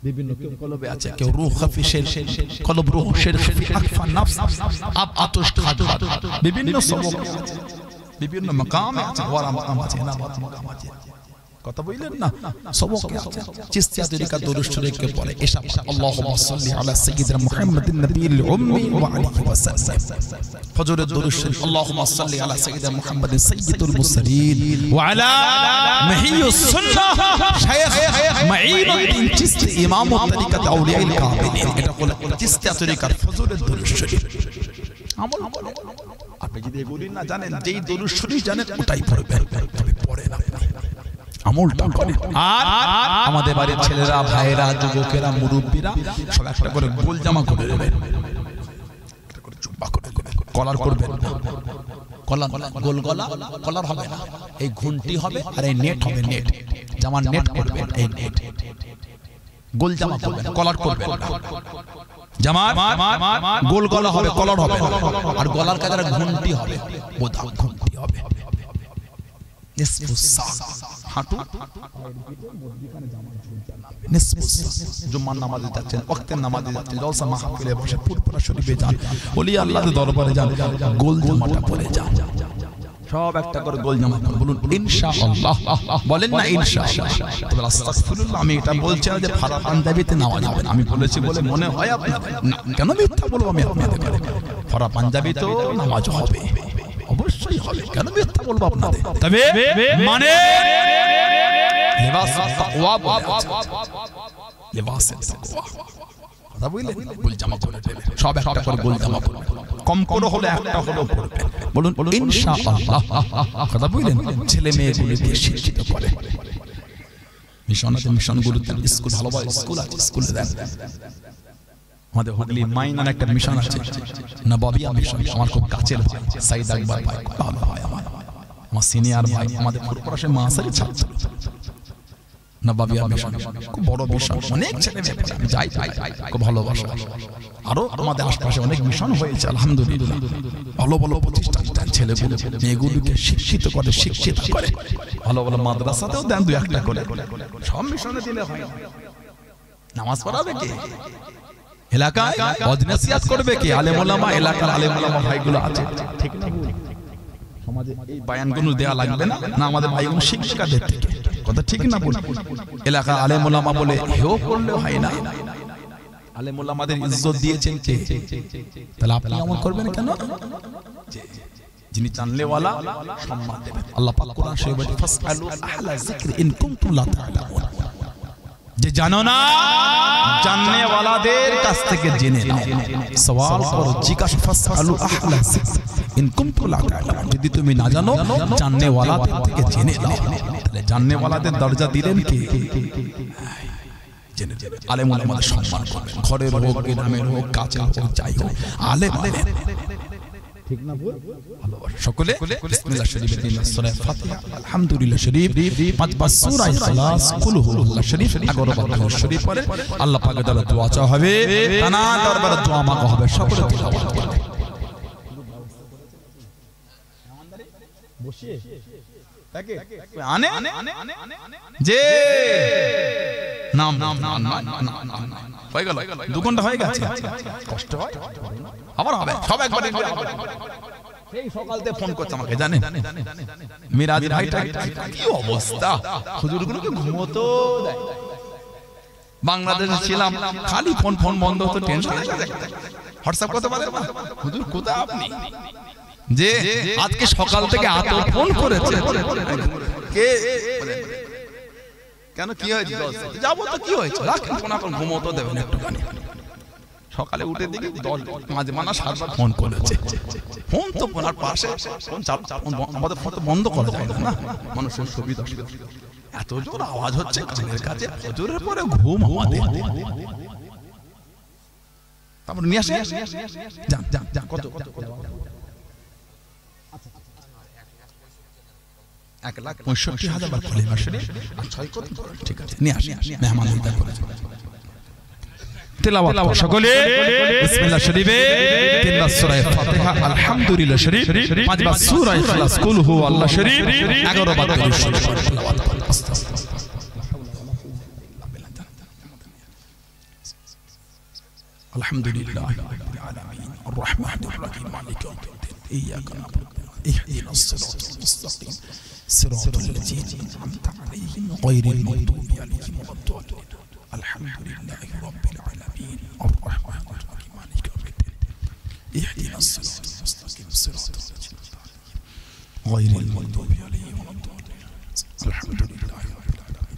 বিভিন্ন কেউ কলবে আছে, কেউ রূহ খাফিশের কলব, রূহ শের খাফি আকফা নফস আব আতশ খাদুত, বিভিন্ন সবক আছে, বিভিন্ন মাকাম আছে, ওয়ারা মাকাম আছে, নাবাত মাকাম আছে। কথা বলেন না সবক আছে। চিশতিয়া তরিকা দরুদ শরীফকে পড়ে এসব আল্লাহুম্মা সাল্লি আলা সাইয়্যিদিনা মুহাম্মাদিন নবিয়িল উম্মি ওয়া আলিহি ওয়া সাল্লাম। ফজরের দরুদ শরীফ আল্লাহুম্মা সাল্লি আলা সাইয়্যিদিনা মুহাম্মাদিন সাইয়্যিদুল মুরসালিন ওয়া আলা মাহিয়ুস সুন্নাহ শায়খ মাঈনুদ্দিন চিশতি ইমামুত তরিকাত আউলিয়াইল কামিলিন। এটা বলে চিশতিয়া তরিকার ফজরের দরুদ শরীফ আমল। আপনি যদি এগুলি না জানেন, যেই দরুদ শরীফ জানেন ওটাই পড়বেন, তবে পড়েন আপনি আমলটা করেন। আর আমাদের বাড়ির ছেলেরা, ভাইরা, যুবকেরা, মুরব্বীরা সব একটা করে গোল জামা করে দেবেন, একটা করে জুব্বা করে দেবেন, কলার করবেন না, কলার গোল গলা কলার হবে না, এই ঘুন্টি হবে আর এই নেট হবে, নেট জামার নেট করবেন, এই নেট গোল জামা করবেন, কলার করবেন না। জামার গোল গলা হবে, কলার হবে না, আর গলার কাছে ঘুন্টি হবে, বোদা ঘুন্টি হবে, হাঁটু জুম্মার নামাজে যাচ্ছেন, ওয়াক্তের নামাজে যাচ্ছেন, জলসা মাহফিলে বসে ফুরফুরা শরীফে যান, ওলি আল্লাহর দরবারে যান, গোল জামাটা পরে যান, সব একটা করে গোল জামা পরে বলুন ইনশাআল্লাহ। বলেন না ইনশাআল্লাহ। তবে আস্তাগফিরুল্লাহ, আমি এটা বলছি না যে ফারা পাঞ্জাবিতে নামাজ হবে না, আমি বলেছি বলে মনে হয় আপনাদের না, কেন মিথ্যা বলবো আমি আপনাদের? ফারা পাঞ্জাবিতেও নামাজ হবে, অবশ্যই হবে, কেন মিথ্যা বলবো আপনাদের? তবে মানে লিবাস তাকওয়া বলে আছে, লিবাস তাকওয়া। কথা বুঝলেন? গোল জামা পরে সব একটা করে গোল জামা পরে, কম করে হলে একটা হলেও পড়বে, বলুন ইনশাআল্লাহ। কথা বুঝলেন? ছেলে মেয়েগুলোকে শিক্ষিত করে, মিশনগুলোতে স্কুল, ভালো ভালো স্কুল আছে, স্কুলে দেন। আমাদের হুগলি মাইনার একটা মিশন আছে, নবাবিয়া মিশন, আমার খুব কাছের ভাই সাইদ আকবর ভাই, ভালো ভাই, আমার সিনিয়র ভাই, আমাদের ফুরফুরা মাসারি ছাত্র, নবাবিয়া মিশন খুব বড় মিশন, অনেক ছেলে মেয়ে আমি যাই খুব ভালোবাসা। আরো আমাদের আশপাশে অনেক মিশন হয়েছে আলহামদুলিল্লাহ। ভালো ভালো প্রতিষ্ঠান ছেলেগুলো মেয়েগুলোকে শিক্ষিত করে, শিক্ষিত করে, ভালো ভালো মাদ্রাসাতেও দেন দু একটা করে। সব মিশনে দিলে হয় না। নামাজ পড়াবে কে? এলাকায় ওয়াজ করবে কে? আলেম ওলামা, এলাকার আলেম ওলামা ভাইগুলো আছে, ঠিক না? সমাজে এই বায়ানগুলো দেয়া লাগবে না, না আমাদের ভাইগুলো শিক্ষিকাদের থেকে কথা ঠিক না বল। এলাকার আলেম ওলামা বলে হেও করলেও হয় না। আলেম ওলামাদের ইজ্জত দিয়েছেন কে? তাহলে আপনি এমন করবেন কেন? যিনি জানলে ওয়ালা সম্মান দেবেন। আল্লাহ পাক কোরআন শরীফে বলেন ফাসআলু আহলা যিকরি ইন কুনতুম লা তা'লামুন। যে জানো না জাননে ওয়ালাদের কাছ থেকে জেনে নাও, সওয়াল করো, জিজ্ঞাসা, ফাসআলু আহলা যিকরি ইন কুনতুম লা তা'লামুন। যদি তুমি না জানো জাননে ওয়ালাদের থেকে জেনে নাও। তাহলে জাননে ওয়ালাদের দরজা দিলেন কে? জেনে জেনে আলেম ওলামাদের সম্মান করবেন, ঘরের হোক, গ্রামের হোক, কাছে হোক, যাই হোক, আলেম ঠিক না বল? ভালোবাসা সকলে বিসমিল্লাহ শরীফের 3 সূরা ফাতিহা, আলহামদুলিল্লাহ শরীফ, 5 সূরা ইখলাস, কুল হুয়াল্লাহ শরীফ, 11 বার শরীফ পড়ে আল্লাহ পাকের দ্বারা দোয়া চাওয়া হবে, তানা দরবারে দোয়া মাগা হবে। সকলে তেলাওয়াত করবে। বসিয়ে তাকে আনে যে নাম হয়ে গেল, 2 ঘন্টা হয়ে গেছে, কষ্ট হয় আবার হবে সব একবার। সেই সকাল থেকে ফোন করছে আমাকে, জানেন মিরাজ ভাইটা কি অবস্থা, হুজুরগুলোকে ঘুমোতো দেয়। বাংলাদেশে ছিলাম, খালি ফোন ফোন বন্ধ হতো, টেনশন হোয়াটসঅ্যাপ করতে পারে না, হুজুর কোথায় আপনি? যে আজকে সকাল থেকে এত ফোন করেছে কে? কেন কি হয়েছে? যাবো তো কি হয়েছে, রাখেন ফোন, এখন ঘুমোতে দেবেন একটুখানি। সকালে উঠে দেখি 5 মানা 7 বার ফোন করেছে। ফোন তো ফোনার পাশে ফোন আমাদের ফোন তো বন্ধ করা যায় না, মানুষের সুবিধা। এত জোর আওয়াজ হচ্ছে কানের কাছে, হুজুরের পরে ঘুম আমাদের। তারপর নিয়ে আসে, যান যান যান, কত 1,65,000 বার কলিমা শরীফ আর 6 কত, ঠিক আছে নিয়ে আসি, মেহমানদারি করে তেলাওয়াত সকলে বিসমিল্লাহ শরীফে 3 সূরা ফাতিহা, আলহামদুলিল্লাহ শরীফ, 5 সূরা ইখলাস, কুল হুয়াল্লাহ শরীফ, 11 বার দরুদ শরীফ তেলাওয়াত করুন। আলহামদুলিল্লাহ রাব্বিল আলামিন আর রাহমানির রহিম মালিকি ইয়াউমিদ্দিন ইয়্যাকা না'বুদু ওয়া ইহদিনাস সিরাতাল মুস্তাকিম সিরাতাল লাযীনা আন'আমতা আলাইহিম গায়রিল মাগদুবি আলাইহিম ওয়াদ-দাল্লিন। আলহামদুলিল্লাহি রাব্বিল আলামিন আর রাহমানির রহিম মালিকি ইয়াউমিদ্দিন ইহদিনাস সিরাতাল মুস্তাকিম সিরাতাল লাযীনা আন'আমতা আলাইহিম গায়রিল মাগদুবি আলাইহিম ওয়াদ-দাল্লিন। আলহামদুলিল্লাহি রাব্বিল আলামিন।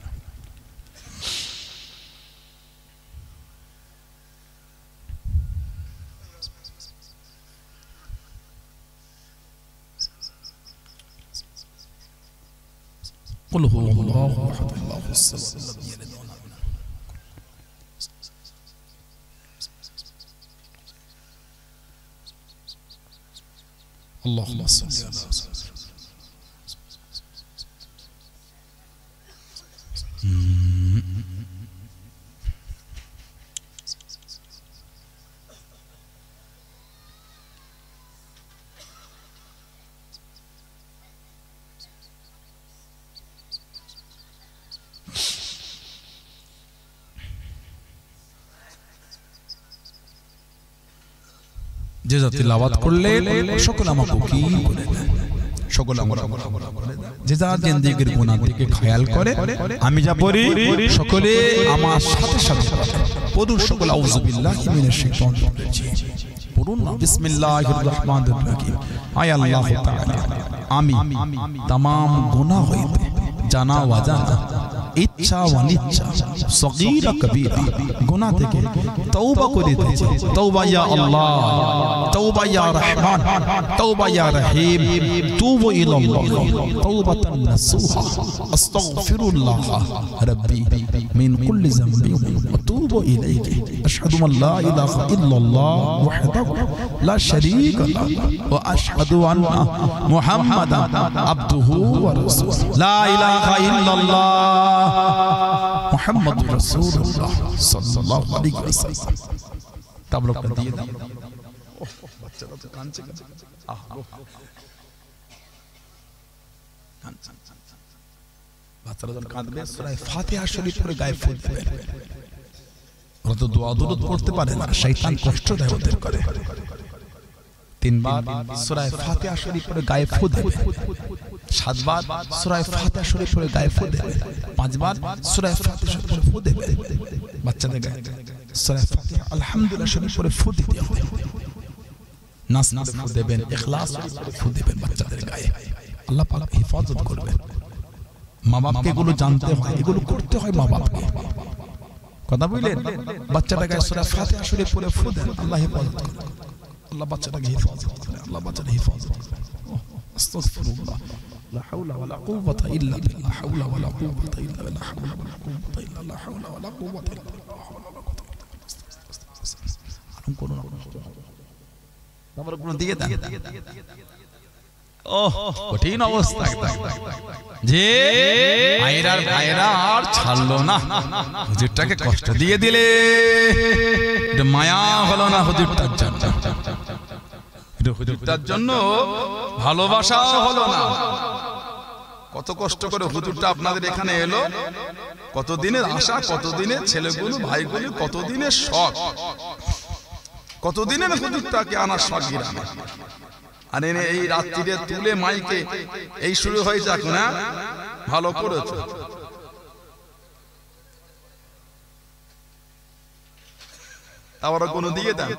قل هو الله احد الله الصمد لم يلد ولم يولد. اللهم صل على যে যা তিলাওয়াত করলে সকল আমাকে কি করে দেন, সকল আমরা যে যা জিন্দেগির গুনাহ থেকে খেয়াল করে আমি যা পড়ি সকলে আমার সাথে সাথে পড়ুন। সকল আউযু বিল্লাহি মিনাশ শাইতানির রাজিম পড়ুন না। বিসমিল্লাহির রহমানির রহিম। আয় আল্লাহ তাআলা আমি तमाम গুনাহ হইতে জানা অজানা, ইচ্ছা অনিচ্ছা, সগীরা কবীরা গুনাহ থেকে তওবা করিতেছি। তওবা ইয়া আল্লাহ, তওবা ইয়া রহমান, তওবা ইয়া রহিম, তুবু ইলাল্লাহ তাওবাতান নাসুহা, আস্তাগফিরুল্লাহ রাব্বি মিন কুল্লি যামবি ওয়া তুবু ইলাইহি, আশহাদু আন লা ইলাহা ইল্লাল্লাহ ওয়াহদাহু লা শারীকা লাহু ওয়া আশহাদু আন্না মুহাম্মাদান আবদুহু ওয়া রাসূলুহু। লা ইলাহা ইল্লাল্লাহ মুহাম্মাদুর রাসূলুল্লাহ সাল্লাল্লাহু আলাইহি ওয়াসাল্লাম। তাবরকটা দিয়ে দাও। বাচ্চারা তো কাঁদছে, বাচ্চারা যখন কাঁদবে সূরা ফাতিহা শরীফ পড়ে গায়ে ফুল দেবে। ওরা তো দোয়া দুরূদ পড়তে পারে না, শয়তান কষ্ট দেয় ওদের করে। 3 বার সূরা ফাতিহা শরীফ পড়ে গায়ে ফুল দেবে, 7 বার সূরা ফাতিহা শরীফ পড়ে গায়ে ফুল দেবে, 5 বার সূরা ফাতিহা শরীফ পড়ে ফুল দেবে। বাচ্চাদের গায়ে সূরা ফাতিহা আলহামদুলিল্লাহ শরীফ পড়ে ফুল দিতে হবে। নাস ফুল দেবেন, ইখলাস ফুল দেবেন বাচ্চাদের গায়ে। আল্লাহ পাক হেফাজত করবেন। মা বাপকে এগুলো জানতে হয়, এগুলো করতে হয় মা বাপকে। কথা বুঝলেন? বাচ্চাটাকে সূরা ফাতিহা শরীফ পড়ে ফুল দেন, আল্লাহ হেফাজত করে। আল্লাহ বাচ্চাটাকে হেফাজত করে, আল্লাহ বাচ্চাটাকে হেফাজত করে। আস্তাগফিরুল্লাহ, লা হাওলা ওয়ালা কুওয়াতা ইল্লা বিল্লাহ, হাওলা ওয়ালা কুওয়াতা ইল্লা বিল্লাহ, হাওলা ওয়ালা কুওয়াতা ইল্লা বিল্লাহ, হাওলা ওয়ালা কুওয়াতা ইল্লা বিল্লাহ। আরাম করুন, তারপরে কোন দিকে দেন। কঠিন অবস্থা যে আয়রার ভাইরা আর ছাড়লো না, হুজুরটাকে কষ্ট দিয়ে দিলে। মায়া হলো না হুজুরটার জন্য, হুজুরটার জন্য ভালোবাসা হলো না। কত কষ্ট করে হুজুরটা আপনাদের এখানে এলো, কতদিনের আশা, কতদিনের ছেলেগুলো ভাইগুলো, কতদিনের শখ, কতদিনের হুজুরটাকে আনার শখ গিরামে। আর এনে এই রাত্রিরে তুলে মাইকে এই শুরু হয়ে যাক না, ভালো করেছ। আবার কোনো দিয়ে দেন।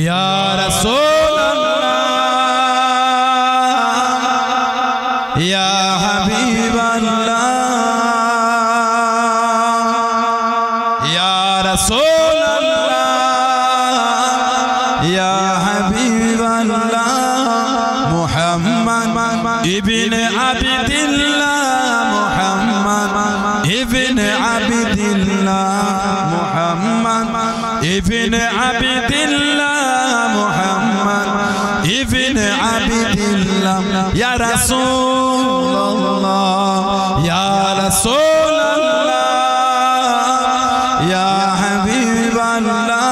ইয়া রাসূলুল্লাহ, ইয়া হাবিবাল্লাহ, ইয়া রাসূলুল্লাহ, ইয়া হাবিবাল্লাহ, মুহাম্মদ ইবনে আবদিল্লাহ, মুহাম্মদ ইবনে আবদিল্লাহ, মুহাম্মদ ইবনে আবদিল্লাহ, মুহাম্মদ ইবনে আবদিল্লাহ, ইয়া রাসূলুল্লাহ, ইয়া রাসূলুল্লাহ, ইয়া হাবিবাল্লাহ,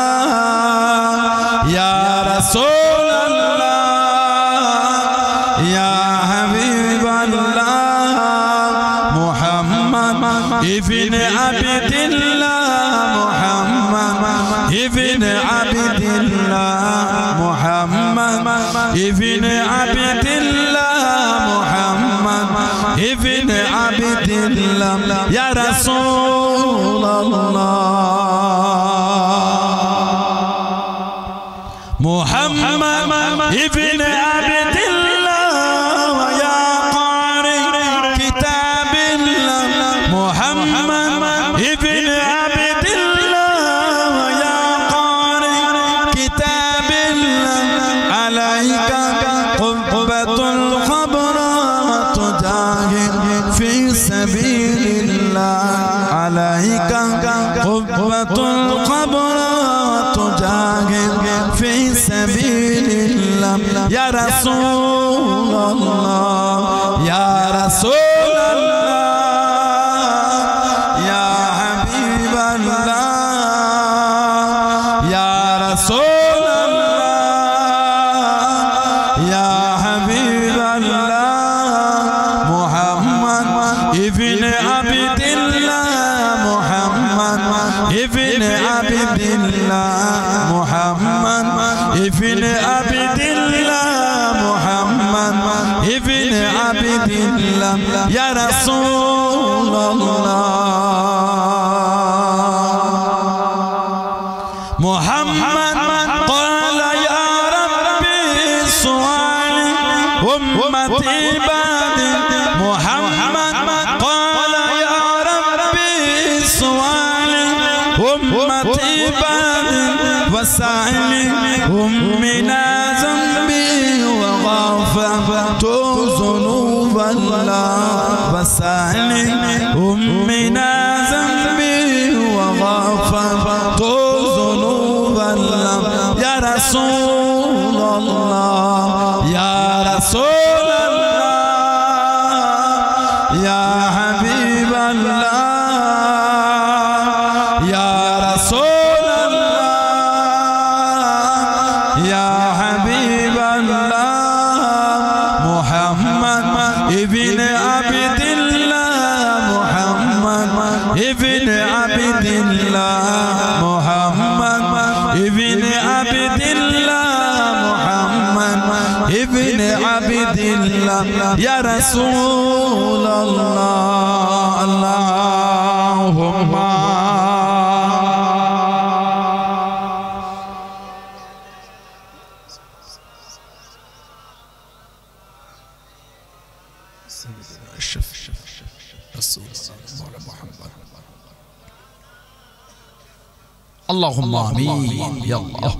ইয়া রাসূলুল্লাহ, ইয়া হাবিবাল্লাহ, মুহাম্মদ ইবনে আবদিল্লাহ, মুহাম্মদ ইবনে আবদিল্লাহ, মুহাম্মদ ইবনে আবদিল্লাহ, মুহাম্মদ ইবনে আবদিল্লাহ, ইয়া রাসূলুল্লাহ, মুহাম্মদ ইবনে আবদিল্লাহ, ইয়া ক্বারি কিতাবিল্লাহ, মুহাম্মদ ইবনে আবদিল্লাহ, ইয়া ক্বারি কিতাবিল্লাহ, আলাইকা কুব্বাতুল খাবরা তুজাহিদ ফি সাবিলিল্লাহ, আলাইকা কুব্বাতুল খাবরা তুজাহিদ ফি সাবিলিল্লাহ, ইয়া রাসূলুল্লাহ, ইয়া রাসূলুল্লাহ, ইয়া হাবিবাল্লাহ, ইয়া রাসূলুল্লাহ, ইয়া হাবিবাল্লাহ, মুহাম্মদ ইবনে আবদিল্লাহ, মুহাম্মদ ইবনে আবদিল্লাহ, মুহাম্মদ ইবনে আবদিল্লাহ, মুহাম্মদ ইবনে আবদিল্লাহ, ইয়া রাসূলুল্লাহ, মুহাম্মদ ক্বালা ইয়া রাব্বি সুআলি উম্মতি বাদি, মুহাম্মদ ক্বালা ইয়া রাব্বি সুআলি উম্মতি বাদি, ওয়াসাইলি মিনা যামবি ওয়া গাফারতু যুনুবাল্লাহ, ওয়াসাইলি মিনা যামবি ওয়া গাফারতু যুনুবাল্লাহ, ইয়া রাসূল या रसूल अल्लाह या हबीब अल्लाह या रसूल अल्लाह या हबीब अल्लाह मुहम्मद इब्न अब्दुल्लाह मुहम्मद इब्न अब्दुल्लाह मुहम्मद इब्न अब्दुल्लाह मुहम्मद इब्न अब्दुल्लाह या रसूल अल्लाह अल्लाहुम्मा اللهم آمين يا الله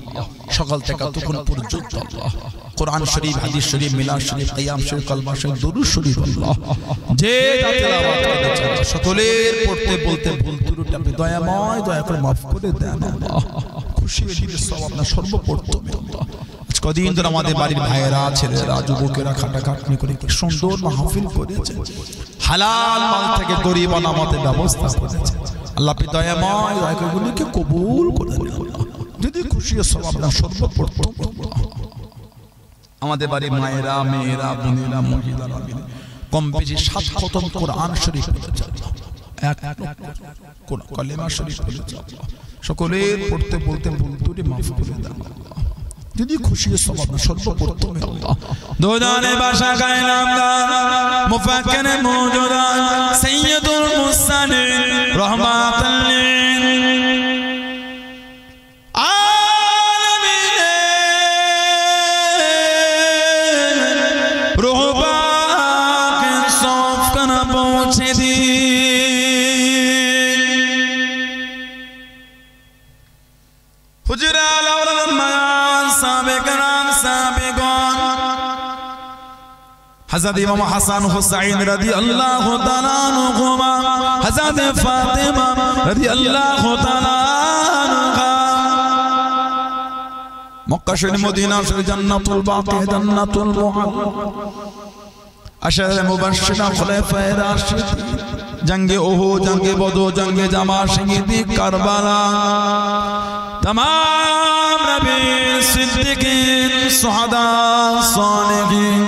شغل تكتكن برجوت الله قرآن شريف حديث شريف ميلاد شريف قيام شريف قلبا شريف درود شريف الله যে তেলাওয়াত করেছেন সকলের পড়তে বলতে ভুল ত্রুটি আপনি দয়াময় দয়া করে maaf করে দেন আল্লাহ খুশি হয়ে সওয়াব না সর্বপ্রথমে আল্লাহ আজ কদিন ধরে আমাদের বাড়ির ভাইয়েরা ছেলেরা যুবকেরা খাটাখাটনি করে কি সুন্দর মাহফিল করেছে হালাল মাল থেকে গরিব আনামতের ব্যবস্থা করেছে আল্লাহ আপনি দয়াময় দয়া করে গুলোকে কবুল করে নেন আল্লাহ যদি খুশি সওয়াব না সর্বপ্রথম আমাদের বাড়ির মায়েরা মেয়েরা বোনেরা মহিলারা কম বেশি 7 খতম কোরআন শরীফ পড়েছে এক কলেমা শরীফ পড়েছে সকলের পড়তে বলতে ভুল ত্রুটি maaf করে দেন আল্লাহ যদি খুশি সওয়াব না সর্বপ্রথম আল্লাহ দোজানে বাশা কায়নামদার মুফাক্কির মওজুদাত সাইয়্যিদুল মুরসালিন রাহমাতাল লিল আলামিন রূহ পাক সওয়াব কানা পৌঁছে দি হুজরা আলাউল মায়ান সাবেকান সাবেগান হযরত ইমাম হাসান হুসাইন রাদিয়াল্লাহু তাআলা আনহুমা হযরত ফাতেমা রাদিয়াল্লাহু তাআলা আনহা মক্কা শরীফ মদিনা শরীফ জান্নাতুল বাকি জান্নাতুল মুআল্লা আশারে মুবাশশিরা খুলাফায়ে রাশিদিন জঙ্গে ওহুদ জঙ্গে বদর জঙ্গে জামা শহীদি কারবালা तमाम नबी सिद्दीकीन सुहदा सालिहीन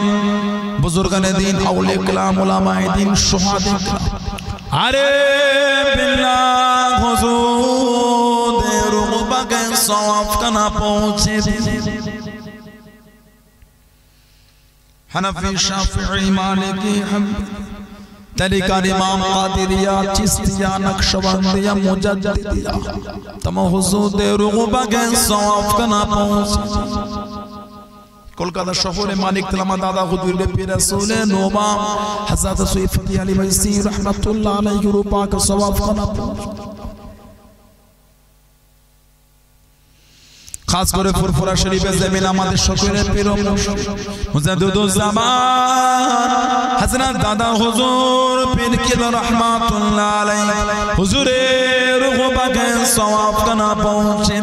बुजुर्गान दीन औलिया कलाम उलमाए दीन शुहादे अरे बिल्लाह हुजूर दे रुबा के सवाब का ना पहुंचे हनफी शाफिई मालिकी हम्बली तरीक़ार इमाम कादिरिया चिश्तिया नक्शबंदिया मुजद्दिदिया तम हुजूर दे रुगबा के सवाब का ना पहुंचे कोलकाता शहरे मालिक तलामा दादा हुजूर ने पीर रसूल नोमा हज़रत सैयद अली वैसी रहमतुल्लाह अलैहि रुपा का सवाब का ना पहुंचे खास करे फुरफुरा शरीफ जमीन আমাদের সকলের পীর মুজাদ্দিদুজ জামান হযরত দাদা হুজুর পীর কিবলা রাহমাতুল্লাহ আলাইহি হুজুরের রুহবা কে সওয়াব কানা পৌঁছে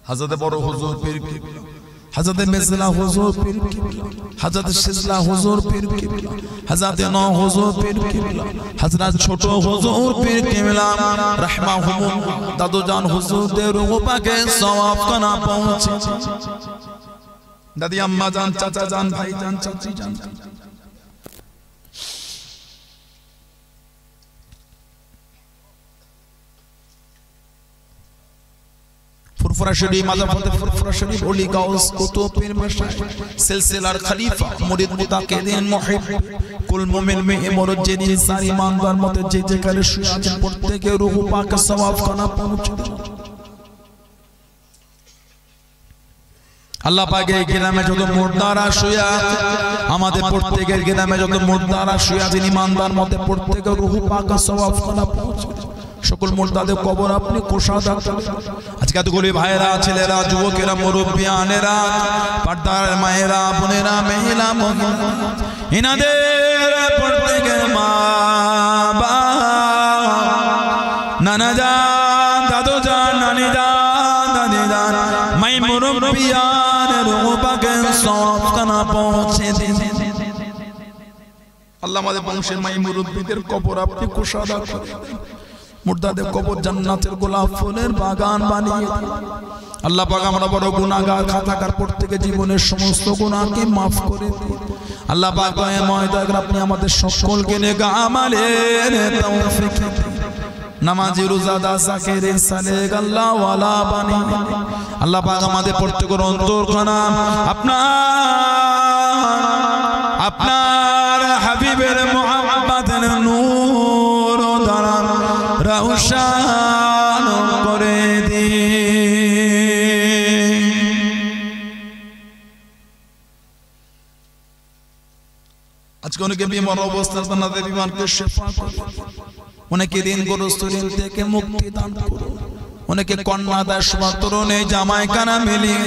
হযরত বড় হুজুর পীর কিবলা हज़रत मिसला हुजूर पीर किबला हज़रत शिजला हुजूर पीर किबला हज़रत नौ हुजूर पीर किबला हज़रत छोटो हुजूर पीर किबला रहमाहुमुल्लाह दादू जान हुजूर दे रूह के सवाब का ना पहुंचे दादी अम्मा जान चाचा जान भाई जान चाची जान फुरफुरा शरीफ मज़फ़त फुरफुरा शरीफ ओली गाउस कुतुब पीर मशाइख सिलसिलार खलीफा मुरीद मुताकिदिन मुहिब कुल मोमिन में मुरज्जिदीन सारी ईमानदार मत जे जे करे शुआ पढ़ते के रूह पाक सवाब का ना पहुंचे আল্লাহ পাকের গ্রামে যত মুর্দারা শুয়ে আছে আমাদের প্রত্যেকের গ্রামে যত মুর্দারা শুয়ে আছে ঈমানদার মতে প্রত্যেকের রূহ পাক সওয়াব করা পৌঁছে সকল মুর্দাদের কবর আপনি কোষাদার আজকে এতগুলি ভাইরা ছেলেরা যুবকেরা মুরব্বিয়ানেরা পর্দার মায়েরা বোনেরা মহিলা মহিলা ইনাদের প্রত্যেকের মা বাবা নানা জান দাদু জান নানি জান দাদি জান মাই মুরব্বিয়ান রূহ পাকের সওয়াব খানা পৌঁছে দিন। আল্লাহ আমাদের বংশের মাই মুরব্বীদের কবর আপনি কুশাদা করে দেন, মুর্দাদের কবর জান্নাতের গোলাপ ফুলের বাগান বানিয়ে দিন। আল্লাহ পাক আমরা বড় গুনাহগার, খাতাকার, প্রত্যেকের জীবনের সমস্ত গুনাহকে মাফ করে দিন। আল্লাহ পাক দয়াময় দয়া করে আপনি আমাদের সকলকে নেক আমলের তৌফিক দিন। নামাজি, রোজাদার, যাকির, সালেক, আল্লাহ ওয়ালা বানিয়ে আল্লাহ পাক আমাদের প্রত্যেকের অন্তরখানা আপনার হাবিবের মুহাব্বতের নূর দ্বারা রওশন করে দিন। আজকে অনেকে বিমার অবস্থা, তাদের বিমানকে শিফা করুন, অনেকে ঋণগ্রস্ত, ঋণ থেকে মুক্তি দান করুন, অনেকে কন্যা দাস তরুণে জামাই কানা মিলিয়ে,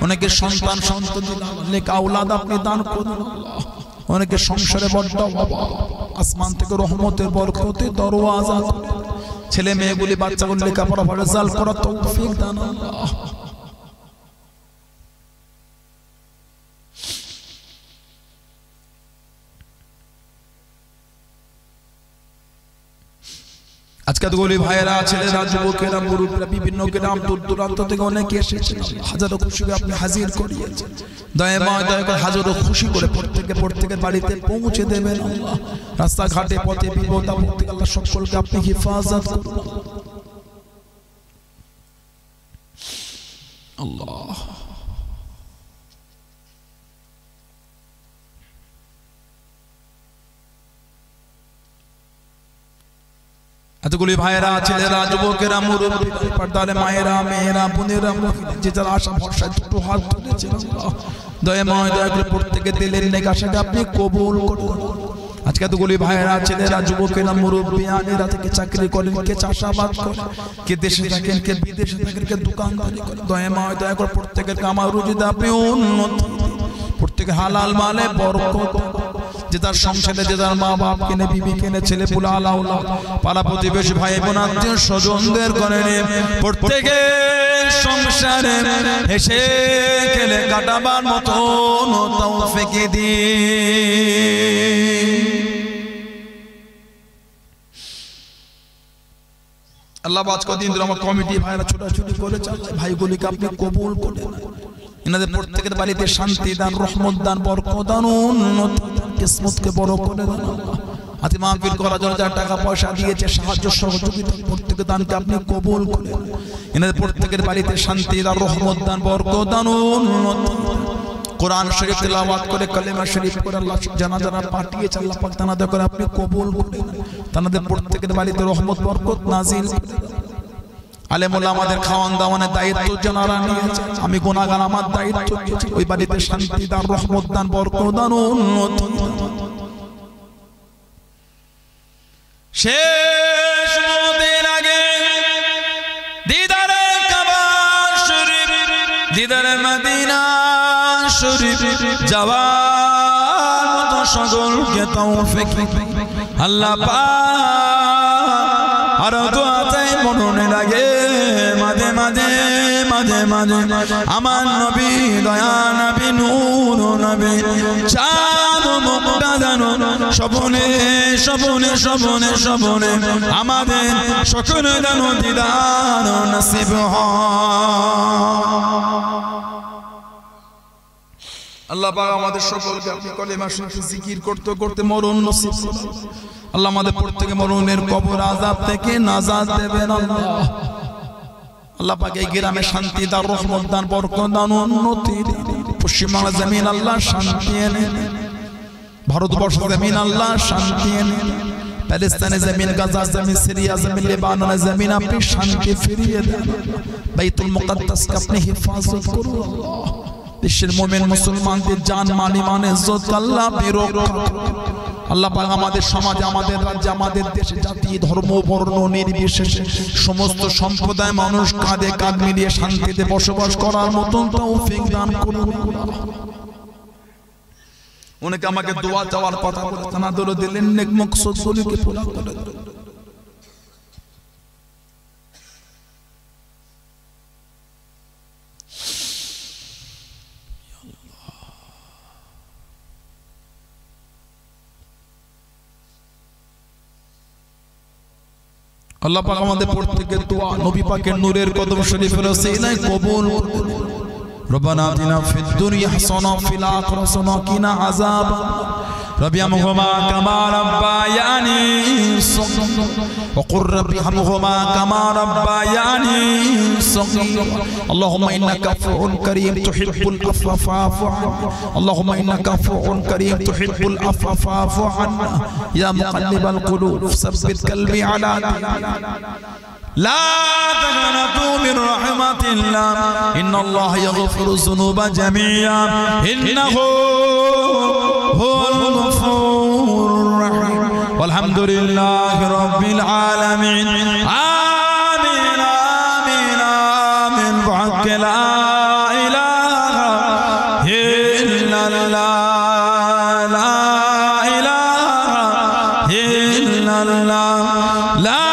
অনেকে সন্তান সন্ততি নেক আওলাদ আপনি দান করুন। অনেকে সংসারে বড্ড অভাব, আসমান থেকে রহমতের বরকতে দরওয়াজা খুলে ছেলে মেয়েগুলি বাচ্চাগুলি লেখাপড়া রেজাল্ট করার তৌফিক দান আল্লাহ। আজকে এতগুলি ভাইয়েরা, ছেলেরা, যুবকেরা, মুরুব্বিরা, বিভিন্ন গ্রাম দূর দূরান্ত থেকে অনেকে এসেছেন। হাজারো খুশি আপনি হাজির করিয়েছেন। দয়াময় দয়া করে হাজারো খুশি করে প্রত্যেকের বাড়িতে পৌঁছে দেবেন আল্লাহ। রাস্তাঘাটে পথে বিপদ আপদে আল্লাহ সকলকে আপনি হেফাজত করুন আল্লাহ। এতগুলি ভাইয়েরা, ছেলেরা, যুবকেরা, মুরব্বী, পর্দার মায়েরা, মেয়েরা, বোনেরা, যে যারা আশা ভরসায় দুটো হাত তুলেছেন আল্লাহ, দয়াময় দয়া করে প্রত্যেকের দিলের নেক আশাকে আপনি কবুল করুন। আজকে এতগুলি ভাইয়েরা, ছেলেরা, যুবকেরা, মুরব্বী, আনেরা থেকে চাকরি করেন, কে চাষাবাদ করেন, কে দেশে থাকেন, কে বিদেশে থাকেন, কে দোকানদারি করেন, দয়াময় দয়া করে প্রত্যেকের কামার রুজিতে আপনি উন্নতি দিন, প্রত্যেকের হালাল মালে বরকত, যে তার সংসারে যে তার মা বাপ কেনে, বিবি কেনে, ছেলে পুলা আলাউলা, পাড়া প্রতিবেশী, ভাই বোন, আত্মীয় স্বজনদের করে প্রত্যেকের সংসারে হেসে খেলে কাটাবার মতন তৌফিক দিন আল্লাহ। আজ কদিন ধরে আমার কমিটি ভাইরা ছোটাছুটি করে চাচ্ছে, ভাইগুলিকে আপনি কবুল করে নেন। এনাদের প্রত্যেকের বাড়িতে শান্তি দান, রহমত দান, বরকত দান, উন্নতি দান, কিসমতকে বড় করে দেন আল্লাহ। আজ মাহফিল করার জন্য যারা টাকা পয়সা দিয়েছে, সাহায্য সহযোগিতা, প্রত্যেকের দানকে আপনি কবুল করে নেন। এনাদের প্রত্যেকের বাড়িতে শান্তি দান, রহমত দান, বরকত দান, উন্নতি দান। কোরআন শরীফ তেলাওয়াত করে, কালেমা শরীফ করে আল্লাহ জানাজারা পাঠিয়েছে আল্লাহ পাক তানাদের করে আপনি কবুল করে নেন। তানাদের প্রত্যেকের বাড়িতে রহমত বরকত নাজিল করে দেন। আলেমুল্লাহ আমাদের খাওয়ান দাওয়ানের দায়িত্ব যারা নিয়েছে, আমি গুনাহগার, আমার দায়িত্ব নিয়েছি, ওই বাড়িতে শান্তি দান, রহমত দান, বরকত দান, উন্নতি দান। শেষ মতের আগে দিদারে কাবা শরীফ, দিদারে মদিনা শরীফ যাওয়ার মতো সকলকে তৌফিক আল্লাহ পাক। আর দোয়াতে মননে লাগে মাঝে মাঝে মাঝে মাঝে আমার নবী, দয়া নবী, নূর নবী, চাঁদ মুক্তা জানো স্বপনে স্বপনে স্বপনে স্বপনে আমাদের সকলে জানো দিদার নসিব আল্লাহ পাক আমাদের সকলকে আপনি কলেমা শরীফ জিকির করতে করতে মরণ নসিব করুন আল্লাহ। আমাদের প্রত্যেকে মরণের কবর আযাব থেকে নাজাত দেবেন আল্লাহ। আল্লাহ পাক এই গ্রামে শান্তি দান, রহমত দান, বরকত দান, উন্নতি দিন। পশ্চিমবাংলা জমিন আল্লাহ শান্তি এনে দেন, ভারতবর্ষ জমিন আল্লাহ শান্তি এনে দেন, প্যালেস্তাইনের জমিন, গাজা জমিন, সিরিয়া জমিন, লেবাননের জমিন আপনি শান্তি ফিরিয়ে দেন। বাইতুল মুকদ্দাসকে আপনি হেফাজত করুন আল্লাহ। বিশ্বের মুমিন মুসলমানদের জান, মাল, ঈমান, ইজ্জত আল্লাহ রক্ষা করুন আল্লাহ পাক। আমাদের সমাজে, আমাদের রাজ্যে, আমাদের দেশে জাতি, ধর্ম, বর্ণ নির্বিশেষে সমস্ত সম্প্রদায় মানুষ কাঁধে কাঁধ মিলিয়ে শান্তিতে বসবাস করার মতন তৌফিক দান করুন। অনেকে আমাকে দোয়া চাওয়ার কথা বলে তানাদেরও দিলেন নেক মকসদগুলিকে পুরা করে দেন। আল্লাহ পাক আমাদের প্রত্যেকের দোয়া নবী পাকের নূরের কদম শরীফের ওসিলায় কবুল রব্বানা আতিনা ফিদ দুনিয়া হাসানাহ ওয়া ফিল আখিরাতি হাসানাহ ওয়া কিনা আযাব ربي ارحمهما كما ربياني صغيرا وقل رب ارحمهما كما ربياني صغيرا اللهم انك عفو كريم تحب العفو فاعف عنا اللهم انك عفو كريم تحب العفو فاعف عنا يا مقلب القلوب ثبت قلبي على دينك لا تقنطوا من رحمة الله إن الله يغفر الذنوب جميعا إنه هو الغفور الرحيم والحمد لله رب العالمين آمين آمين آمين بحق لا إله إلا الله لا إله إلا الله لا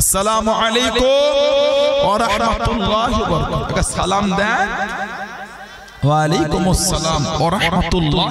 আসসালামু আলাইকুম ওয়া রাহমাতুল্লাহি ওয়া বারাকাতুহু সালাম দেন ওয়া আলাইকুম আসসালাম ওয়া রাহমাতুল্লাহ